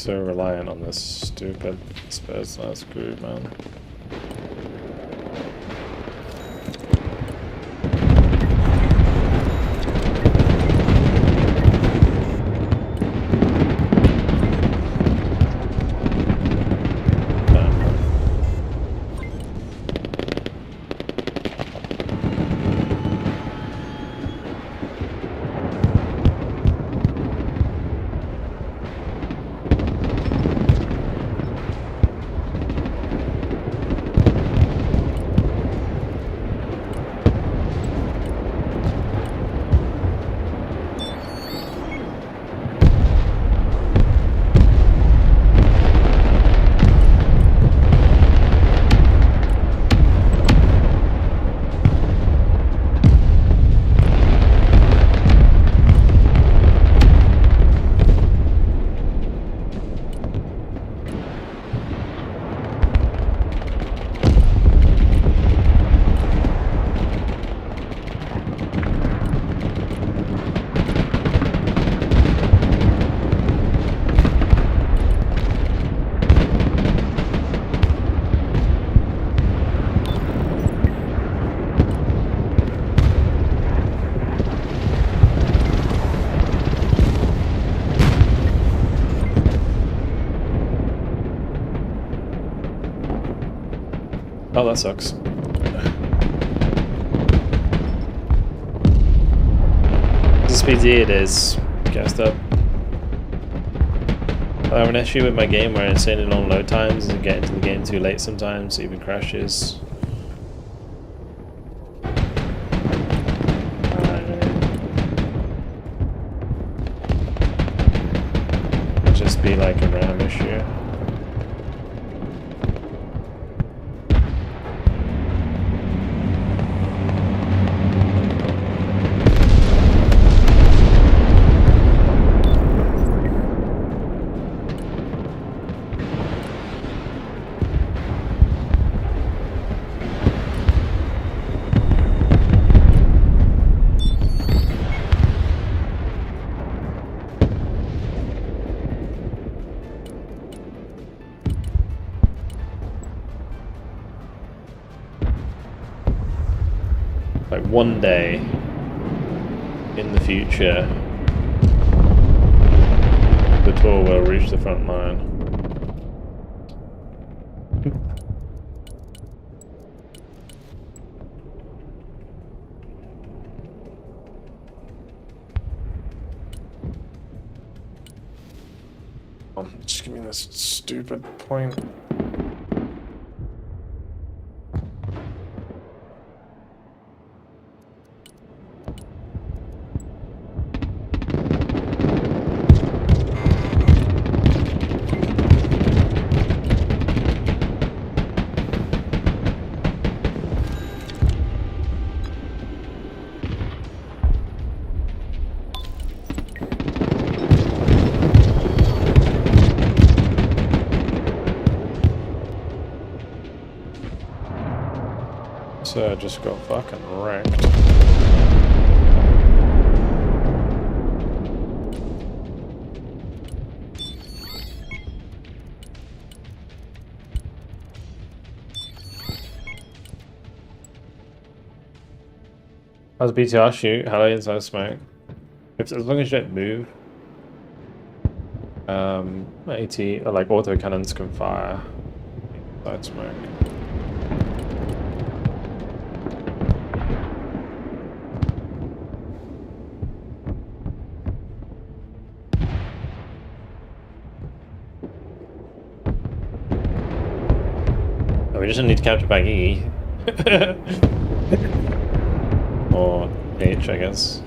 so reliant on this stupid Spurs last group, man. Oh, that sucks. SPD it is. Gassed up. I have an issue with my game where it's insanely long load times and get into the game too late sometimes, it even crashes. It'd just be like a RAM issue. Like one day in the future, the tour will reach the front line. Just give me this stupid point. So I just got fucking wrecked. How's BTR shoot? Hello inside smoke. As long as you don't move. AT or like auto cannons can fire inside smoke. We just need to capture back E. Or H, I guess.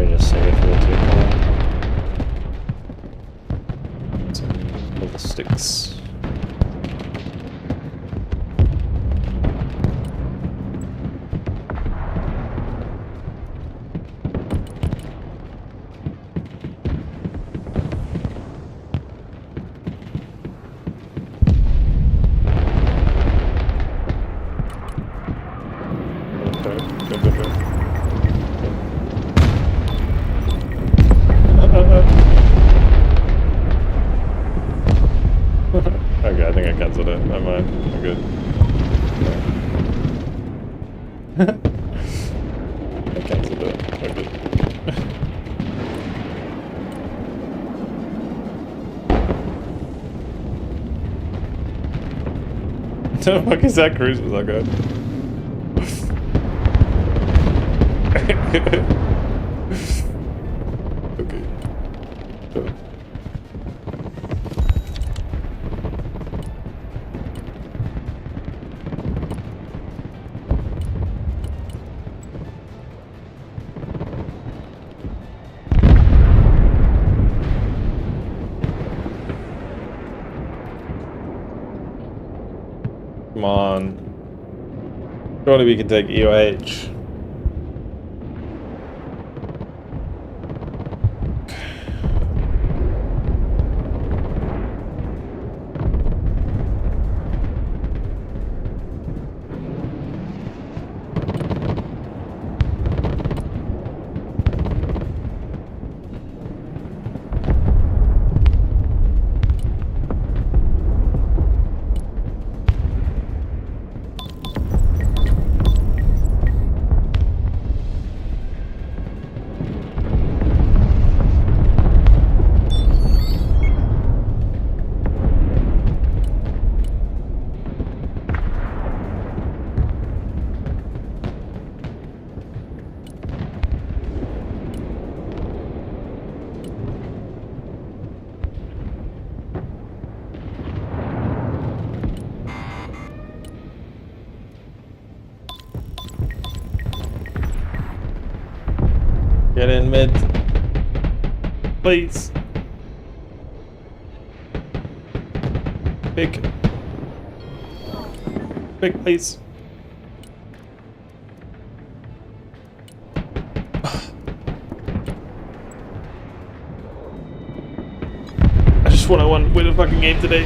Just save it for the two. Pull the sticks. Go, go, go, go. Okay, I think I cancelled it. Never mind. I'm good. I cancelled it. I'm good. The fuck is that cruise? Was that good? Okay. So. Come on. Surely we can take EOH. Get in mid. Please. Big. Big, please. I just want to win a fucking game today.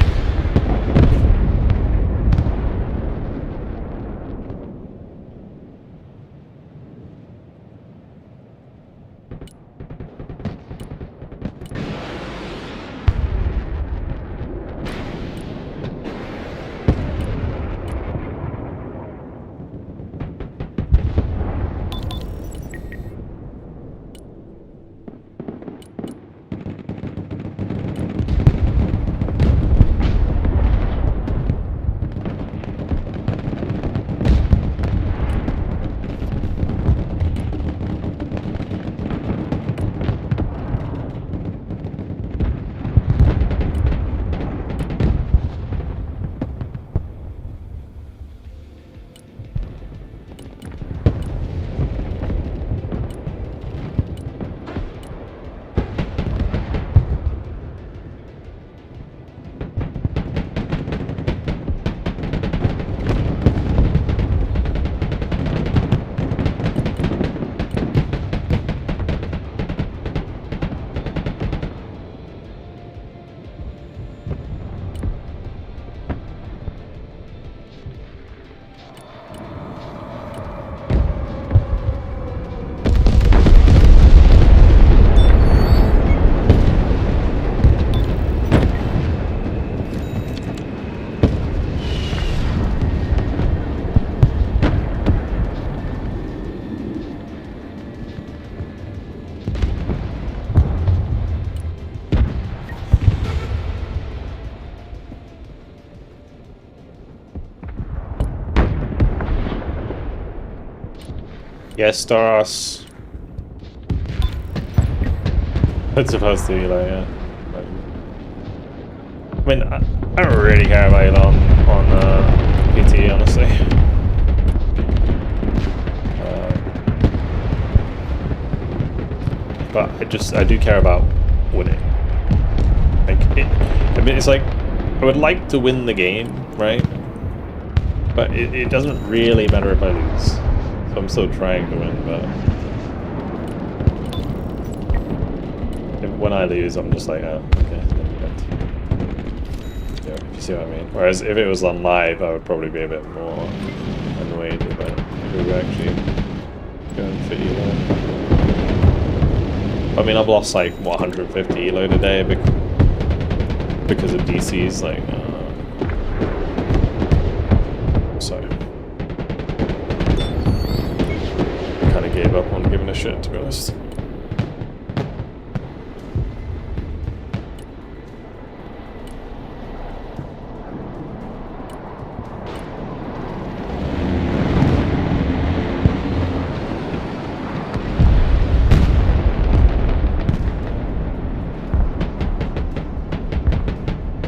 Yes, Staros. It's supposed to be like, yeah. I mean, I don't really care about Elon on PT, honestly. But I do care about winning. Like, I mean, it's like, I would like to win the game, right? But it doesn't really matter if I lose. So I'm still trying to win, but when I lose, I'm just like, oh, okay, yeah, you see what I mean? Whereas if it was on live, I would probably be a bit more annoyed about it. to actually go and fit elo. I mean, I've lost like what 150 elo today because of DCs. Like, so I kind of gave up on giving a shit, to be honest.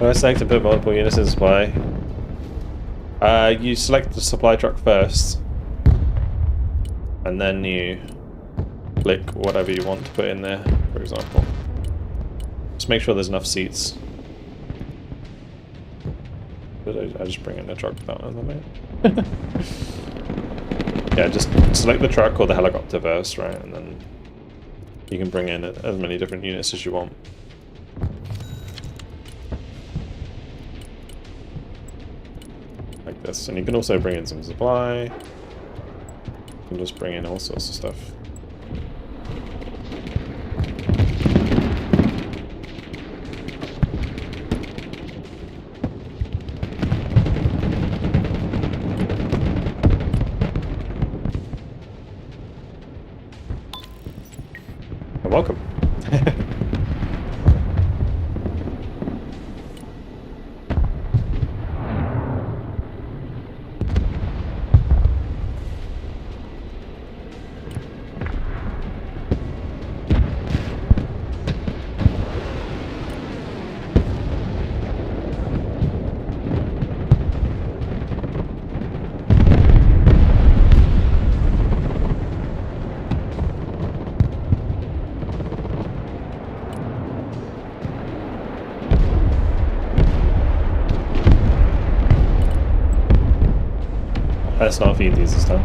I select to put multiple units in supply. You select the supply truck first, and then you click whatever you want to put in there, for example. Just make sure there's enough seats. I just bring in the truck without another man. Yeah, just select the truck or the helicopter first, right? And then you can bring in as many different units as you want. Like this. And you can also bring in some supply. You can just bring in all sorts of stuff. Welcome. Let's not feed these this time.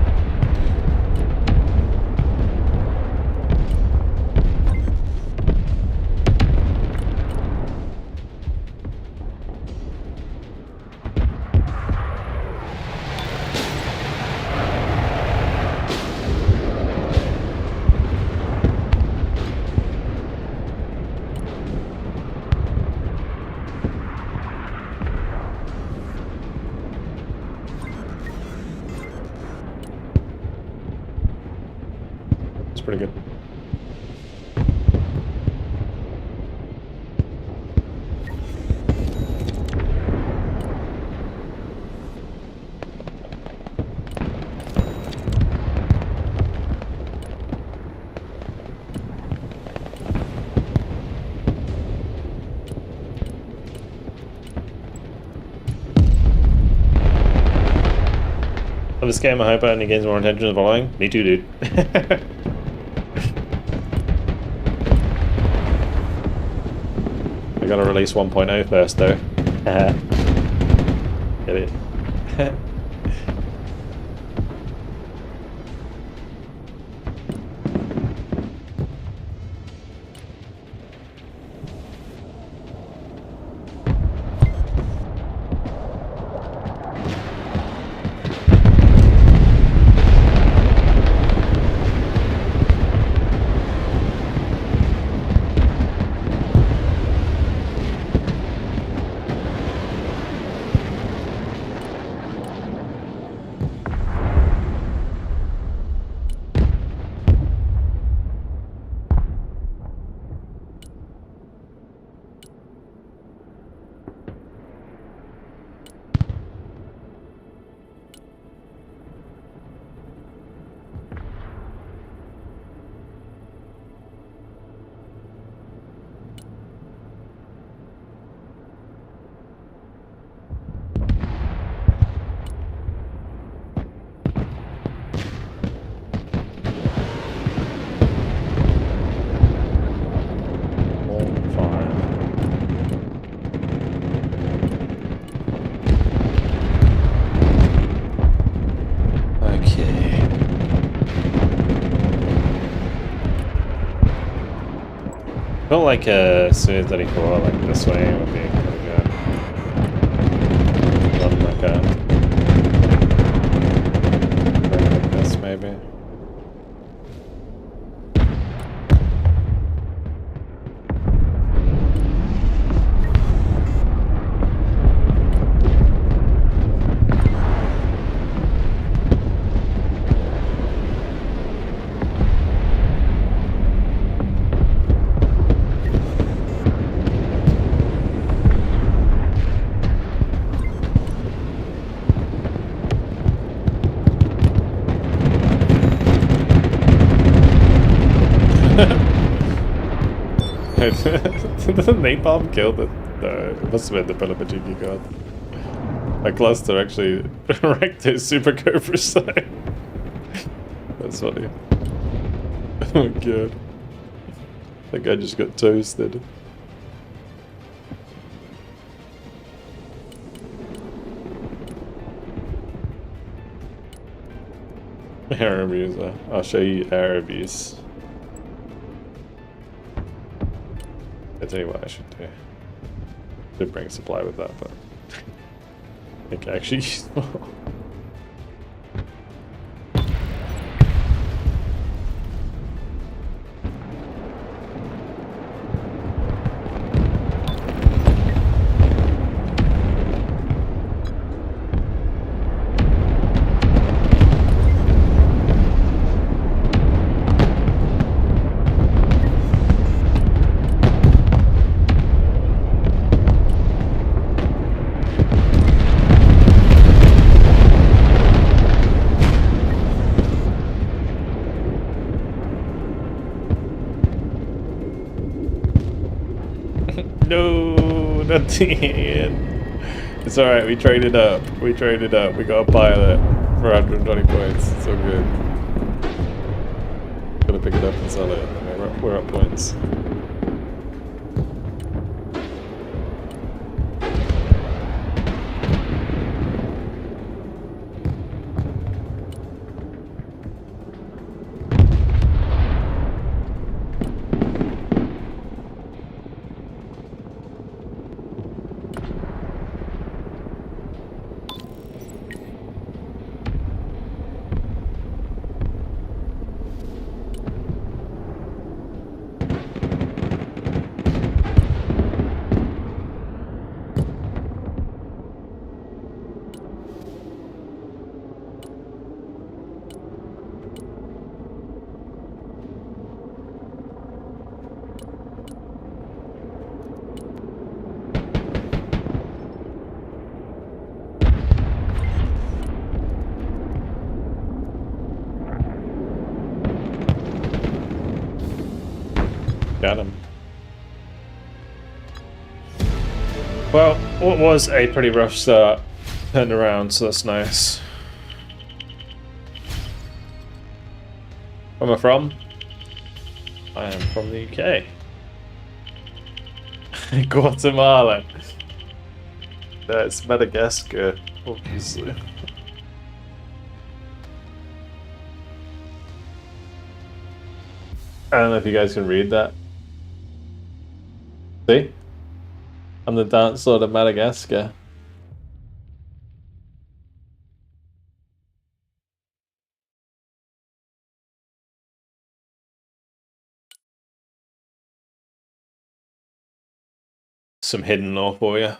Pretty good. Love this game. I hope it only gains more attention than the following. Me too, dude. I gotta release 1.0 first, though. Get it? I feel like a Suez 34, like this way, would be pretty good. Run like a... like this. maybe. Did the napalm kill the... No, it must have been the Pelopajiki god. My cluster actually wrecked his Super Cobra side. That's funny. Oh my god. That guy just got toasted. Air abuse. I'll show you air abuse. I'll tell you what I should do. Should bring supply with that, but I think actually useful. No, not the end. It's alright, we traded up. We traded up. We got a pilot for 120 points. It's all good. Gotta pick it up and sell it. We're up points. Got him. Well, what was a pretty rough start turned around, so that's nice. Where am I from? I am from the UK. Guatemala. It's Madagascar, obviously. I don't know if you guys can read that. See? On the dance floor of Madagascar. Some hidden lore for you.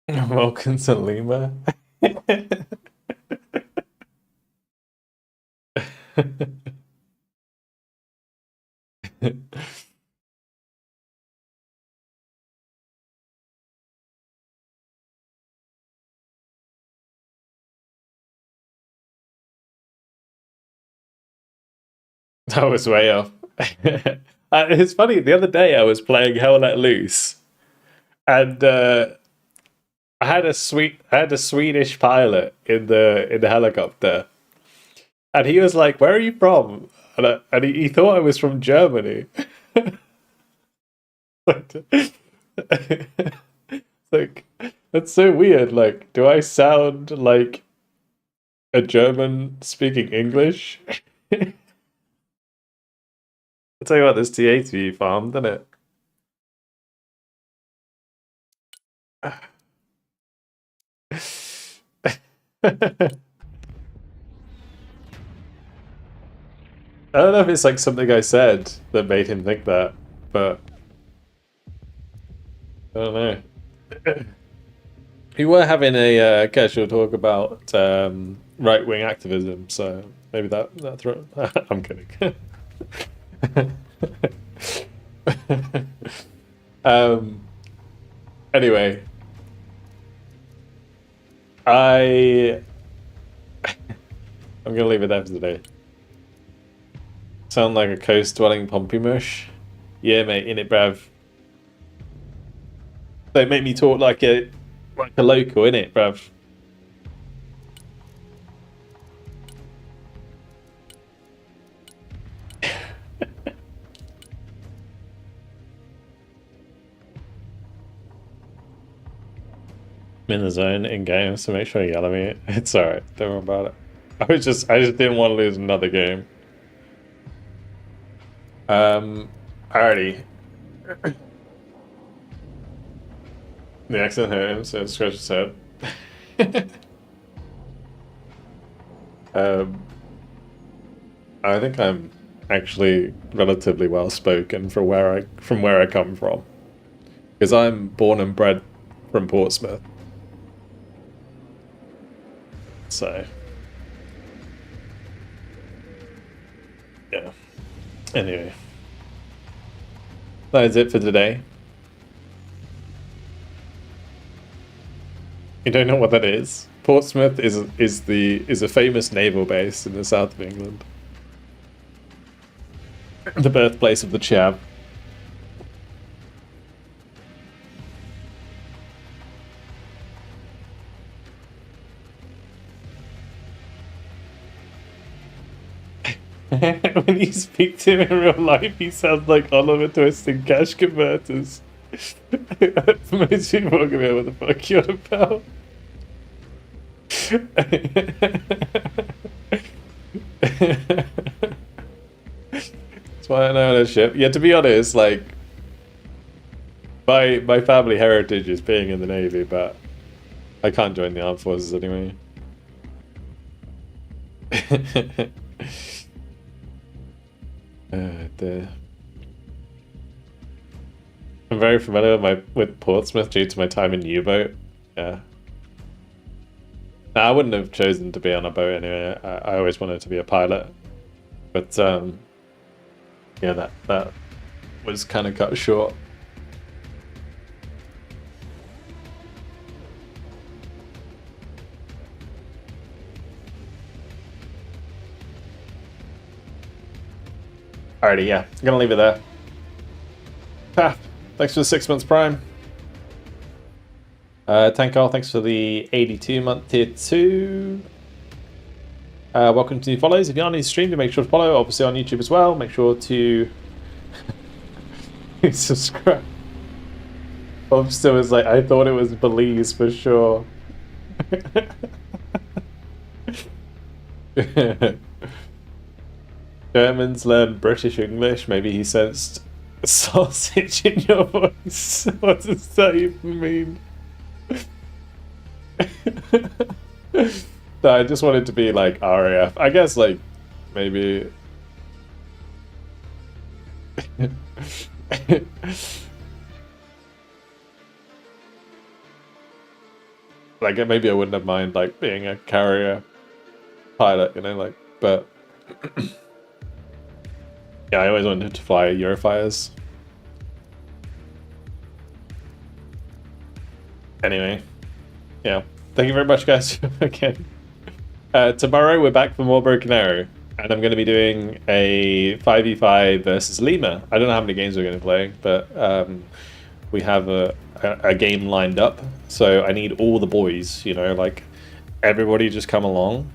Welcome to Lima. That was way off. It's funny, the other day I was playing Hell Let Loose, and I had a Swedish pilot in the helicopter, and he was like, "Where are you from?" And he thought I was from Germany. Like, that's so weird. Like, do I sound like a German speaking English? I'll tell you what, this TA to be farmed, isn't it? I don't know if it's like something I said that made him think that, but I don't know. We were having a casual talk about right-wing activism, so maybe that throw. I'm kidding. Anyway, I'm gonna leave it there for today. Sound like a coast-dwelling Pompey mush? Yeah, mate, in it, bruv. Don't make me talk like a local, innit, bruv? I'm in the zone in game, so make sure you yell at me. It's alright, don't worry about it. I just didn't want to lose another game. Alrighty. The accent hurt him, so scratch his head. I think I'm actually relatively well spoken from where I come from, because I'm born and bred from Portsmouth. So yeah. Anyway, that is it for today. You don't know what that is? Portsmouth is a famous naval base in the south of England. The birthplace of the chav. When you speak to him in real life, he sounds like Oliver Twist in Cash Converters. Most people are gonna be what the fuck you're about. That's why I know ownership. Yeah, to be honest, like my family heritage is being in the Navy, but I can't join the armed forces anyway. I'm very familiar with Portsmouth due to my time in U-boat. Yeah. I wouldn't have chosen to be on a boat anyway. I always wanted to be a pilot, but yeah, that was kind of cut short. Alrighty, yeah, I'm gonna leave it there. Thanks for the 6 months Prime. Tankar, thanks for the 82-month tier 2. Welcome to new follows. If you're on his stream, do make sure to follow. Obviously on YouTube as well. Make sure to subscribe. Bob still was like, I thought it was Belize for sure. Germans learn British English. Maybe he sensed sausage in your voice. What does that even mean? No, I just wanted to be like RAF. I guess like maybe like maybe I wouldn't have mind like being a carrier pilot, you know, like, but yeah, I always wanted to fly Eurofires. Anyway, yeah, thank you very much, guys, again. Tomorrow we're back for more Broken Arrow, and I'm going to be doing a 5v5 versus Lima. I don't know how many games we're going to play, but we have a game lined up, so I need all the boys, you know, like everybody just come along,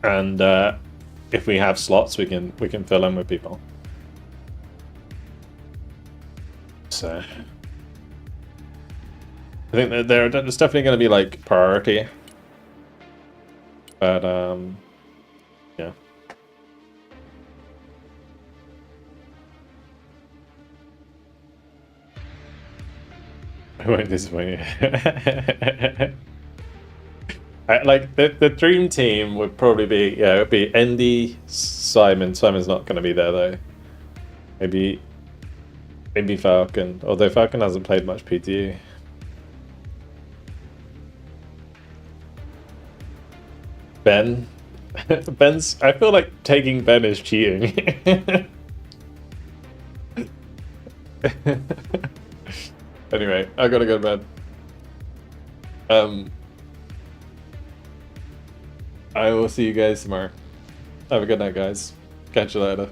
and if we have slots, we can fill in with people. So I think that there's definitely going to be like priority, but yeah. I won't disappoint you. Like the dream team would probably be, yeah, it would be Andy, Simon. Simon's not going to be there though. Maybe Falcon. Although Falcon hasn't played much PTU. Ben. Ben's. I feel like taking Ben is cheating. Anyway, I gotta go to bed. I will see you guys tomorrow. Have a good night, guys. Catch you later.